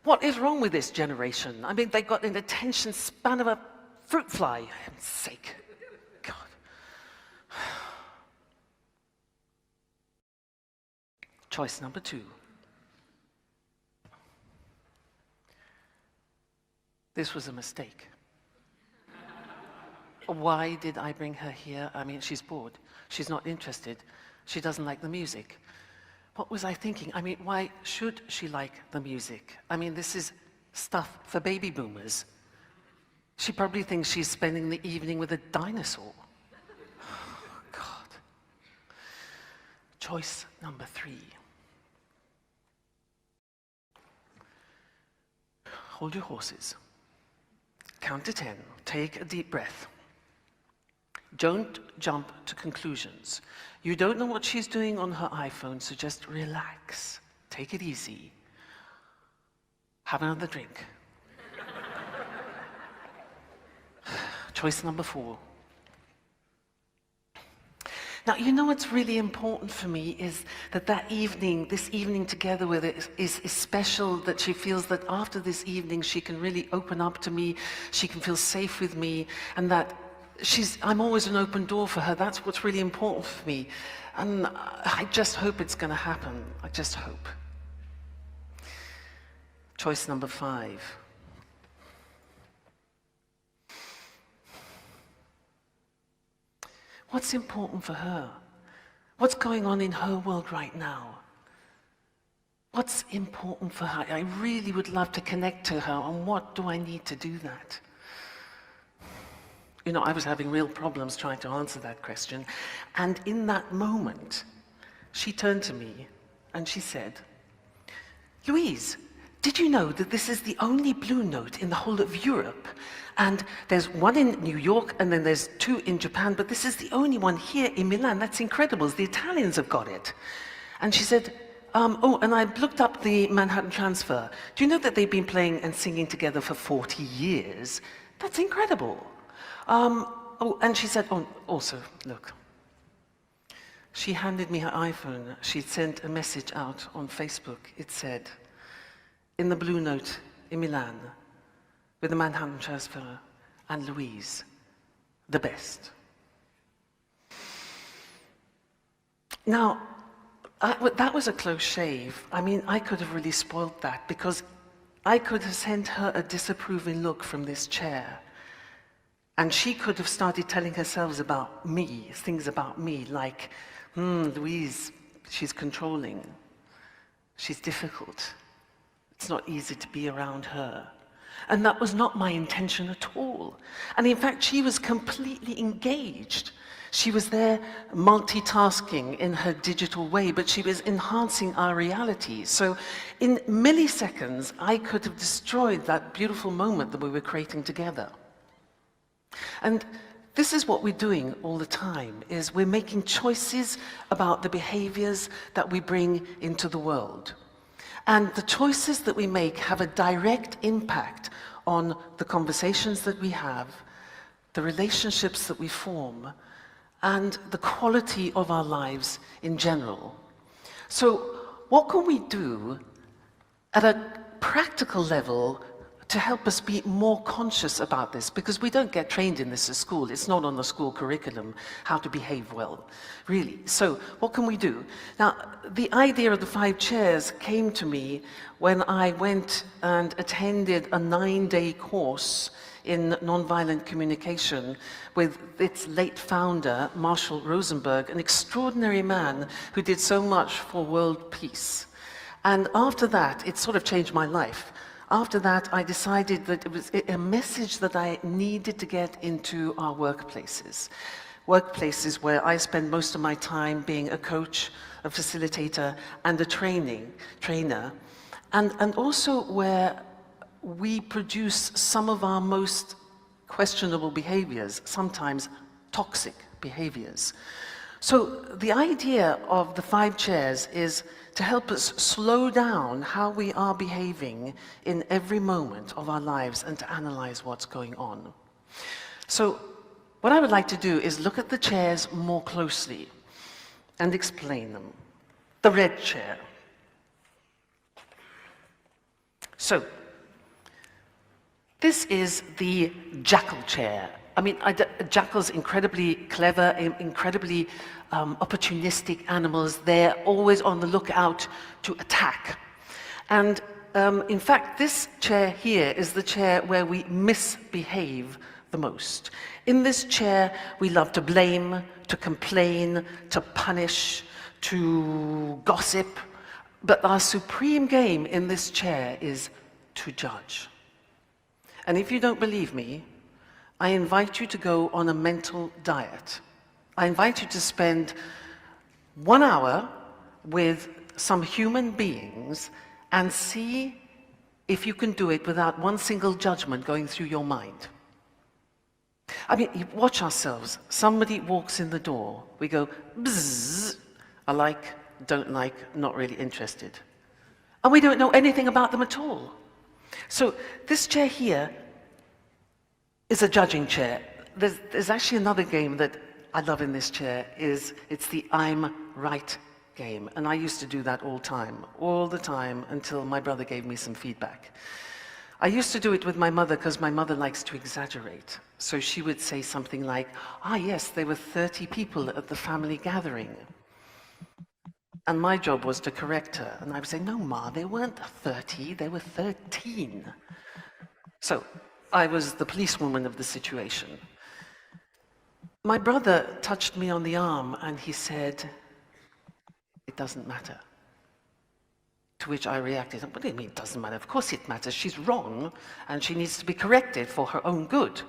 S10: What is wrong with this generation? They've got an attention span of a fruit fly, for heaven's sake. God. Choice number 2. This was a mistake. Why did I bring her here? She's bored. She's not interested. She doesn't like the music. What was I thinking? Why should she like the music? This is stuff for baby boomers. She probably thinks she's spending the evening with a dinosaur. God. Choice number 3. Hold your horses. Count to 10. Take a deep breath. Don't jump to conclusions. You don't know what she's doing on her iPhone, so just relax. Take it easy. Have another drink. Choice number 4. Now, you know what's really important for me is that this evening together with it is special, that she feels that after this evening she can really open up to me, she can feel safe with me, and that I'm always an open door for her. That's what's really important for me. And I just hope it's going to happen. I just hope. Choice number 5. What's important for her? What's going on in her world right now? What's important for her? I really would love to connect to her, and what do I need to do that? You know, I was having real problems trying to answer that question, and in that moment, she turned to me and she said, "Louise, did you know that this is the only Blue Note in the whole of Europe? And there's one in New York, and then there's 2 in Japan, but this is the only one here in Milan. That's incredible. The Italians have got it." And she said, "Oh, and I looked up the Manhattan Transfer. Do you know that they've been playing and singing together for 40 years? That's incredible." Oh, and she said, "Oh, also, look." She handed me her iPhone. She'd sent a message out on Facebook. It said, "In the Blue Note in Milan, with the Manhattan Transfer and Louise, the best." Now, that was a close shave. I mean, I could have really spoiled that, because I could have sent her a disapproving look from this chair. And she could have started telling herself about me, things about me, like, Louise, she's controlling. She's difficult. It's not easy to be around her. And that was not my intention at all. And in fact, she was completely engaged. She was there multitasking in her digital way, but she was enhancing our reality. So in milliseconds, I could have destroyed that beautiful moment that we were creating together. And this is what we're doing all the time, is we're making choices about the behaviors that we bring into the world. And the choices that we make have a direct impact on the conversations that we have, the relationships that we form, and the quality of our lives in general. So what can we do at a practical level to help us be more conscious about this? Because we don't get trained in this at school. It's not on the school curriculum, how to behave well, really. So what can we do? Now, the idea of the 5 chairs came to me when I went and attended a 9-day course in nonviolent communication with its late founder, Marshall Rosenberg, an extraordinary man who did so much for world peace. And after that, it sort of changed my life. After that, I decided that it was a message that I needed to get into our workplaces. Workplaces where I spend most of my time being a coach, a facilitator, and a trainer. And also where we produce some of our most questionable behaviors, sometimes toxic behaviors. So the idea of the 5 chairs is to help us slow down how we are behaving in every moment of our lives and to analyze what's going on. So what I would like to do is look at the chairs more closely and explain them. The red chair. So this is the jackal chair. I mean, jackals, incredibly clever, incredibly opportunistic animals. They're always on the lookout to attack. And in fact, this chair here is the chair where we misbehave the most. In this chair, we love to blame, to complain, to punish, to gossip. But our supreme game in this chair is to judge. And if you don't believe me, I invite you to go on a mental diet. I invite you to spend 1 hour with some human beings and see if you can do it without one single judgment going through your mind. I mean, watch ourselves. Somebody walks in the door. We go, bzzz, I like, don't like, not really interested. And we don't know anything about them at all. So this chair here is a judging chair. there's actually another game that I love in this chair. It's the I'm right game. And I used to do that all the time, until my brother gave me some feedback. I used to do it with my mother because my mother likes to exaggerate. So she would say something like, ah, yes, there were 30 people at the family gathering. And my job was to correct her. And I would say, no, Ma, there weren't 30, there were 13. So I was the policewoman of the situation. My brother touched me on the arm and he said, it doesn't matter. To which I reacted, what do you mean it doesn't matter? Of course it matters. She's wrong and she needs to be corrected for her own good.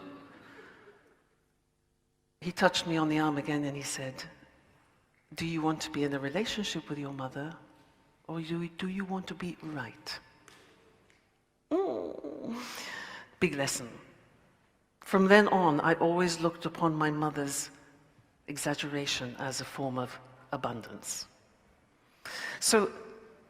S10: He touched me on the arm again and he said, do you want to be in a relationship with your mother, or do you want to be right? Big lesson. From then on, I always looked upon my mother's exaggeration as a form of abundance. So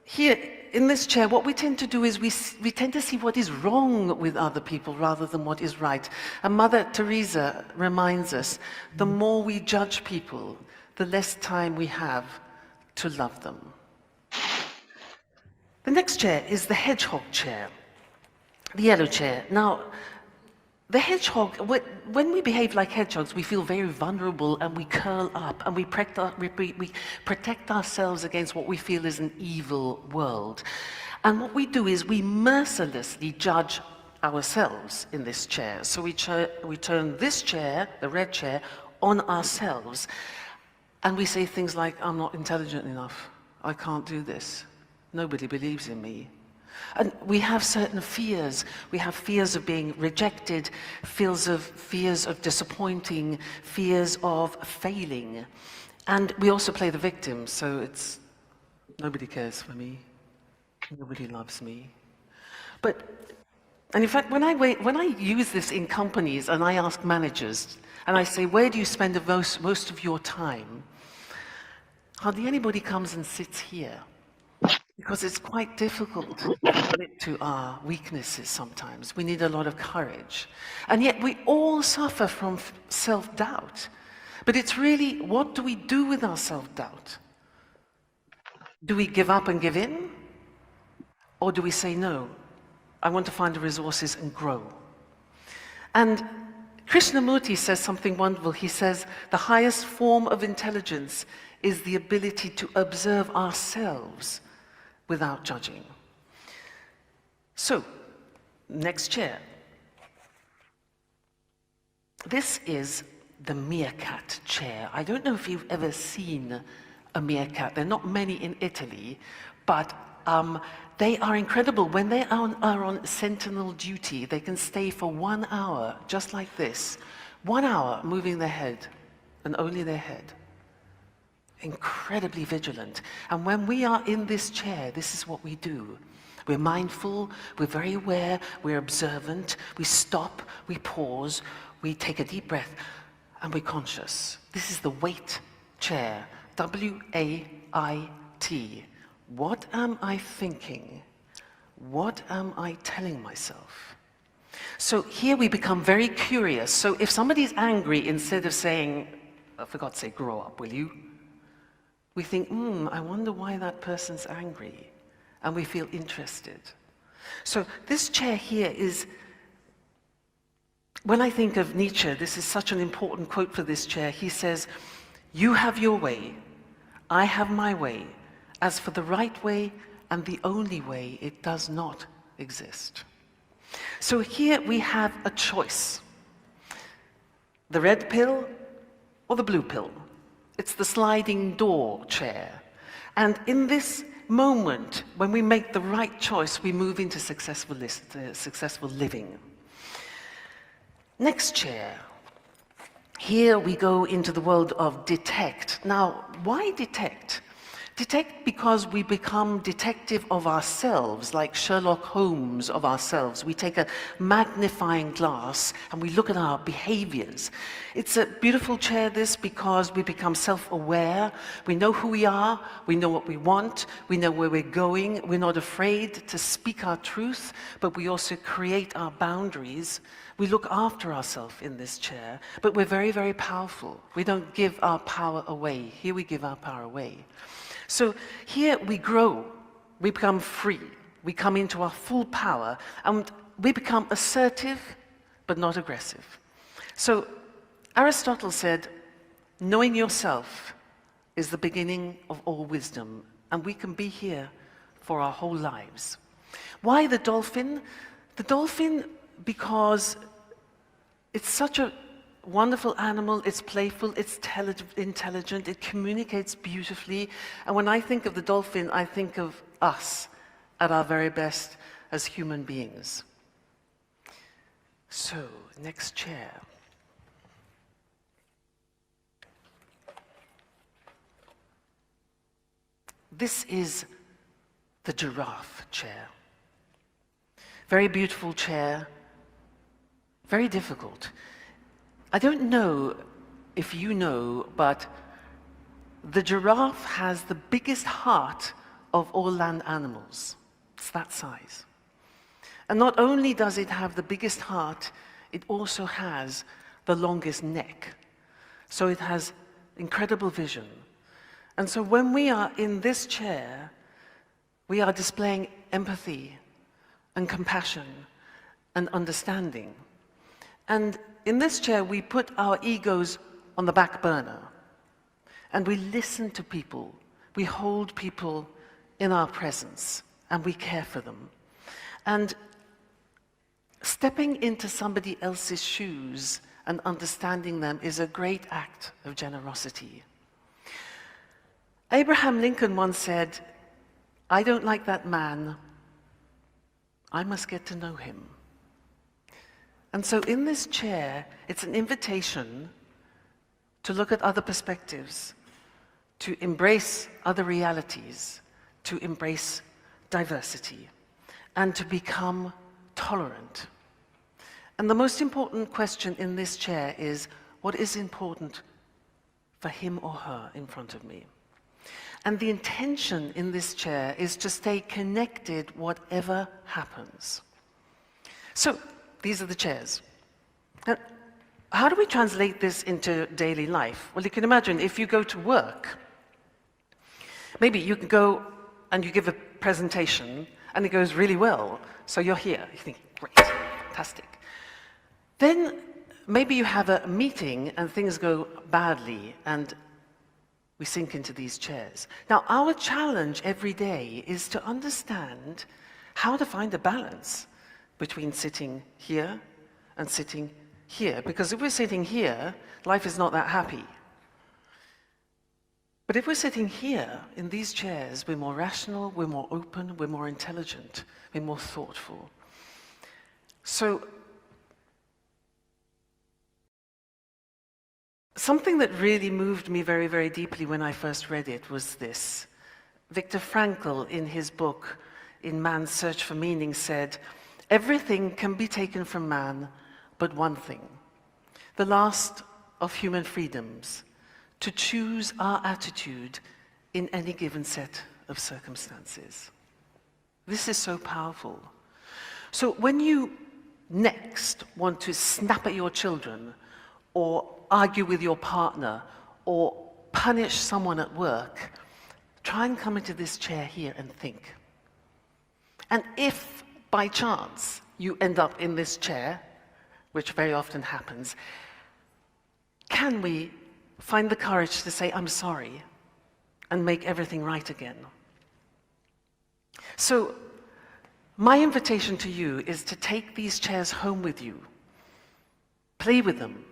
S10: here, in this chair, what we tend to do is we tend to see what is wrong with other people rather than what is right. And Mother Teresa reminds us, the more we judge people, the less time we have to love them. The next chair is the hedgehog chair, the yellow chair. Now, the hedgehog, when we behave like hedgehogs, we feel very vulnerable and we curl up and we protect ourselves against what we feel is an evil world. And what we do is we mercilessly judge ourselves in this chair. So we turn this chair, the red chair, on ourselves. And we say things like, I'm not intelligent enough. I can't do this. Nobody believes in me. And we have certain fears. We have fears of being rejected, fears of disappointing, fears of failing. And we also play the victim, so it's, nobody cares for me. Nobody loves me. And in fact, when I use this in companies and I ask managers, and I say, where do you spend the most of your time? Hardly anybody comes and sits here. Because it's quite difficult to admit to our weaknesses sometimes. We need a lot of courage. And yet we all suffer from self-doubt. But it's really, what do we do with our self-doubt? Do we give up and give in? Or do we say, no, I want to find the resources and grow? And Krishnamurti says something wonderful. He says, the highest form of intelligence is the ability to observe ourselves without judging. So, next chair. This is the meerkat chair. I don't know if you've ever seen a meerkat. There are not many in Italy, but they are incredible. When they are on sentinel duty, they can stay for 1 hour, just like this. 1 hour moving their head, and only their head. Incredibly vigilant. And when we are in this chair, this is what we do. We're mindful, we're very aware, we're observant, we stop, we pause, we take a deep breath, and we're conscious. This is the wait chair, W-A-I-T. What am I thinking? What am I telling myself? So here we become very curious. So if somebody's angry, instead of saying, oh, for God's sake, grow up, will you? We think, I wonder why that person's angry. And we feel interested. So this chair here is, when I think of Nietzsche, this is such an important quote for this chair. He says, you have your way, I have my way. As for the right way and the only way, it does not exist. So here we have a choice. The red pill or the blue pill. It's the sliding door chair. And in this moment, when we make the right choice, we move into successful living. Next chair. Here we go into the world of detect. Now, why detect? Detect because we become detective of ourselves, like Sherlock Holmes of ourselves. We take a magnifying glass and we look at our behaviors. It's a beautiful chair, this, because we become self-aware. We know who we are, we know what we want, we know where we're going. We're not afraid to speak our truth, but we also create our boundaries. We look after ourselves in this chair, but we're very, very powerful. We don't give our power away. Here we give our power away. So here we grow, we become free, we come into our full power, and we become assertive, but not aggressive. So Aristotle said, knowing yourself is the beginning of all wisdom, and we can be here for our whole lives. Why the dolphin? The dolphin, because it's such a wonderful animal, it's playful, it's intelligent, it communicates beautifully. And when I think of the dolphin, I think of us at our very best as human beings. So, next chair. This is the giraffe chair. Very beautiful chair, very difficult. I don't know if you know, but the giraffe has the biggest heart of all land animals. It's that size. And not only does it have the biggest heart, it also has the longest neck. So it has incredible vision. And so when we are in this chair, we are displaying empathy and compassion and understanding. And in this chair, we put our egos on the back burner. And we listen to people. We hold people in our presence. And we care for them. And stepping into somebody else's shoes and understanding them is a great act of generosity. Abraham Lincoln once said, "I don't like that man. I must get to know him." And so in this chair, it's an invitation to look at other perspectives, to embrace other realities, to embrace diversity, and to become tolerant. And the most important question in this chair is, what is important for him or her in front of me? And the intention in this chair is to stay connected whatever happens. So, these are the chairs. Now, how do we translate this into daily life? Well, you can imagine if you go to work, maybe you can go and you give a presentation and it goes really well. So you're here, you think, great, fantastic. Then maybe you have a meeting and things go badly and we sink into these chairs. Now, our challenge every day is to understand how to find a balance between sitting here and sitting here. Because if we're sitting here, life is not that happy. But if we're sitting here in these chairs, we're more rational, we're more open, we're more intelligent, we're more thoughtful. So, something that really moved me very, very deeply when I first read it was this. Viktor Frankl, in his book, In Man's Search for Meaning, said, "Everything can be taken from man, but one thing, the last of human freedoms, to choose our attitude in any given set of circumstances." This is so powerful. So when you next want to snap at your children, or argue with your partner, or punish someone at work, try and come into this chair here and think. And if, by chance, you end up in this chair, which very often happens, can we find the courage to say, "I'm sorry," and make everything right again? So, my invitation to you is to take these chairs home with you. Play with them.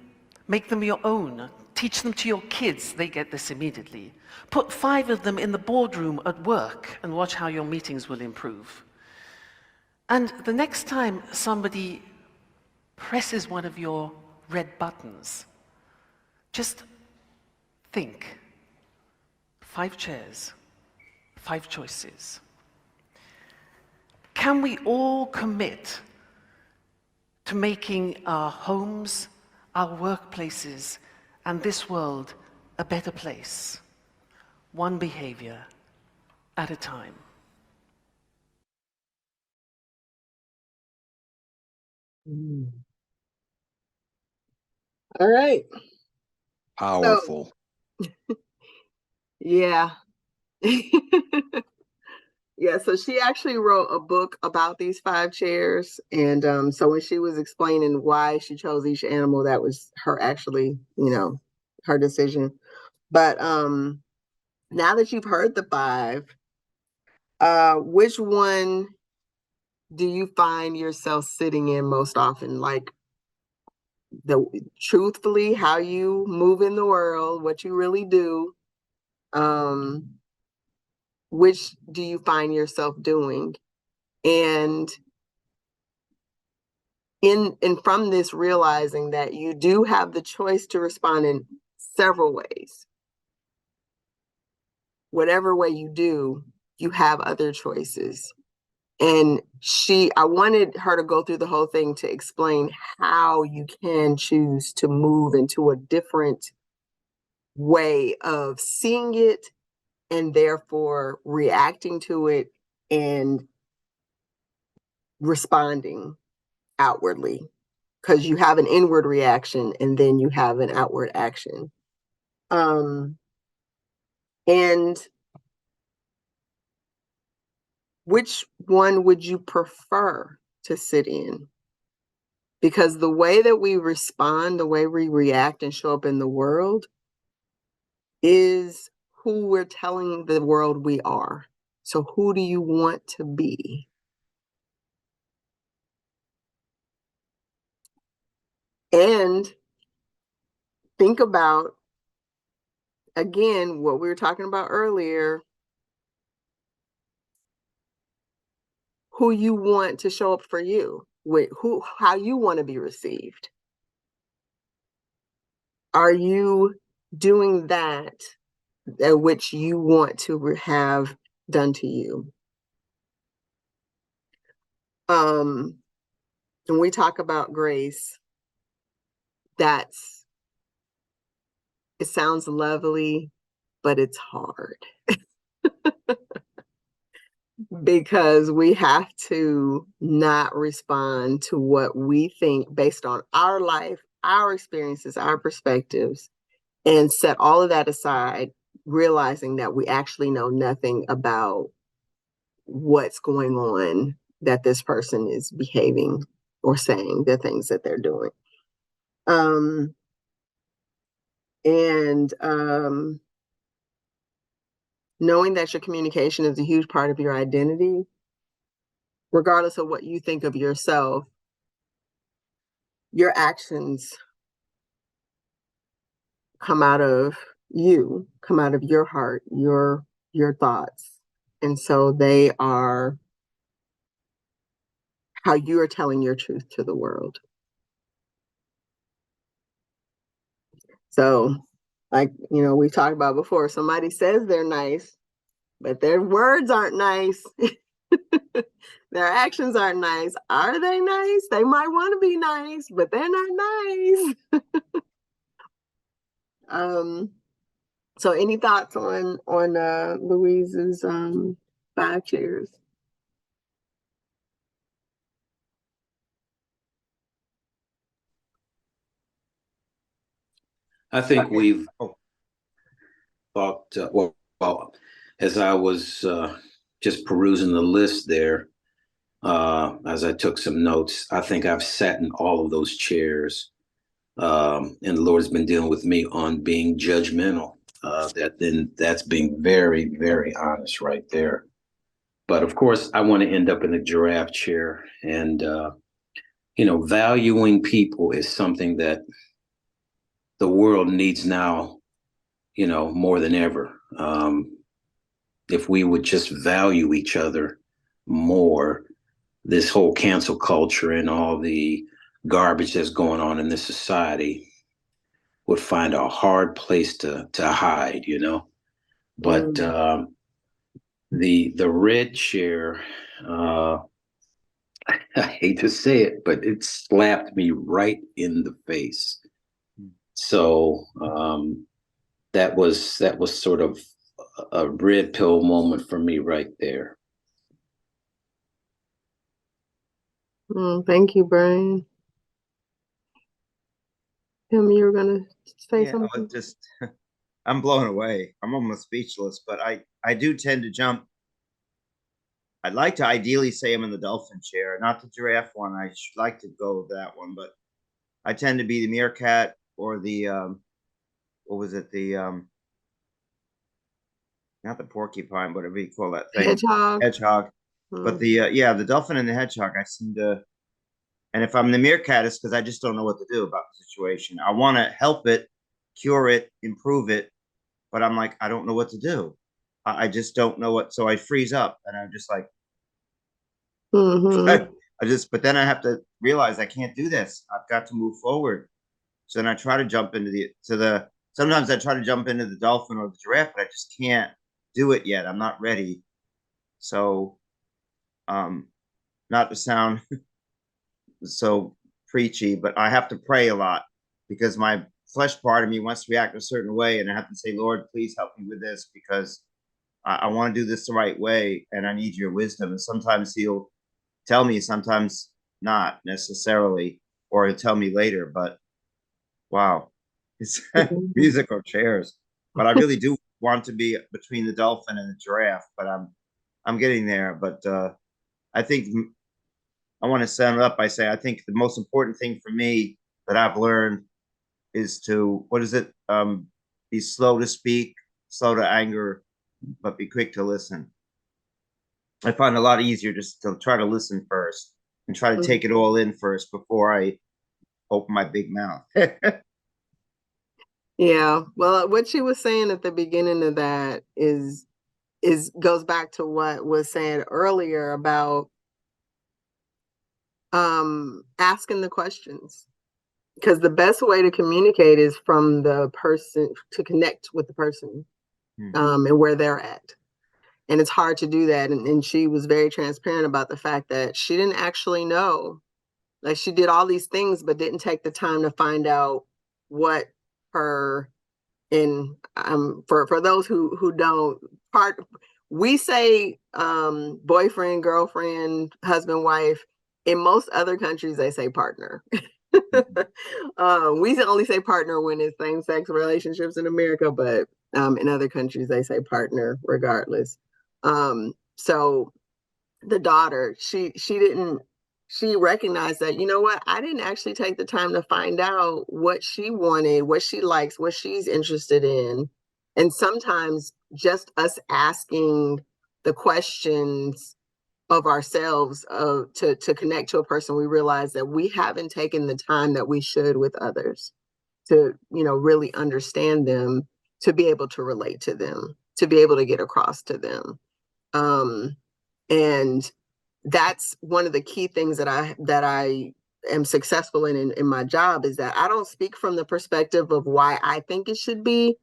S10: Make them your own. Teach them to your kids. They get this immediately. Put 5 of them in the boardroom at work and watch how your meetings will improve. And the next time somebody presses one of your red buttons, just think. 5 chairs, 5 choices. Can we all commit to making our homes, our workplaces, and this world a better place, one behavior at a time?
S1: All right.
S11: Powerful.
S1: Yeah. Yeah, so she actually wrote a book about these 5 chairs. And so when she was explaining why she chose each animal, that was her actually, her decision. But now that you've heard the 5, which one do you find yourself sitting in most often? Like truthfully, how you move in the world, what you really do. Which do you find yourself doing? And from this, realizing that you do have the choice to respond in several ways. Whatever way you do, you have other choices. And I wanted her to go through the whole thing to explain how you can choose to move into a different way of seeing it and therefore reacting to it and responding outwardly, because you have an inward reaction and then you have an outward action. And which one would you prefer to sit in? Because the way that we respond, the way we react and show up in the world is who we're telling the world we are. So who do you want to be? And think about, again, what we were talking about earlier, who you want to show up for you, how you want to be received. Are you doing that which you want to have done to you? When we talk about grace, it sounds lovely, but it's hard. Because we have to not respond to what we think based on our life, our experiences, our perspectives, and set all of that aside, realizing that we actually know nothing about what's going on, that this person is behaving or saying, the things that they're doing. And knowing that your communication is a huge part of your identity, regardless of what you think of yourself, your actions come out of you, come out of your heart, your thoughts. And so they are how you are telling your truth to the world. So, like, we've talked about before, somebody says they're nice, but their words aren't nice. Their actions aren't nice. Are they nice? They might want to be nice, but they're not nice. So any thoughts on Louise's 5 chairs?
S11: I think we've talked, well, as I was just perusing the list there, as I took some notes, I think I've sat in all of those chairs. And the Lord's been dealing with me on being judgmental. That's being very, very honest right there. But of course, I want to end up in the giraffe chair. And, valuing people is something that the world needs now, more than ever. If we would just value each other more, this whole cancel culture and all the garbage that's going on in this society would find a hard place to hide, But the red chair, I hate to say it, but it slapped me right in the face. So that was sort of a red pill moment for me right there.
S1: Thank you, Brian. Tim, you were gonna say
S3: Yeah, I
S1: something?
S3: was just I'm blown away. I'm almost speechless, but I do tend to jump. I'd like to ideally say I'm in the dolphin chair, not the giraffe one. I should like to go with that one, but I tend to be the meerkat or the what was it? The not the porcupine, whatever you call that thing.
S1: Hedgehog.
S3: Hedgehog. But the yeah, the dolphin and the hedgehog, I seem to, and if I'm the meerkat, it's because I just don't know what to do about the situation. I want to help it, cure it, improve it, but I'm like, I don't know what to do. I just don't know what. So I freeze up, and I'm just like,
S1: Mm-hmm.
S3: I just. But then I have to realize I can't do this. I've got to move forward. So then I try to jump into the. Sometimes I try to jump into the dolphin or the giraffe, but I just can't do it yet. I'm not ready. So, not to sound so preachy, but I have to pray a lot because my flesh part of me wants to react a certain way, and I have to say, Lord, please help me with this because I want to do this the right way, and I need your wisdom. And sometimes He'll tell me, sometimes not necessarily, or He'll tell me later. But wow, it's musical chairs. But I really do want to be between the dolphin and the giraffe, but I'm getting there. But I think I want to sum it up by saying I think the most important thing for me that I've learned is to what is it? Be slow to speak, slow to anger, but be quick to listen. I find it a lot easier just to try to listen first and try to take it all in first before I open my big mouth.
S1: Yeah. Well, what she was saying at the beginning of that is goes back to what was said earlier about asking the questions. Because the best way to communicate is from the person to connect with the person and where they're at. And it's hard to do that. And she was very transparent about the fact that she didn't actually know. Like she did all these things, but didn't take the time to find out what her and for those who don't part we say boyfriend, girlfriend, husband, wife. In most other countries they say partner. We only say partner when it's same-sex relationships in America, but in other countries they say partner regardless. So the daughter, she recognized that, you know what, I didn't actually take the time to find out what she wanted, what she likes, what she's interested in. And sometimes just us asking the questions of ourselves to connect to a person, we realize that we haven't taken the time that we should with others to, really understand them, to be able to relate to them, to be able to get across to them. And that's one of the key things that I am successful in my job, is that I don't speak from the perspective of why I think it should be,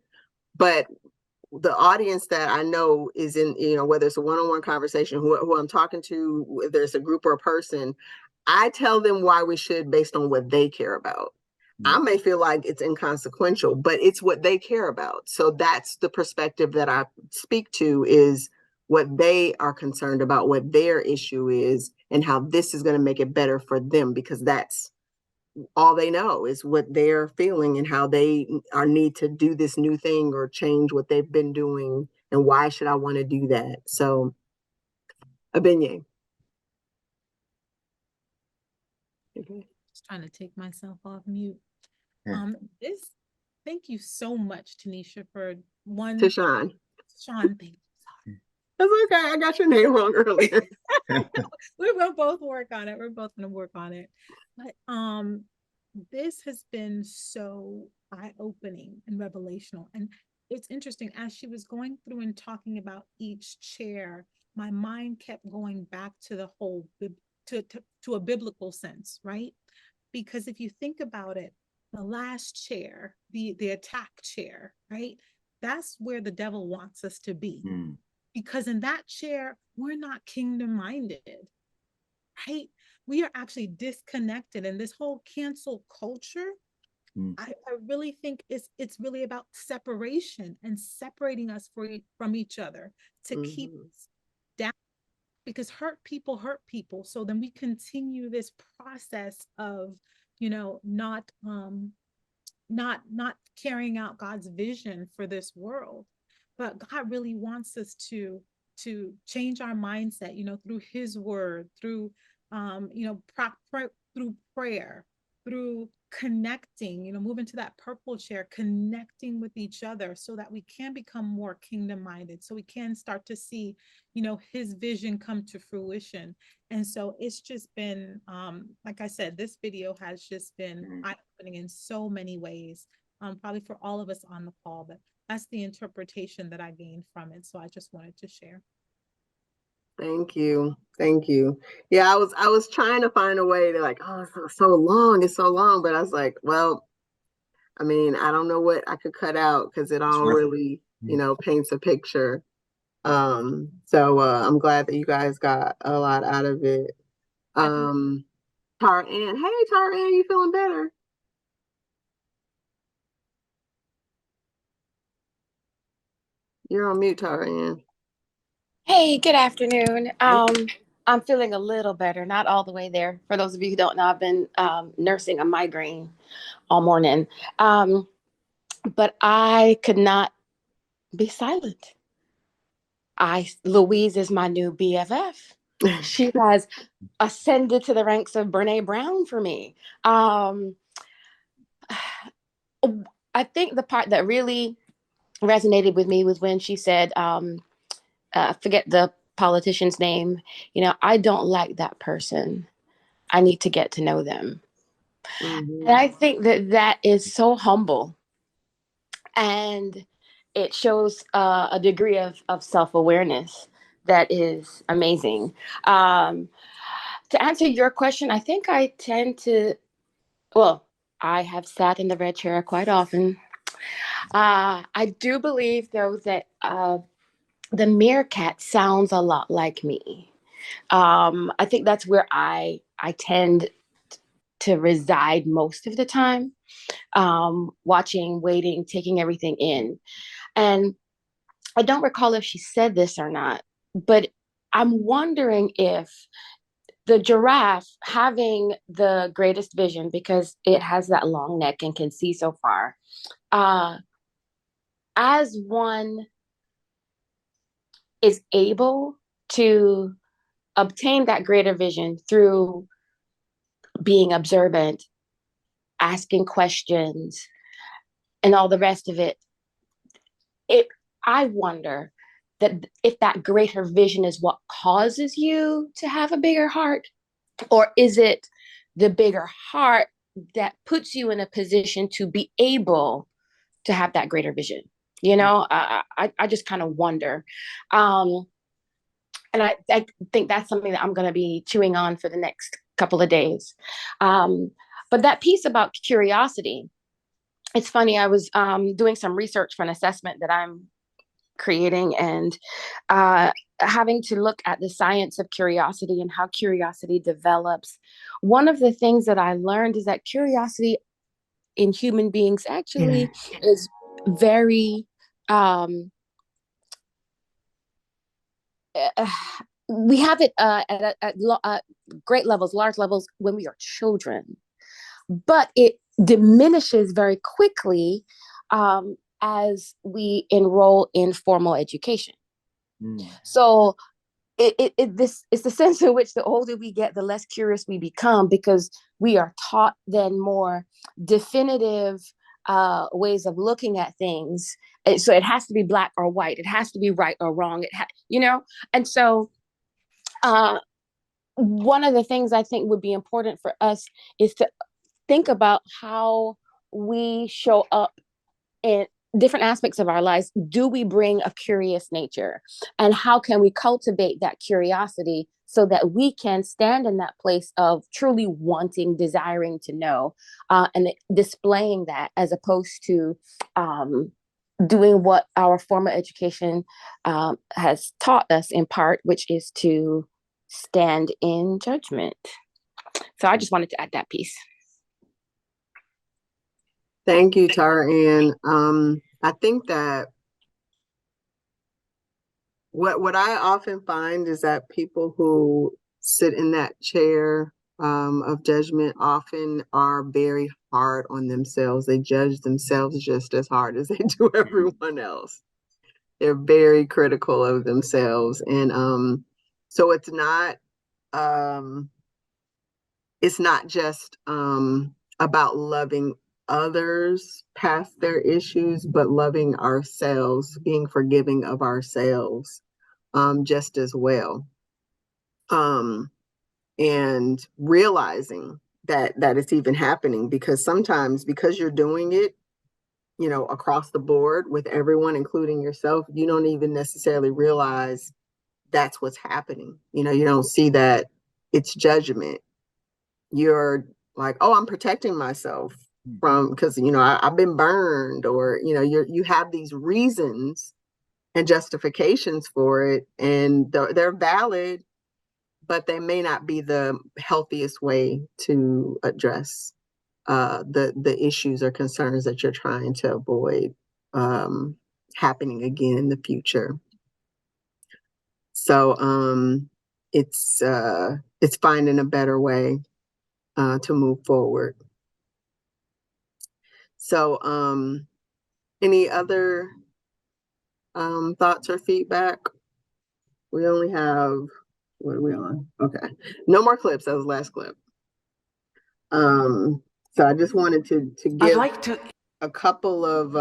S1: but the audience that I know is in, whether it's a one-on-one conversation, who I'm talking to, whether it's a group or a person, I tell them why we should based on what they care about. I may feel like it's inconsequential, but it's what they care about. So that's the perspective that I speak to, is what they are concerned about, what their issue is, and how this is going to make it better for them, because that's all they know is what they're feeling and how they are need to do this new thing or change what they've been doing, and why should I want to do that. So a beignet. Okay.
S8: Just trying to take myself off mute.
S3: Yeah.
S8: This, thank you so much, Tanisha, for one.
S1: Tashawn.
S8: Sean, thank you.
S1: That's okay. I got your name wrong earlier.
S8: We will both work on it. We're both gonna work on it. But this has been so eye-opening and revelational. And it's interesting, as she was going through and talking about each chair, my mind kept going back to the whole to a biblical sense, right? Because if you think about it, the last chair, the attack chair, right? That's where the devil wants us to be. Because in that chair, we're not kingdom minded, right? We are actually disconnected. And this whole cancel culture, I really think it's really about separation and separating us from each other to keep us down, because hurt people hurt people. So then we continue this process of, not not carrying out God's vision for this world. But God really wants us to change our mindset, through his word, through through prayer, through connecting, moving to that purple chair, connecting with each other so that we can become more kingdom minded, so we can start to see, his vision come to fruition. And so it's just been, like I said, this video has just been eye-opening in so many ways, probably for all of us on the call, but that's the interpretation that I gained from it. So I just wanted to share.
S1: Thank you. Thank you. Yeah, I was trying to find a way to like, oh, it's so long. It's so long. But I was like, well, I mean, I don't know what I could cut out because it all really, paints a picture. So I'm glad that you guys got a lot out of it. Tara Ann. Hey, Tara Ann, you feeling better? You're on mute, Tara Ann.
S12: Hey, good afternoon. I'm feeling a little better, not all the way there. For those of you who don't know, I've been nursing a migraine all morning. But I could not be silent. Louise is my new BFF. She has ascended to the ranks of Brene Brown for me. I think the part that really resonated with me was when she said, forget the politician's name, I don't like that person. I need to get to know them. And I think that is so humble. And it shows a degree of self-awareness that is amazing. To answer your question, I think I tend to, I have sat in the red chair quite often. I do believe, though, that the meerkat sounds a lot like me. I think that's where I tend to reside most of the time, watching, waiting, taking everything in. And I don't recall if she said this or not, but I'm wondering if the giraffe, having the greatest vision because it has that long neck and can see so far, as one is able to obtain that greater vision through being observant, asking questions, and all the rest of it, I wonder that if that greater vision is what causes you to have a bigger heart, or is it the bigger heart that puts you in a position to be able to have that greater vision? I just kind of wonder. And I think that's something that I'm going to be chewing on for the next couple of days. But that piece about curiosity, it's funny, I was doing some research for an assessment that I'm creating, and having to look at the science of curiosity and how curiosity develops. One of the things that I learned is that curiosity in human beings actually is very we have it at great levels, large levels when we are children, but it diminishes very quickly as we enroll in formal education. So this is the sense in which the older we get, the less curious we become, because we are taught then more definitive ways of looking at things. So it has to be black or white. It has to be right or wrong. And so one of the things I think would be important for us is to think about how we show up in different aspects of our lives. Do we bring a curious nature? And how can we cultivate that curiosity so that we can stand in that place of truly wanting, desiring to know, and displaying that, as opposed to doing what our formal education has taught us in part, which is to stand in judgment. So I just wanted to add that piece.
S1: Thank you, Tara Ann. I think that what I often find is that people who sit in that chair of judgment often are very hard on themselves. They judge themselves just as hard as they do everyone else. They're very critical of themselves. And so it's not just about loving others past their issues, but loving ourselves, being forgiving of ourselves just as well. And realizing that it's even happening, because sometimes, because you're doing it, you know, across the board with everyone, including yourself, you don't even necessarily realize that's what's happening. You know, you don't see that it's judgment. You're like, oh, I'm protecting myself from, because, you know, I've been burned, or, you know, you have these reasons and justifications for it, and they're valid, but they may not be the healthiest way to address the issues or concerns that you're trying to avoid happening again in the future. So it's finding a better way to move forward. So any other thoughts or feedback? We only have, what are we on? Okay, no more clips. That was the last clip. So I just wanted to give a couple of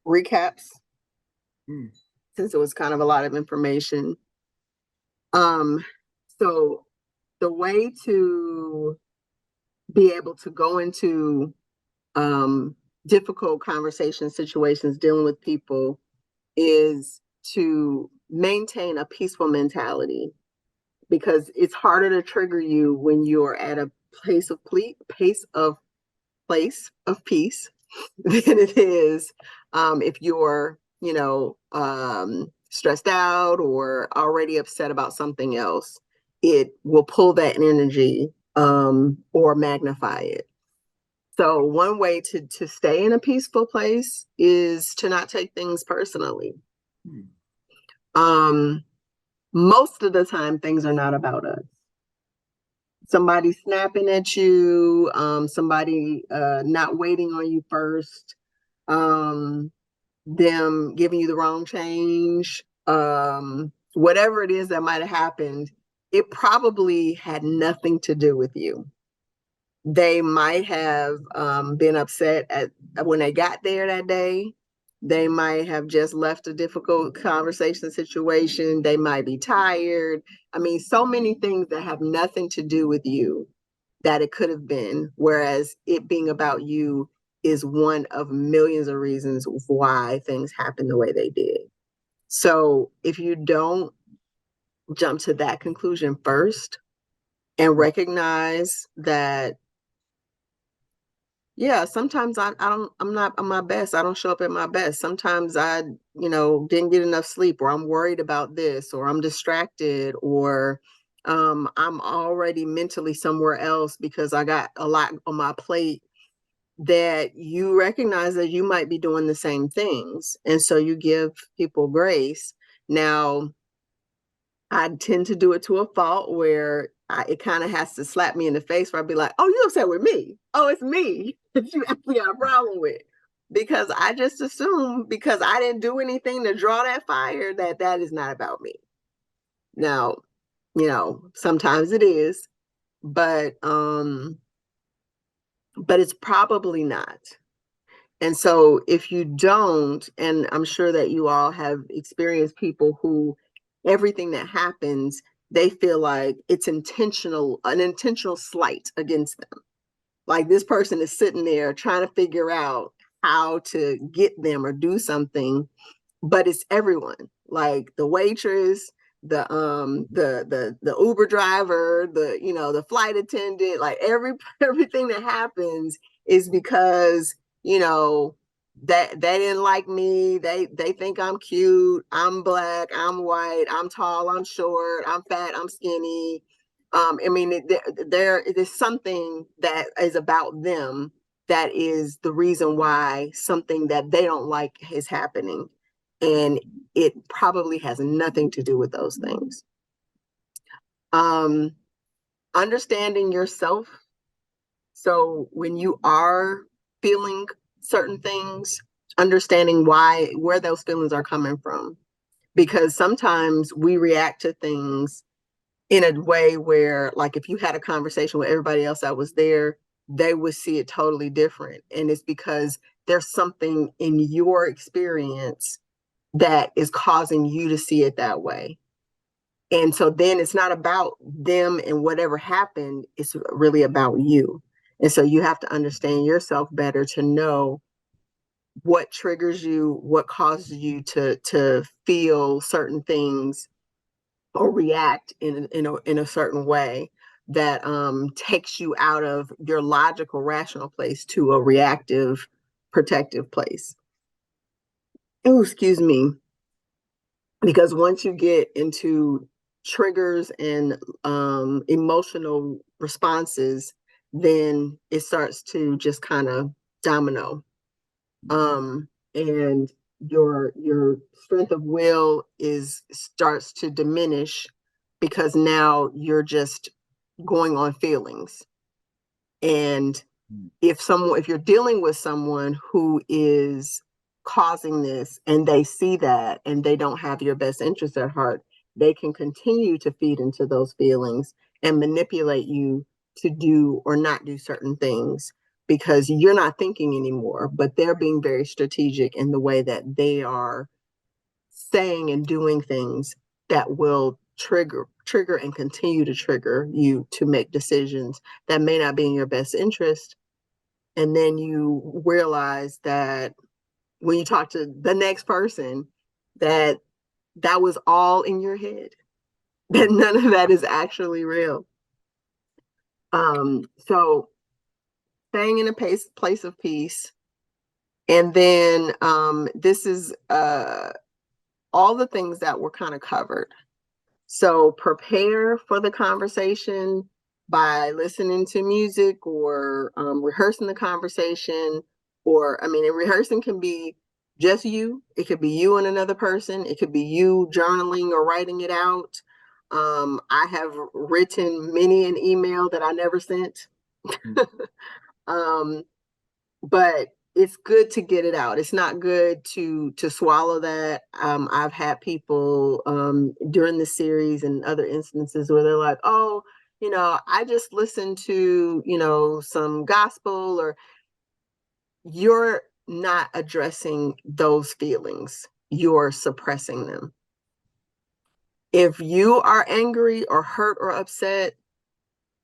S1: recaps, since it was kind of a lot of information. So the way to be able to go into difficult conversation situations dealing with people is to maintain a peaceful mentality, because it's harder to trigger you when you're at a place of peace than it is if you're, you know, stressed out or already upset about something else. It will pull that energy or magnify it. So one way to stay in a peaceful place is to not take things personally. Most of the time, things are not about us. Somebody snapping at you, somebody not waiting on you first, them giving you the wrong change, whatever it is that might have happened, it probably had nothing to do with you. They might have been upset when they got there that day. They might have just left a difficult conversation situation. They might be tired. I mean, so many things that have nothing to do with you that it could have been, whereas it being about you is one of millions of reasons why things happen the way they did. So if you don't jump to that conclusion first and recognize that, yeah, sometimes I'm not at my best. I don't show up at my best. Sometimes I, you know, didn't get enough sleep, or I'm worried about this, or I'm distracted, or I'm already mentally somewhere else because I got a lot on my plate. That you recognize that you might be doing the same things, and so you give people grace. Now, I tend to do it to a fault where it kind of has to slap me in the face, where I'd be like, oh, you upset with me? Oh, it's me that you actually got a problem with. Because I just assume, because I didn't do anything to draw that fire, that is not about me. Now, you know, sometimes it is, but it's probably not. And so if you don't, and I'm sure that you all have experienced people who everything that happens, they feel like it's an intentional slight against them. Like this person is sitting there trying to figure out how to get them or do something, but it's everyone, like the waitress, the Uber driver, the flight attendant, like everything that happens is because, you know, that they didn't like me. They think I'm cute, I'm black, I'm white, I'm tall, I'm short, I'm fat, I'm skinny. I mean, there is something that is about them that is the reason why something that they don't like is happening. And it probably has nothing to do with those things. understanding yourself. So when you are feeling certain things, understanding where those feelings are coming from. Because sometimes we react to things in a way where, like, if you had a conversation with everybody else that was there, they would see it totally different. And it's because there's something in your experience that is causing you to see it that way. And so then it's not about them and whatever happened, it's really about you. And so you have to understand yourself better to know what triggers you, what causes you to feel certain things or react in a certain way that takes you out of your logical, rational place to a reactive, protective place. Oh, excuse me. Because once you get into triggers and emotional responses, then it starts to just kind of domino. And your strength of will starts to diminish because now you're just going on feelings. And if you're dealing with someone who is causing this and they see that and they don't have your best interest at heart, they can continue to feed into those feelings and manipulate you to do or not do certain things because you're not thinking anymore, but they're being very strategic in the way that they are saying and doing things that will trigger and continue to trigger you to make decisions that may not be in your best interest. And then you realize that when you talk to the next person, that was all in your head, that none of that is actually real. So staying in a place of peace. And then this is all the things that were kind of covered. So prepare for the conversation by listening to music or rehearsing the conversation. Or, I mean, and rehearsing can be just you. It could be you and another person. It could be you journaling or writing it out. I have written many an email that I never sent. But it's good to get it out. It's not good to swallow that. I've had people during the series and other instances where they're like, oh, I just listened to, some gospel, or you're not addressing those feelings. You're suppressing them. If you are angry or hurt or upset,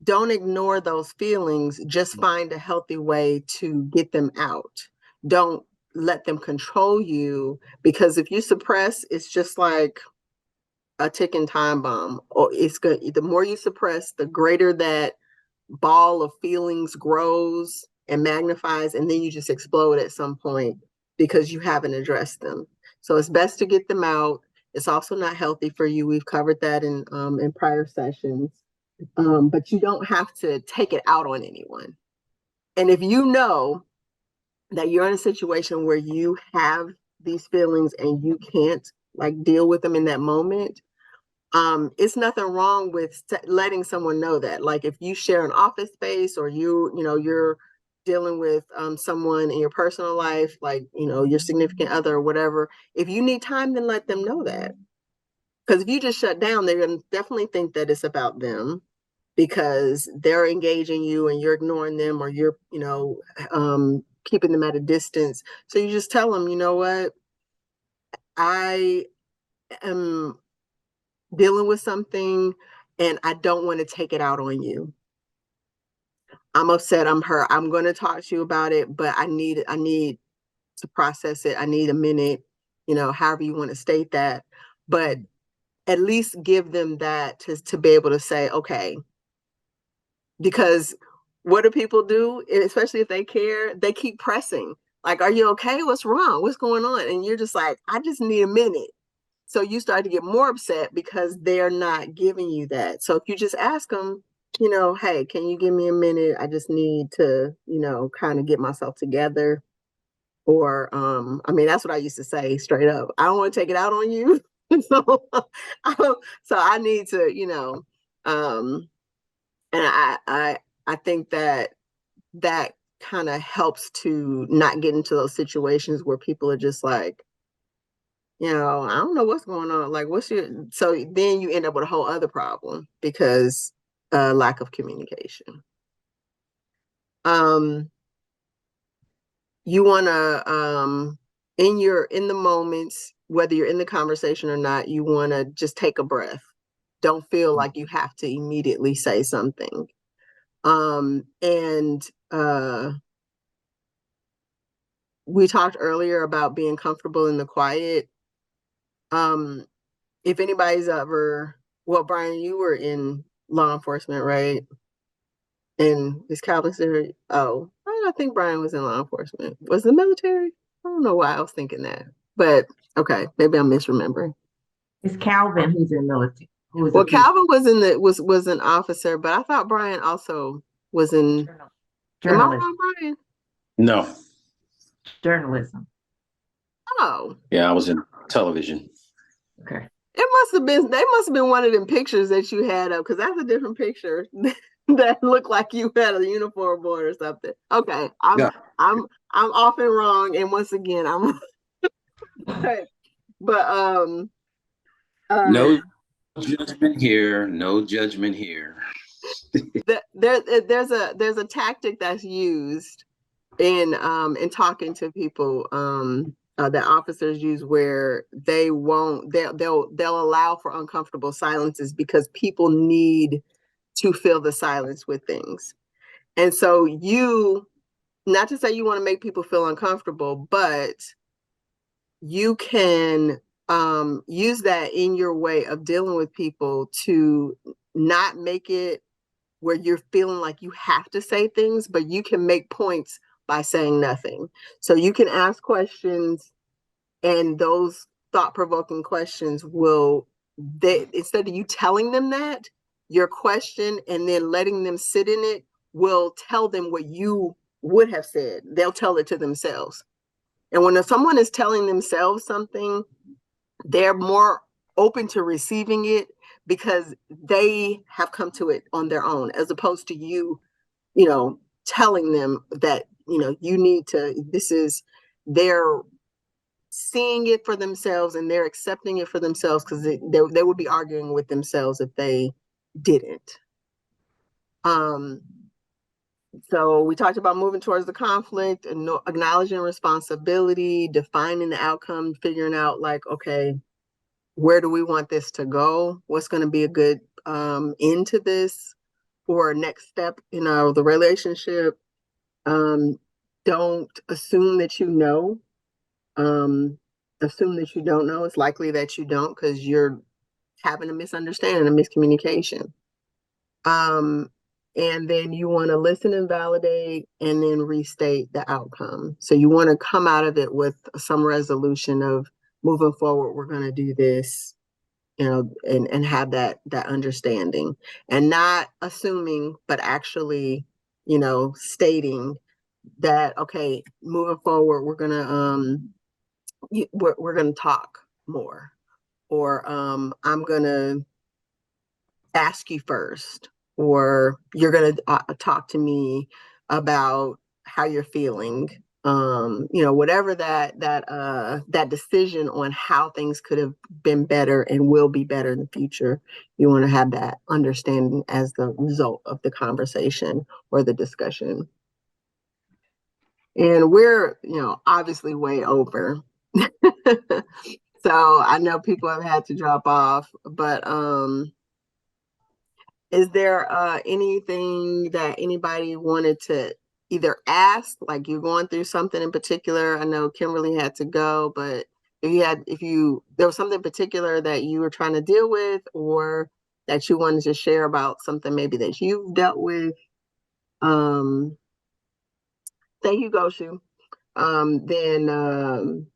S1: don't ignore those feelings. Just find a healthy way to get them out. Don't let them control you, because if you suppress, it's just like a ticking time bomb. Or it's good. The more you suppress, the greater that ball of feelings grows and magnifies, and then you just explode at some point because you haven't addressed them. So it's best to get them out. It's also not healthy for you. We've covered that in prior sessions. But you don't have to take it out on anyone. And if you know that you're in a situation where you have these feelings and you can't like deal with them in that moment, it's nothing wrong with letting someone know that. Like if you share an office space, or you're dealing with someone in your personal life, like your significant other or whatever, if you need time, then let them know that. Because if you just shut down, they're going to definitely think that it's about them, because they're engaging you and you're ignoring them, or you're, keeping them at a distance. So you just tell them, you know what, I am dealing with something and I don't want to take it out on you. I'm upset, I'm hurt. I'm going to talk to you about it, but I need to process it. I need a minute, however you want to state that. But at least give them that to be able to say, okay. Because what do people do, especially if they care? They keep pressing. Like, are you okay? What's wrong? What's going on? And you're just like, I just need a minute. So you start to get more upset because they're not giving you that. So if you just ask them, hey, can you give me a minute? I just need to, kind of get myself together. Or, that's what I used to say straight up. I don't want to take it out on you. so I need to, And I think that kind of helps to not get into those situations where people are just like, I don't know what's going on. Like, so then you end up with a whole other problem because lack of communication. You want to, in the moments, whether you're in the conversation or not, you want to just take a breath. Don't feel like you have to immediately say something. And we talked earlier about being comfortable in the quiet. If anybody's ever, well, Brian, you were in law enforcement, right? And is Calvin still? Oh, I don't think Brian was in law enforcement. Was the military? I don't know why I was thinking that, but okay, maybe I'm misremembering.
S6: It's Calvin who's in military.
S1: Well, Calvin was in the was an officer, but I thought Brian also was in. Am I wrong, Brian?
S11: No.
S6: Journalism.
S1: Oh.
S11: Yeah, I was in television.
S6: Okay.
S1: It must have been. They must have been one of them pictures that you had up, because that's a different picture that looked like you had a uniform on or something. Okay, I'm often wrong, and once again, I'm. but
S11: no judgment here. No judgment here.
S1: there's a tactic that's used in talking to people that officers use, where they'll allow for uncomfortable silences because people need to fill the silence with things. And so not to say you want to make people feel uncomfortable, but you can use that in your way of dealing with people to not make it where you're feeling like you have to say things, but you can make points by saying nothing. So you can ask questions, and those thought-provoking questions instead of you telling them that, your question and then letting them sit in it will tell them what you would have said. They'll tell it to themselves. And when someone is telling themselves something, they're more open to receiving it because they have come to it on their own, as opposed to you telling them that, you need to, they're seeing it for themselves and they're accepting it for themselves, because they would be arguing with themselves if they didn't. So we talked about moving towards the conflict and acknowledging responsibility, defining the outcome, figuring out like, okay, where do we want this to go? What's going to be a good end to this or next step in the relationship? Don't assume that you know. Assume that you don't know. It's likely that you don't, because you're having a misunderstanding, a miscommunication. And then you want to listen and validate and then restate the outcome. So you want to come out of it with some resolution of moving forward, we're going to do this, and have that understanding, and not assuming, but actually, stating that, okay, moving forward, we're going to, we're going to talk more, or I'm going to ask you first, or you're going to talk to me about how you're feeling. Whatever that decision on how things could have been better and will be better in the future, you want to have that understanding as the result of the conversation or the discussion. And we're, obviously way over. So I know people have had to drop off, but is there anything that anybody wanted to either ask, like you're going through something in particular? I know Kimberly had to go, but if there was something particular that you were trying to deal with, or that you wanted to share about something maybe that you've dealt with, there you go, Shu. Then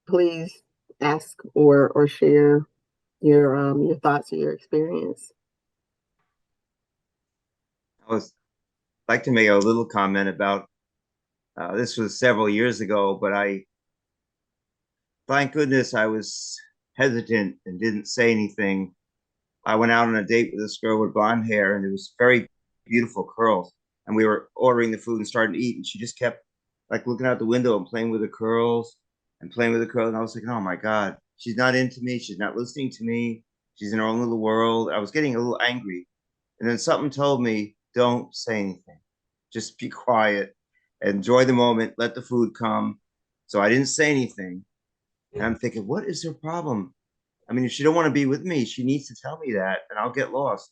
S1: please ask or share your thoughts or your experience.
S3: I was like to make a little comment about this was several years ago, but thank goodness I was hesitant and didn't say anything I went out on a date with this girl with blonde hair, and it was very beautiful curls. And we were ordering the food and starting to eat, and she just kept like looking out the window and playing with the curls and playing with the curls. And I was like, oh my God, she's not into me. She's not listening to me. She's in her own little world. I was getting a little angry. And then something told me, don't say anything. Just be quiet, enjoy the moment, let the food come. So I didn't say anything. And I'm thinking, what is her problem? I mean, if she don't want to be with me, she needs to tell me that, and I'll get lost.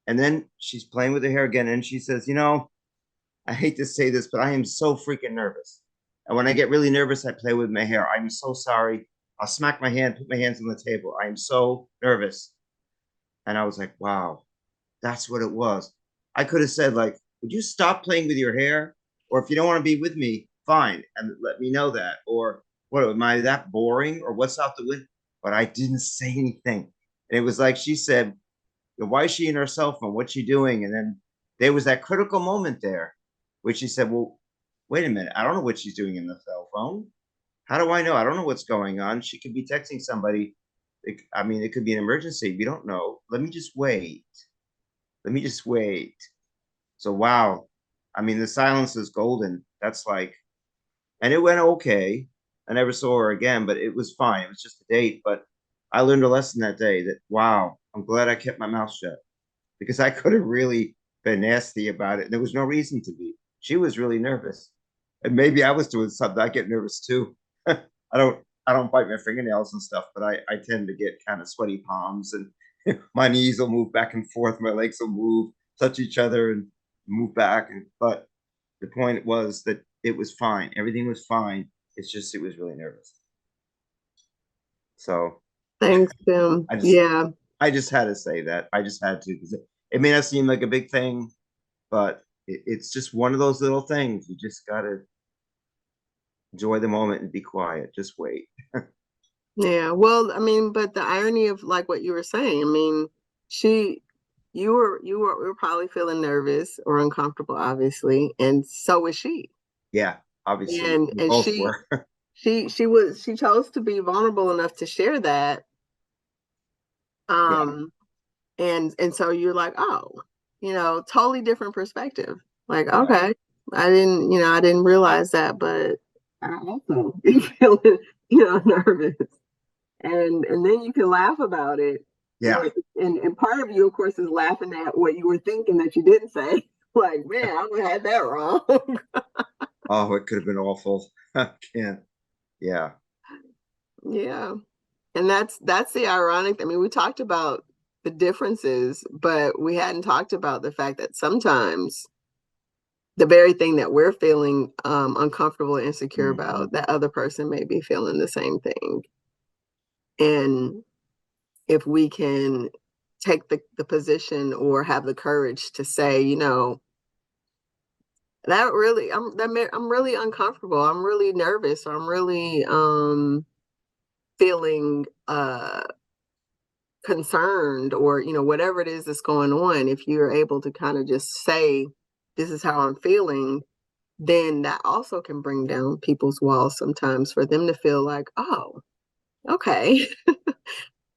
S3: And then she's playing with her hair again, and she says, I hate to say this, but I am so freaking nervous. And when I get really nervous, I play with my hair. I'm so sorry. I'll smack my hand, put my hands on the table. I'm so nervous. And I was like, wow, that's what it was. I could have said, like, would you stop playing with your hair? Or if you don't want to be with me, fine, and let me know that. Or what, am I that boring? Or what's out the window? But I didn't say anything. And it was like she said, why is she in her cell phone? What's she doing? And then there was that critical moment there, where she said, well, wait a minute. I don't know what she's doing in the cell phone. How do I know? I don't know what's going on. She could be texting somebody. It could be an emergency. We don't know. Let me just wait. Let me just wait. So, wow. I mean, the silence is golden. That's like, and it went okay. I never saw her again, but it was fine. It was just a date. But I learned a lesson that day that, wow, I'm glad I kept my mouth shut, because I could have really been nasty about it. There was no reason to be. She was really nervous. And maybe I was doing something. I get nervous too. I don't bite my fingernails and stuff, but I tend to get kind of sweaty palms, and my knees will move back and forth, my legs will move, touch each other and move back. But the point was that it was fine. Everything was fine. It's just it was really nervous. So
S1: Thanks, Tim.
S3: I
S1: Yeah.
S3: just had to say that. I just had to, because it may not seem like a big thing, but it's just one of those little things. You just gotta enjoy the moment and be quiet. Just wait.
S1: Yeah. Well, I mean, but the irony of like what you were saying, I mean, you were probably feeling nervous or uncomfortable, obviously, and so was she.
S3: Yeah, obviously
S1: And
S3: we
S1: and
S3: both
S1: she
S3: were.
S1: she chose to be vulnerable enough to share that.
S3: Yeah,
S1: And so you're like, oh, totally different perspective. Like,
S3: right.
S1: okay, I didn't realize that, but I also am feeling, nervous. And then you can laugh about it.
S3: Yeah.
S1: And part of you, of course, is laughing at what you were thinking that you didn't say. Like, man, I would have had that wrong.
S3: Oh, it could have been awful. Can't. Yeah.
S1: Yeah. And that's the ironic. I mean, we talked about the differences, but we hadn't talked about the fact that sometimes the very thing that we're feeling uncomfortable and insecure about, that other person may be feeling the same thing. And if we can take the position or have the courage to say, that really, I'm really uncomfortable. I'm really nervous. Or I'm really feeling concerned, or whatever it is that's going on. If you're able to kind of just say, this is how I'm feeling, then that also can bring down people's walls sometimes, for them to feel like, oh, okay,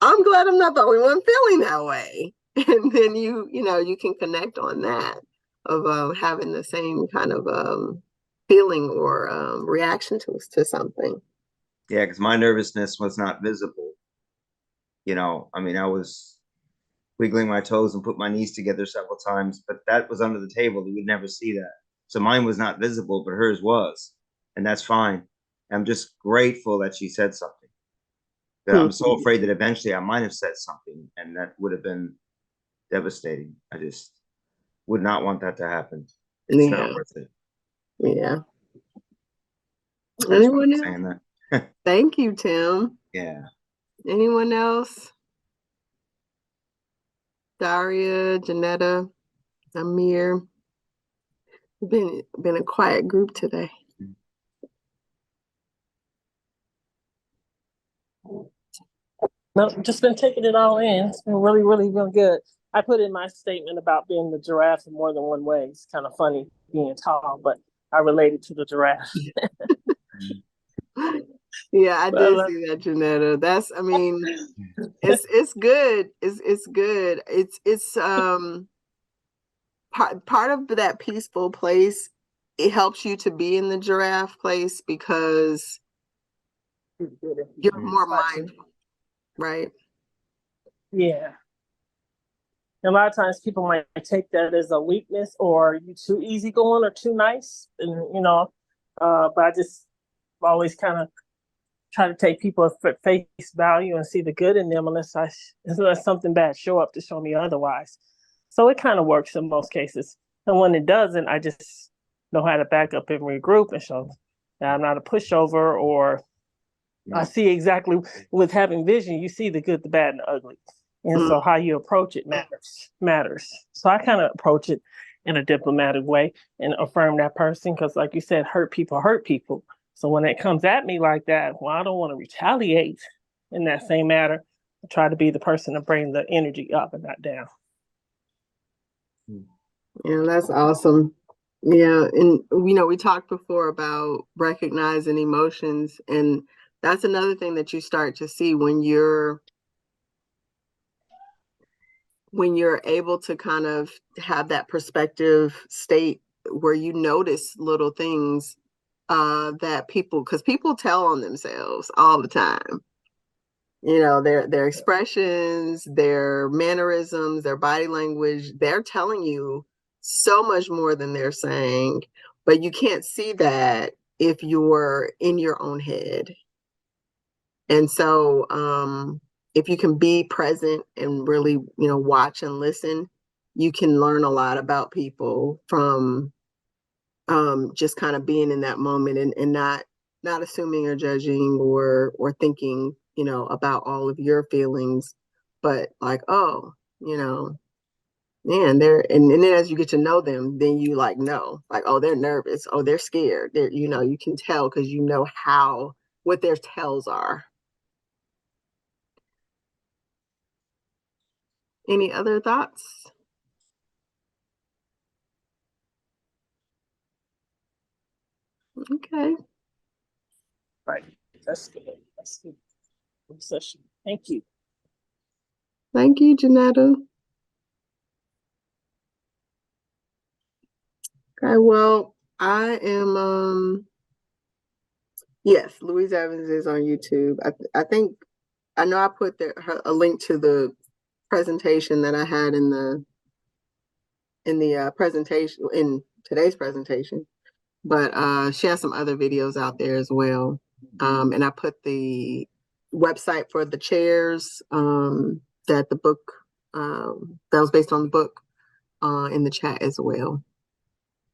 S1: I'm glad I'm not the only one feeling that way. And then you can connect on that, of having the same kind of feeling or reaction to something.
S3: Yeah, because my nervousness was not visible. I was wiggling my toes and put my knees together several times, but that was under the table. You would never see that. So mine was not visible, but hers was. And that's fine. I'm just grateful that she said something. But I'm so afraid that eventually I might have said something, and that would have been devastating. I just would not want that to happen. It's not
S1: Yeah.
S3: worth it.
S1: Yeah.
S3: I just
S1: Anyone
S3: wanted to
S1: else?
S3: say that.
S1: Thank you, Tim.
S3: Yeah.
S1: Anyone else? Daria, Janetta, Amir. Been a quiet group today.
S13: No, just been taking it all in. It's been really, really, really good. I put in my statement about being the giraffe in more than one way. It's kind of funny being tall, but I related to the giraffe.
S1: Yeah, I
S13: But I
S1: did
S13: love
S1: see that, Janetta. That's, I mean, it's good. It's good. It's part of that peaceful place. It helps you to be in the giraffe place because you're more mindful, right?
S13: yeah. And a lot of times people might take that as a weakness or you too easygoing or too nice. And, but I just always kind of try to take people at face value and see the good in them unless something bad show up to show me otherwise. So it kind of works in most cases. And when it doesn't, I just know how to back up and regroup and show that I'm not a pushover, or I see exactly with having vision, you see the good, the bad, and the ugly. And so how you approach it matters. So I kind of approach it in a diplomatic way and affirm that person because, like you said, hurt people hurt people. So when it comes at me like that, well, I don't want to retaliate in that same matter. I try to be the person to bring the energy up and not down.
S1: Yeah, that's awesome. Yeah, and we talked before about recognizing emotions, and that's another thing that you start to see when you're able to kind of have that perspective state where you notice little things that because people tell on themselves all the time. Their expressions, their mannerisms, their body language, they're telling you so much more than they're saying, but you can't see that if you're in your own head. And so if you can be present and really, watch and listen, you can learn a lot about people from just kind of being in that moment and not assuming or judging or thinking, about all of your feelings, but like, oh, man, and then as you get to know them, then you know, like, oh, they're nervous, oh, they're scared. You can tell because what their tells are. Any other thoughts? Okay.
S13: Right. That's good. That's good. Session. Thank you.
S1: Thank you, Janetta. Okay, well, I am yes, Louise Evans is on YouTube. I think I know I put a link to the presentation that I had in the presentation in today's presentation, but she has some other videos out there as well. And I put the website for the chairs that the book that was based on the book in the chat as well.